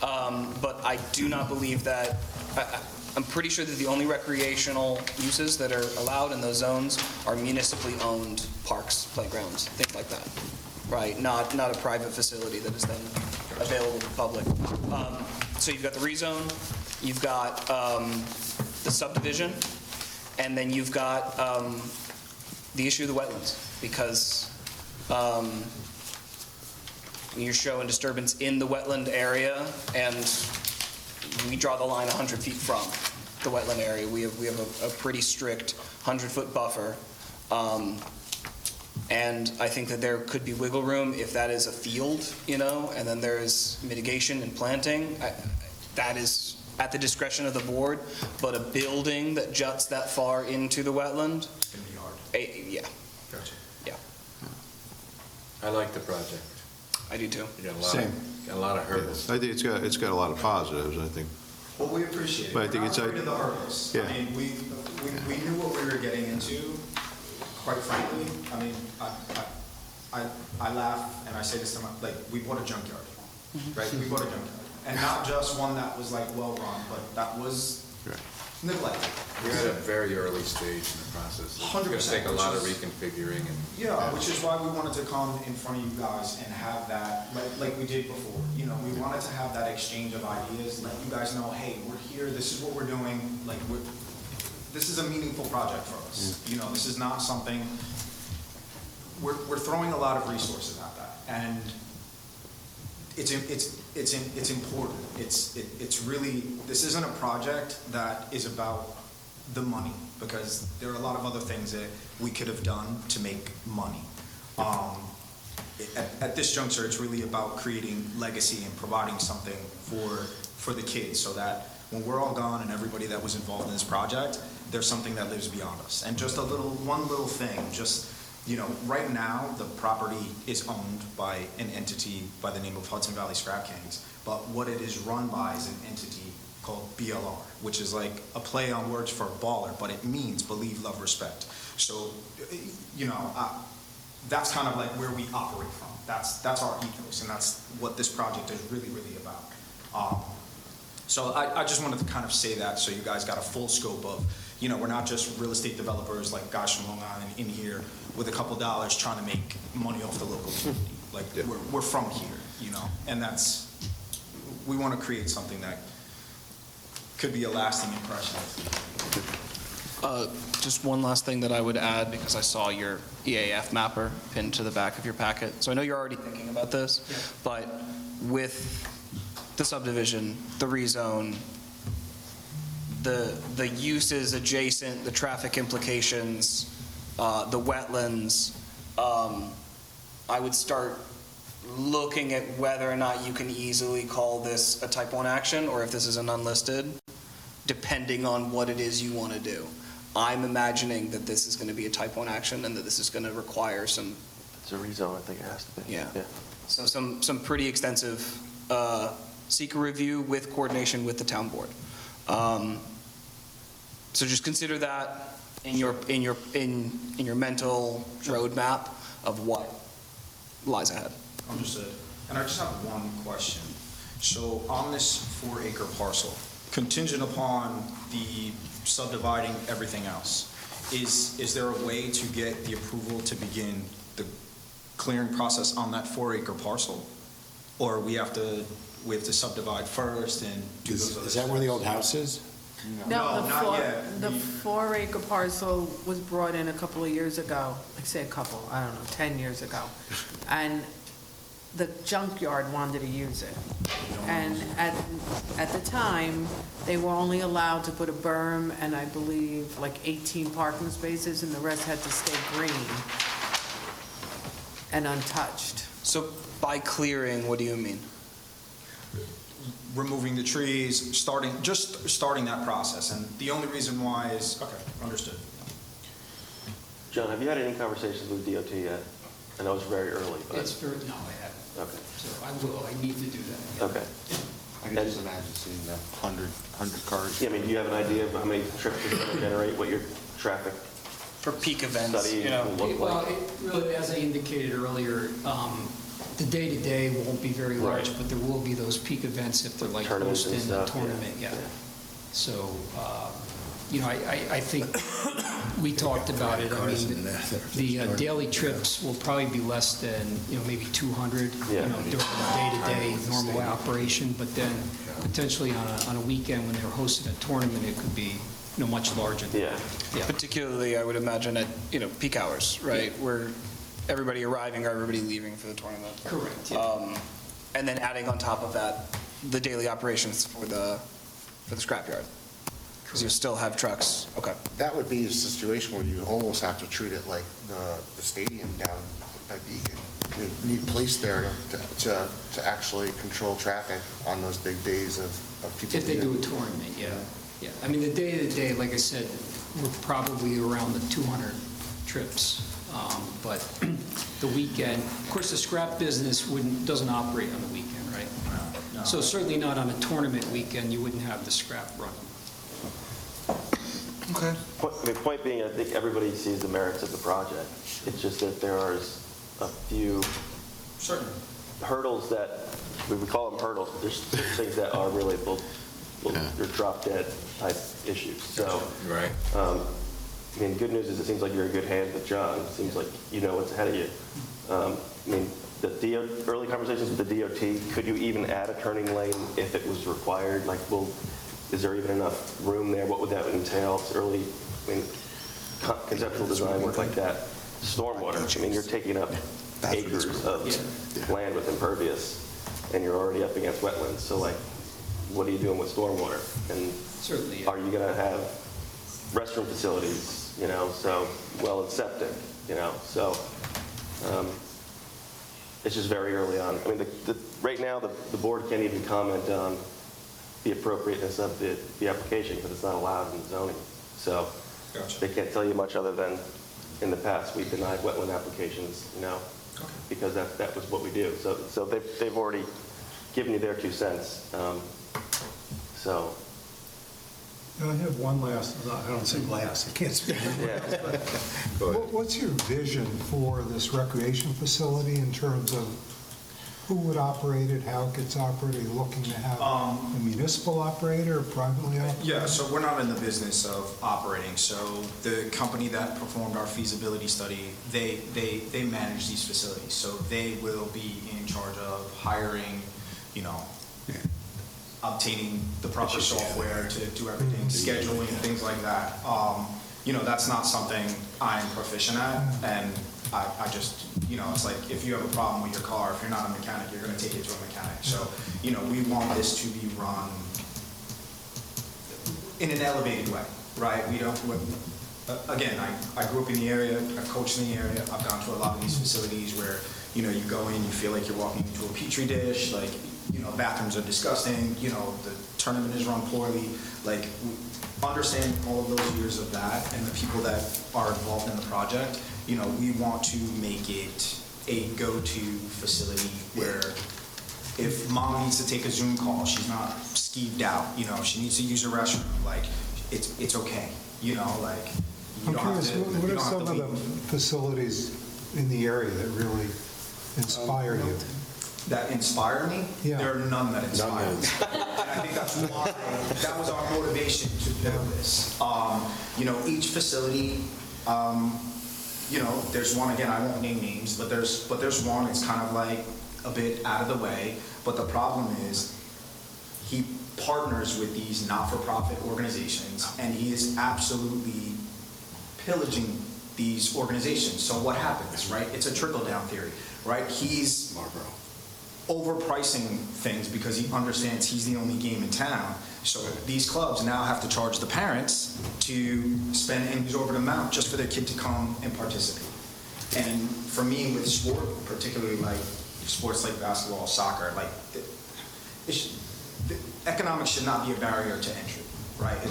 But I do not believe that, I'm pretty sure that the only recreational uses that are allowed in those zones are municipally owned parks, playgrounds, things like that, right? Not a private facility that is then available to the public. So you've got the rezone, you've got the subdivision, and then you've got the issue of the wetlands, because you're showing disturbance in the wetland area, and we draw the line 100 feet from the wetland area. We have a pretty strict 100-foot buffer, and I think that there could be wiggle room if that is a field, you know, and then there is mitigation and planting. That is at the discretion of the board, but a building that juts that far into the wetland, yeah. Gotcha. Yeah. I like the project. I do too. You got a lot of hurdles. I think it's got a lot of positives. I think Well, we appreciate it. But I think We're it's not a- afraid of the hurdles. Yeah. I mean, we knew what we were getting into, quite frankly. I mean, I laugh and I say this to my, like, we bought a junkyard, right? We bought a junkyard. And not just one that was like well-run, but that was neglected. You're at a very early stage in the process. It's going to 100%, take a lot of which is- reconfiguring and. Yeah, which is why we wanted to come in front of you guys and have that, like we did before. You know, we wanted to have that exchange of ideas, let you guys know, hey, we're here, this is what we're doing, like, this is a meaningful project for us. You know, this is not something, we're throwing a lot of resources at that, and it's important. It's really, this isn't a project that is about the money, because there are a lot of other things that we could have done to make money. At this juncture, it's really about creating legacy and providing something for the kids, so that when we're all gone and everybody that was involved in this project, there's something that lives beyond us. And just one little thing, just, you know, right now, the property is owned by an entity by the name of Hudson Valley Scrap Kings, but what it is run by is an entity called BLR, which is like a play on words for baller, but it means believe, love, respect. So, you know, that's kind of like where we operate from. That's our ethos, and that's what this project is really, really about. So I just wanted to kind of say that, so you guys got a full scope of, you know, we're not just real estate developers like guys from Long Island in here with a couple dollars trying to make money off the local community. Like, we're from here, you know, and we want to create something that could be a lasting impression. Just one last thing that I would add, because I saw your EAF mapper pinned to the back of your packet. So I know you're already thinking about this, but with the subdivision, the rezone, the uses adjacent, the traffic implications, the wetlands, I would start looking at whether or not you can easily call this a type 1 action, or if this is an unlisted, depending on what it is you want to do. I'm imagining that this is going to be a type 1 action, and that this is going to require some. It's a rezone, I think it has to be. Yeah. So some pretty extensive seeker review with coordination with the town board. So just consider that in your mental roadmap of what lies ahead. Understood. And I just have one question. So on this 4-acre parcel, contingent upon the subdividing everything else, is there a way to get the approval to begin the clearing process on that 4-acre parcel? Or we have to subdivide first and do those other Is that where the old house is? No, not yet. the 4-acre parcel was brought in a couple of years ago. I say a couple, I don't know, 10 years ago. And the junkyard wanted to use it. And at the time, they were only allowed to put a berm and I believe like 18 parking spaces, and the rest had to stay green and untouched. So by clearing, what do you mean? Removing the trees, starting that process. And the only reason why is, okay, understood. John, have you had any conversations with DOT yet? I know it's very early, but. No, I haven't. Okay. So I will, I need to do that. Okay. I can just imagine seeing the 100 cars. Yeah, I mean, do you have an idea of how many trips it's going to generate, what your traffic for peak events, study will look Well, like? it really, as I indicated earlier, the day-to-day won't be very large, Right. but there will be those peak events if they're like Tournaments and hosting a stuff, tournament, yeah. So, you know, I think we talked about it. I mean, the daily trips will probably be less than, you know, maybe 200, you know, during the day-to-day normal operation, but then potentially on a weekend when they're hosting a tournament, it could be, you know, much larger than that. Yeah. Particularly, I would imagine at, you know, peak hours, right? Where everybody arriving or everybody leaving for the tournament. Correct, yeah. And then adding on top of that, the daily operations for the scrapyard. Because you still have trucks. Okay. That would be a situation where you almost have to treat it like the stadium down at Beacon. You need police there to actually control traffic on those big days of people. If they do a tournament, yeah. Yeah, I mean, the day-to-day, like I said, we're probably around the 200 trips. But the weekend, of course, the scrap business doesn't operate on the weekend, right? No. So certainly not on a tournament weekend, you wouldn't have the scrap running. Okay. Point being, I think everybody sees the merits of the project. It's just that there are a few hurdles that, we would call them hurdles, but there's things that are really, they're drop dead type issues. So, Right. I mean, good news is it seems like you're in good hands with John. It seems like you know what's ahead of you. I mean, the early conversations with the DOT, could you even add a turning lane if it was required? Like, is there even enough room there? What would that entail? It's early, I mean, conceptual design work like that. Stormwater, I mean, you're taking up acres of land with impervious, and you're already up against wetlands. So, like, what are you doing with stormwater? And certainly, are you going to have restroom facilities? You know, so well and septic. You know, so it's just very early on. I mean, right now the board can't even comment on the appropriateness of the application because it's not allowed in zoning. So they can't tell you much other than in the past we denied wetland applications. You know, because that was what we do. So they've already given you their 2 cents. So. I have one last, I don't say last, I can't speak. What's your vision for this recreation facility in terms of who would operate it, how it gets operated? Are you looking to have a municipal operator or privately operated? Yeah, so we're not in the business of operating. So the company that performed our feasibility study, they manage these facilities. So they will be in charge of hiring, you know, obtaining the proper software to do everything, scheduling, things like that. You know, that's not something I'm proficient at, and I just, you know, it's like if you have a problem with your car, if you're not a mechanic, you're going to take it to a mechanic. So, you know, we want this to be run in an elevated way, right? We don't, again, I grew up in the area, I've coached in the area, I've gone to a lot of these facilities where, you know, you go in, you feel like you're walking into a petri dish, like, you know, bathrooms are disgusting, you know, the tournament is run poorly. Like, understand all of those years of that and the people that are involved in the project, you know, we want to make it a go-to facility where if mom needs to take a Zoom call, she's not skeeved out, you know, she needs to use a restroom, like, it's okay, you know, like, you I'm don't have curious, to. what are some of the facilities in the area that really inspire you? That inspire me? Yeah. There are none that inspire me. And I think that's why, that was our motivation to build this. You know, each facility, you know, there's one, again, I won't name names, but there's one, it's kind of like a bit out of the way, but the problem is he partners with these not-for-profit organizations, and he is absolutely pillaging these organizations. So what happens, right? It's a trickle-down theory, right? He's overpricing things because he understands he's the only game in town. So these clubs now have to charge the parents to spend an exorbitant amount just for their kid to come and participate. And for me, with sport, particularly like sports like basketball, soccer, like the economics should not be a barrier to entry, right?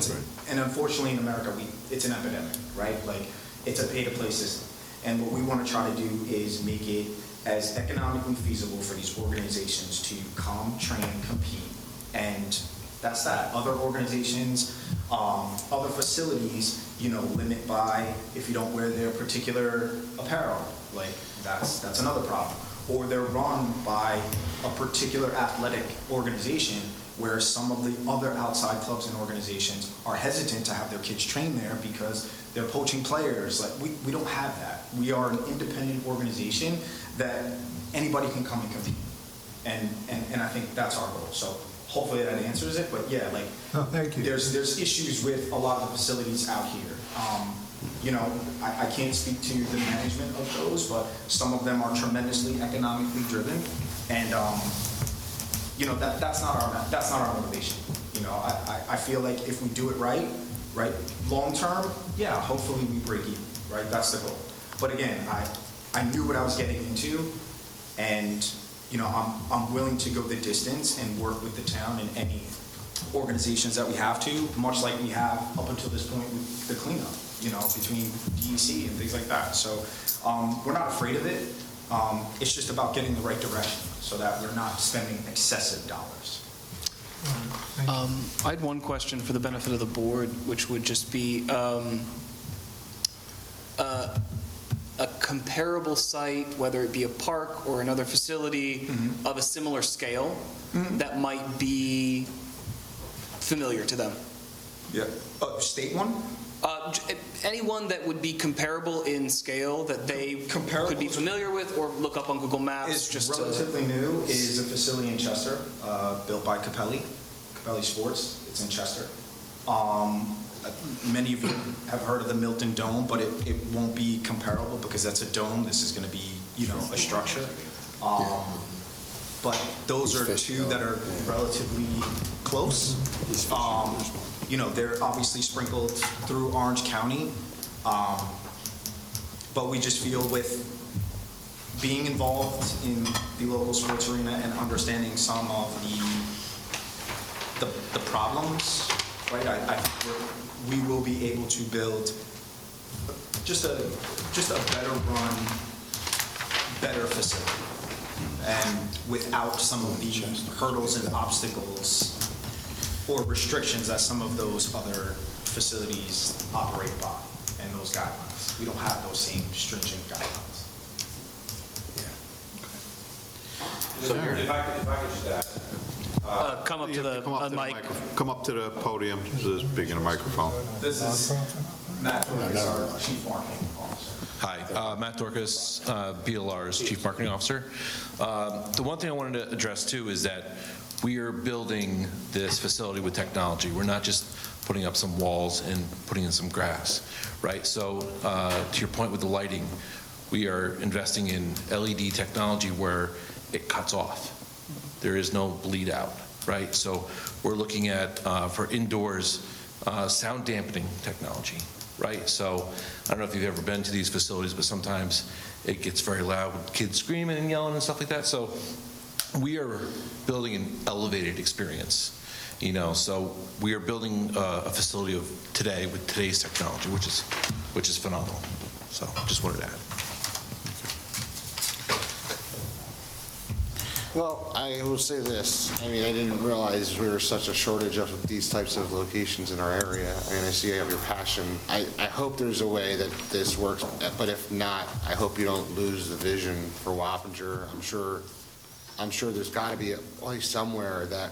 And unfortunately in America, it's an epidemic, right? Like, it's a pay-to-play system. And what we want to try to do is make it as economically feasible for these organizations to come, train, compete, and that's that. Other organizations, other facilities, you know, limit by if you don't wear their particular apparel, like that's another problem. Or they're run by a particular athletic organization where some of the other outside clubs and organizations are hesitant to have their kids train there because they're poaching players. Like, we don't have that. We are an independent organization that anybody can come and compete. And I think that's our goal. So hopefully that answers it, but yeah, like, thank you. There's issues with a lot of the facilities out here. You know, I can't speak to the management of those, but some of them are tremendously economically driven, and you know, that's not our motivation. You know, I feel like if we do it right, long term, yeah, hopefully we break even, right? That's the goal. But again, I knew what I was getting into, and you know, I'm willing to go the distance and work with the town and any organizations that we have to, much like we have up until this point with the cleanup, you know, between DEC and things like that. So we're not afraid of it. It's just about getting the right direction so that we're not spending excessive dollars. I had one question for the benefit of the board, which would just be a comparable site, whether it be a park or another facility of a similar scale that might be familiar to them. Yeah. State one? Anyone that would be comparable in scale that they could be familiar with or look up on Google Maps. It's relatively new, is a facility in Chester, built by Capelli Sports. It's in Chester. Many of you have heard of the Milton Dome, but it won't be comparable because that's a dome. This is going to be, a structure. But those are two that are relatively close. They're obviously sprinkled through Orange County. But we just feel with being involved in the local sports arena and understanding some of the problems, right? I think we will be able to build just a better run, better facility, and without some of the hurdles and obstacles or restrictions that some of those other facilities operate by, and those guidelines. We don't have those same stringent guidelines. So if I could just ask. Come up to the mic. Come up to the podium, speaking in a microphone. This is Matt Dorcas, our Chief Marketing Officer. Hi, Matt Dorcas, BLR's Chief Marketing Officer. The one thing I wanted to address too is that we are building this facility with technology. We're not just putting up some walls and putting in some grass, right? So to your point with the lighting, we are investing in LED technology where it cuts off. There is no bleed out, right? So we're looking at, for indoors, sound dampening technology, right? So I don't know if you've ever been to these facilities, but sometimes it gets very loud with kids screaming and yelling and stuff like that. So we are building an elevated experience, so we are building a facility of today with today's technology, which is phenomenal. So just wanted to add. Well, I will say this. I mean, I didn't realize we were such a shortage of these types of locations in our area. I mean, I see you have your passion. I hope there's a way that this works, but if not, I hope you don't lose the vision for Wappinger. I'm sure there's got to be a place somewhere that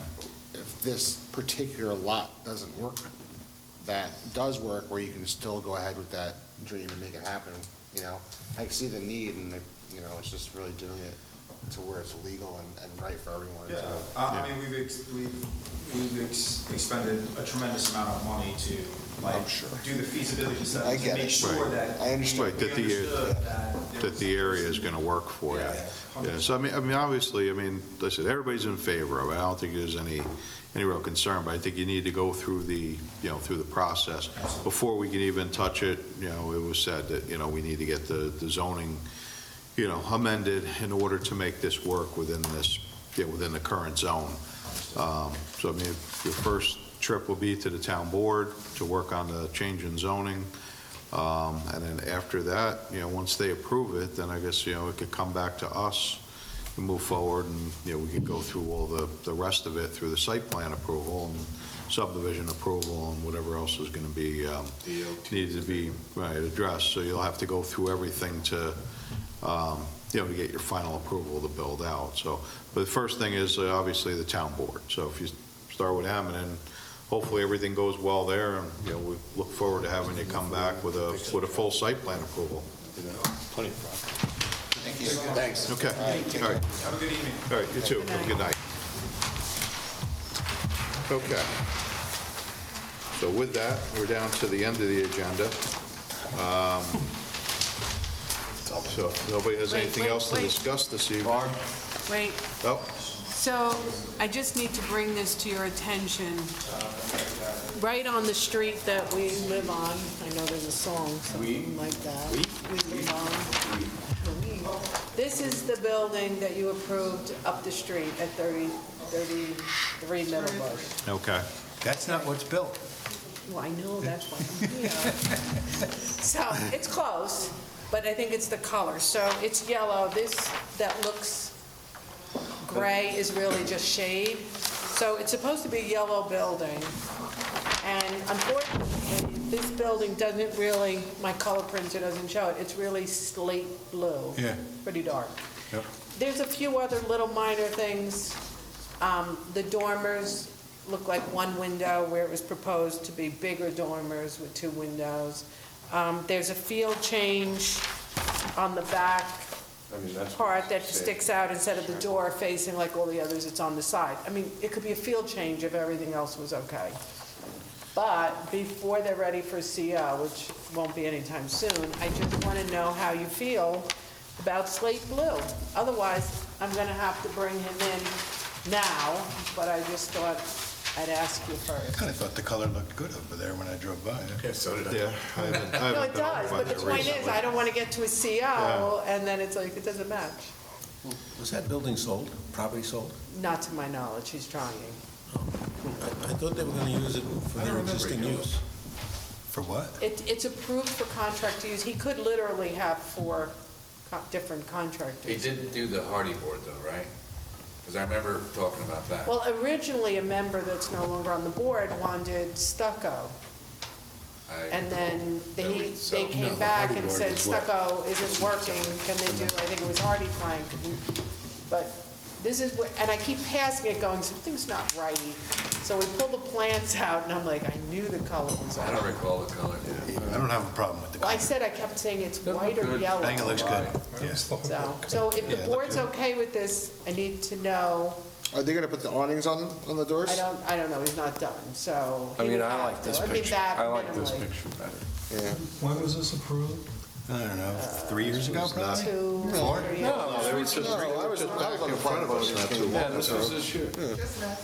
if this particular lot doesn't work, that does work, where you can still go ahead with that dream and make it happen. I see the need, and it's just really doing it to where it's legal and right for everyone. Yeah, I mean, we've expended a tremendous amount of money to do the feasibility study to make sure that I understand that the area is going to work for you. Yeah. So I mean, obviously, listen, everybody's in favor of it. I don't think there's any real concern, but I think you need to go through the process before we can even touch it. It was said that we need to get the zoning amended in order to make this work within the current zone. So I mean, your first trip will be to the town board to work on the change in zoning. And then after that, once they approve it, then I guess, it could come back to us and move forward, and, we could go through all the rest of it through the site plan approval and subdivision approval and whatever else is going to be, needs to be addressed. So you'll have to go through everything to get your final approval to build out. So, but the first thing is obviously the town board. So if you start with them, and then hopefully everything goes well there, and we look forward to having you come back with a full site plan approval. Plenty of progress. Thank you. Thanks. Okay. All right. Have a good evening. All right. You too. Have a good night. Okay. So with that, we're down to the end of the agenda. So if nobody has anything else to discuss this evening. Wait. Oh. So I just need to bring this to your attention. Right on the street that we live on, I know there's a song, something like that. We live on. This is the building that you approved up the street at 33 Middlebush. Okay. That's not what's built. Well, I know, that's why I'm here. So it's close, but I think it's the color. So it's yellow. This that looks gray is really just shade. So it's supposed to be a yellow building, and unfortunately, this building doesn't really, my color printer doesn't show it, it's really slate blue. Yeah. Pretty dark. Yep. There's a few other little minor things. The dormers look like one window where it was proposed to be bigger dormers with 2 windows. There's a field change on the back part that sticks out instead of the door facing like all the others, it's on the side. I mean, it could be a field change if everything else was okay. But before they're ready for CO, which won't be anytime soon, I just want to know how you feel about slate blue. Otherwise, I'm going to have to bring him in now, but I just thought I'd ask you first. I kind of thought the color looked good over there when I drove by. Yeah, so did I. Yeah, I haven't No, it been over does, by but the there point is, recently. I don't want to get to a CO, and then it's like, it doesn't match. Was that building sold, property sold? Not to my knowledge, he's trying. I thought they were going to use it for their existing use. For what? It's approved for contract use. He could literally have 4 different contractors. He didn't do the hardy board though, right? Because I remember talking about that. Well, originally, a member that's no longer on the board wanted stucco. And then they came back and said stucco isn't working, can they do, I think it was hardy plank. But this is what, and I keep passing it going, something's not right. So we pull the plants out, and I'm like, I knew the color was off. I don't recall the color. I don't have a problem with the Well, I said, I kept saying it's white or good. yellow. I think it looks good. Yeah. So if the board's okay with this, I need to know, Are they gonna put the awnings on the doors? I don't know, he's not done, so. I he mean, would I have like to. this I mean, picture. that I like this minimally. picture better. Yeah. When was this approved? I don't know, 3 years ago, probably? 2, 4? 3 years. No, they were just, I was back in front of us not too long ago.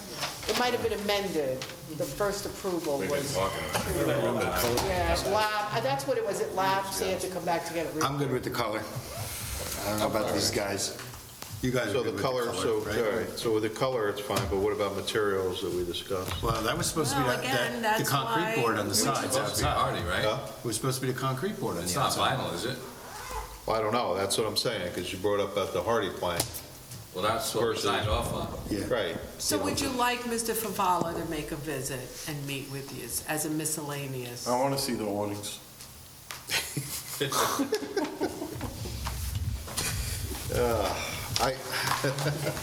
It might have been amended. The first approval We've been was, talking about it. yeah, that's what it was, it lapsed, he had to come back to get it. I'm good with the color. I don't know about these guys. You guys So are the good with color, so, right? all right, so with the color, it's fine, but what about materials that we discussed? Well, that was supposed to be Well, again, the that's concrete why- board on the It's sides supposed to be outside. hardy, right? Huh? It was supposed to be the concrete board on It's the not outside. vinyl, is it? Well, I don't know, that's what I'm saying, because you brought up about the hardy plank. Well, that's what we Versus- signed off on. Yeah. Right. So would you like Mr. Favala to make a visit and meet with you as a miscellaneous? I want to see the awnings.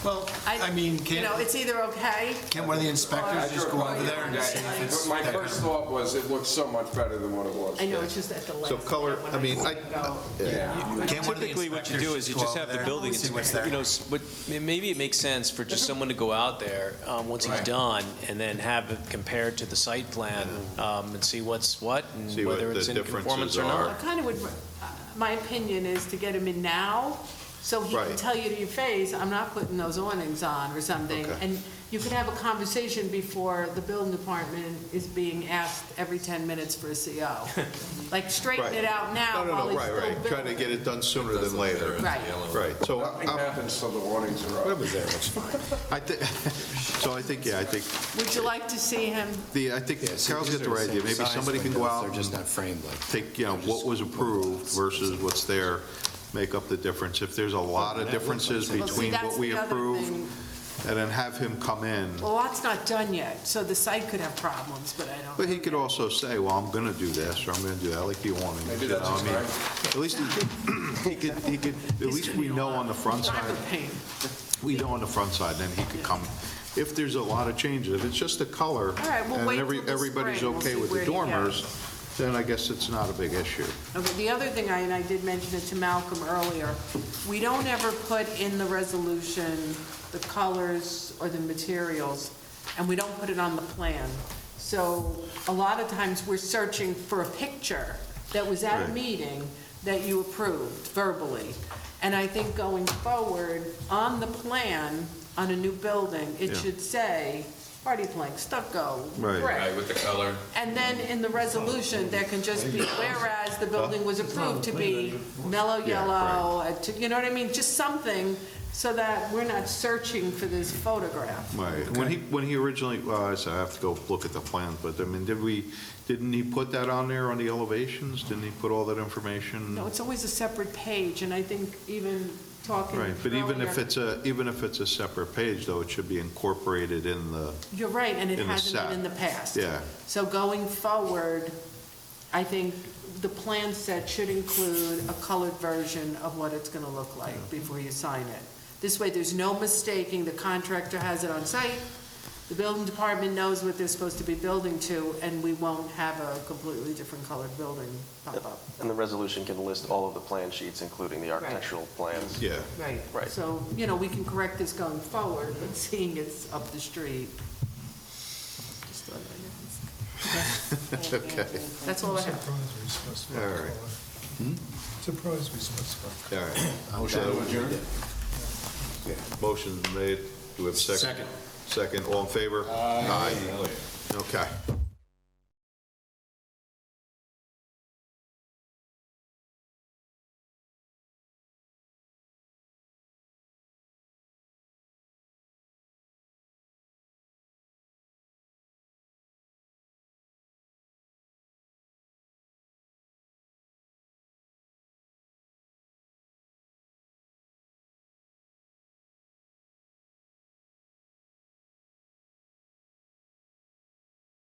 Well, I mean, You know, it's either okay. can't one of the inspectors just go over there and see if it's... My first thought was, it looks so much better than what it was. I know, it's just at the last. So color, minute I when mean, see I, it go. Can't one of the Typically, what you do is you inspectors just go have over the there, building, see what's there? you know, maybe it makes sense for just someone to go out there, once he's Right. done, and then have it compared to the site plan, and see what's what, and See what whether the it's in conformance differences or are. not. I kind of would, my opinion is to get him in now, so he can Right. tell you to your face, I'm not putting those awnings on or something. Okay. And you could have a conversation before the building department is being asked every 10 minutes for a CO. Like, straighten Right. it out now while no, he's right, still right, trying to building. get it done sooner than later. Right. Right, so, Nothing happens till the awnings are up. Whatever's there, it's fine. I think, so I think, yeah, I think, Would you like to see him? I think Carol's got the right idea, maybe somebody can go out They're just and not framed like... take, you know, what was approved versus what's there, make up the difference. If there's a lot of differences Well, see, between that's what we the other approved, thing. and then have him come in. Well, that's not done yet, so the site could have problems, but I don't. But he could also say, well, I'm gonna do this, or I'm gonna do that, like you want him. Maybe you know, that's I his mean, right. At least he could, at least we know on the front side, Traffic pain. we know on the front side, then he could come. If there's a lot of changes, if it's just the color, right, we'll and wait till the everybody's spring, we'll okay see with where the he goes. dormers, then I guess it's not a big issue. Okay, the other thing, and I did mention it to Malcolm earlier, we don't ever put in the resolution the colors or the materials, and we don't put it on the plan. So a lot of times, we're searching for a picture that was at a Right. meeting that you approved verbally. And I think going forward, on the plan, on a new building, it Yeah. should say hardy plank, stucco, Right. brick. Right, with the color. And then in the resolution, there can just be, whereas the building was approved to be mellow Yeah, yellow, you know what I mean? Just something so that we're not searching for this photograph. Right, when he originally, well, I said, I have to go look at the plans, but I mean, didn't he put that on there on the elevations? Didn't he put all that information? No, it's always a separate page, and I think even talking. Right, but even if earlier. it's a separate page, though, it should be incorporated in the, You're right, and it in the hasn't been set. in the past. Yeah. So going forward, I think the plan set should include a colored version of what it's going to look like before you sign it. This way, there's no mistaking, the contractor has it on site, the building department knows what they're supposed to be building to, and we won't have a completely different colored building pop up. And the resolution can list all of the plan sheets, including the architectural plans. Yeah. Right. Right. So, we can correct this going forward, but seeing it's up the street. Just thought I'd- Okay. That's all I have. Surprised we specified All right. color. Surprised we specified. All right. Motion to adjourn? Motion's made. Do we have a second? Second. All in favor? Aye. Okay.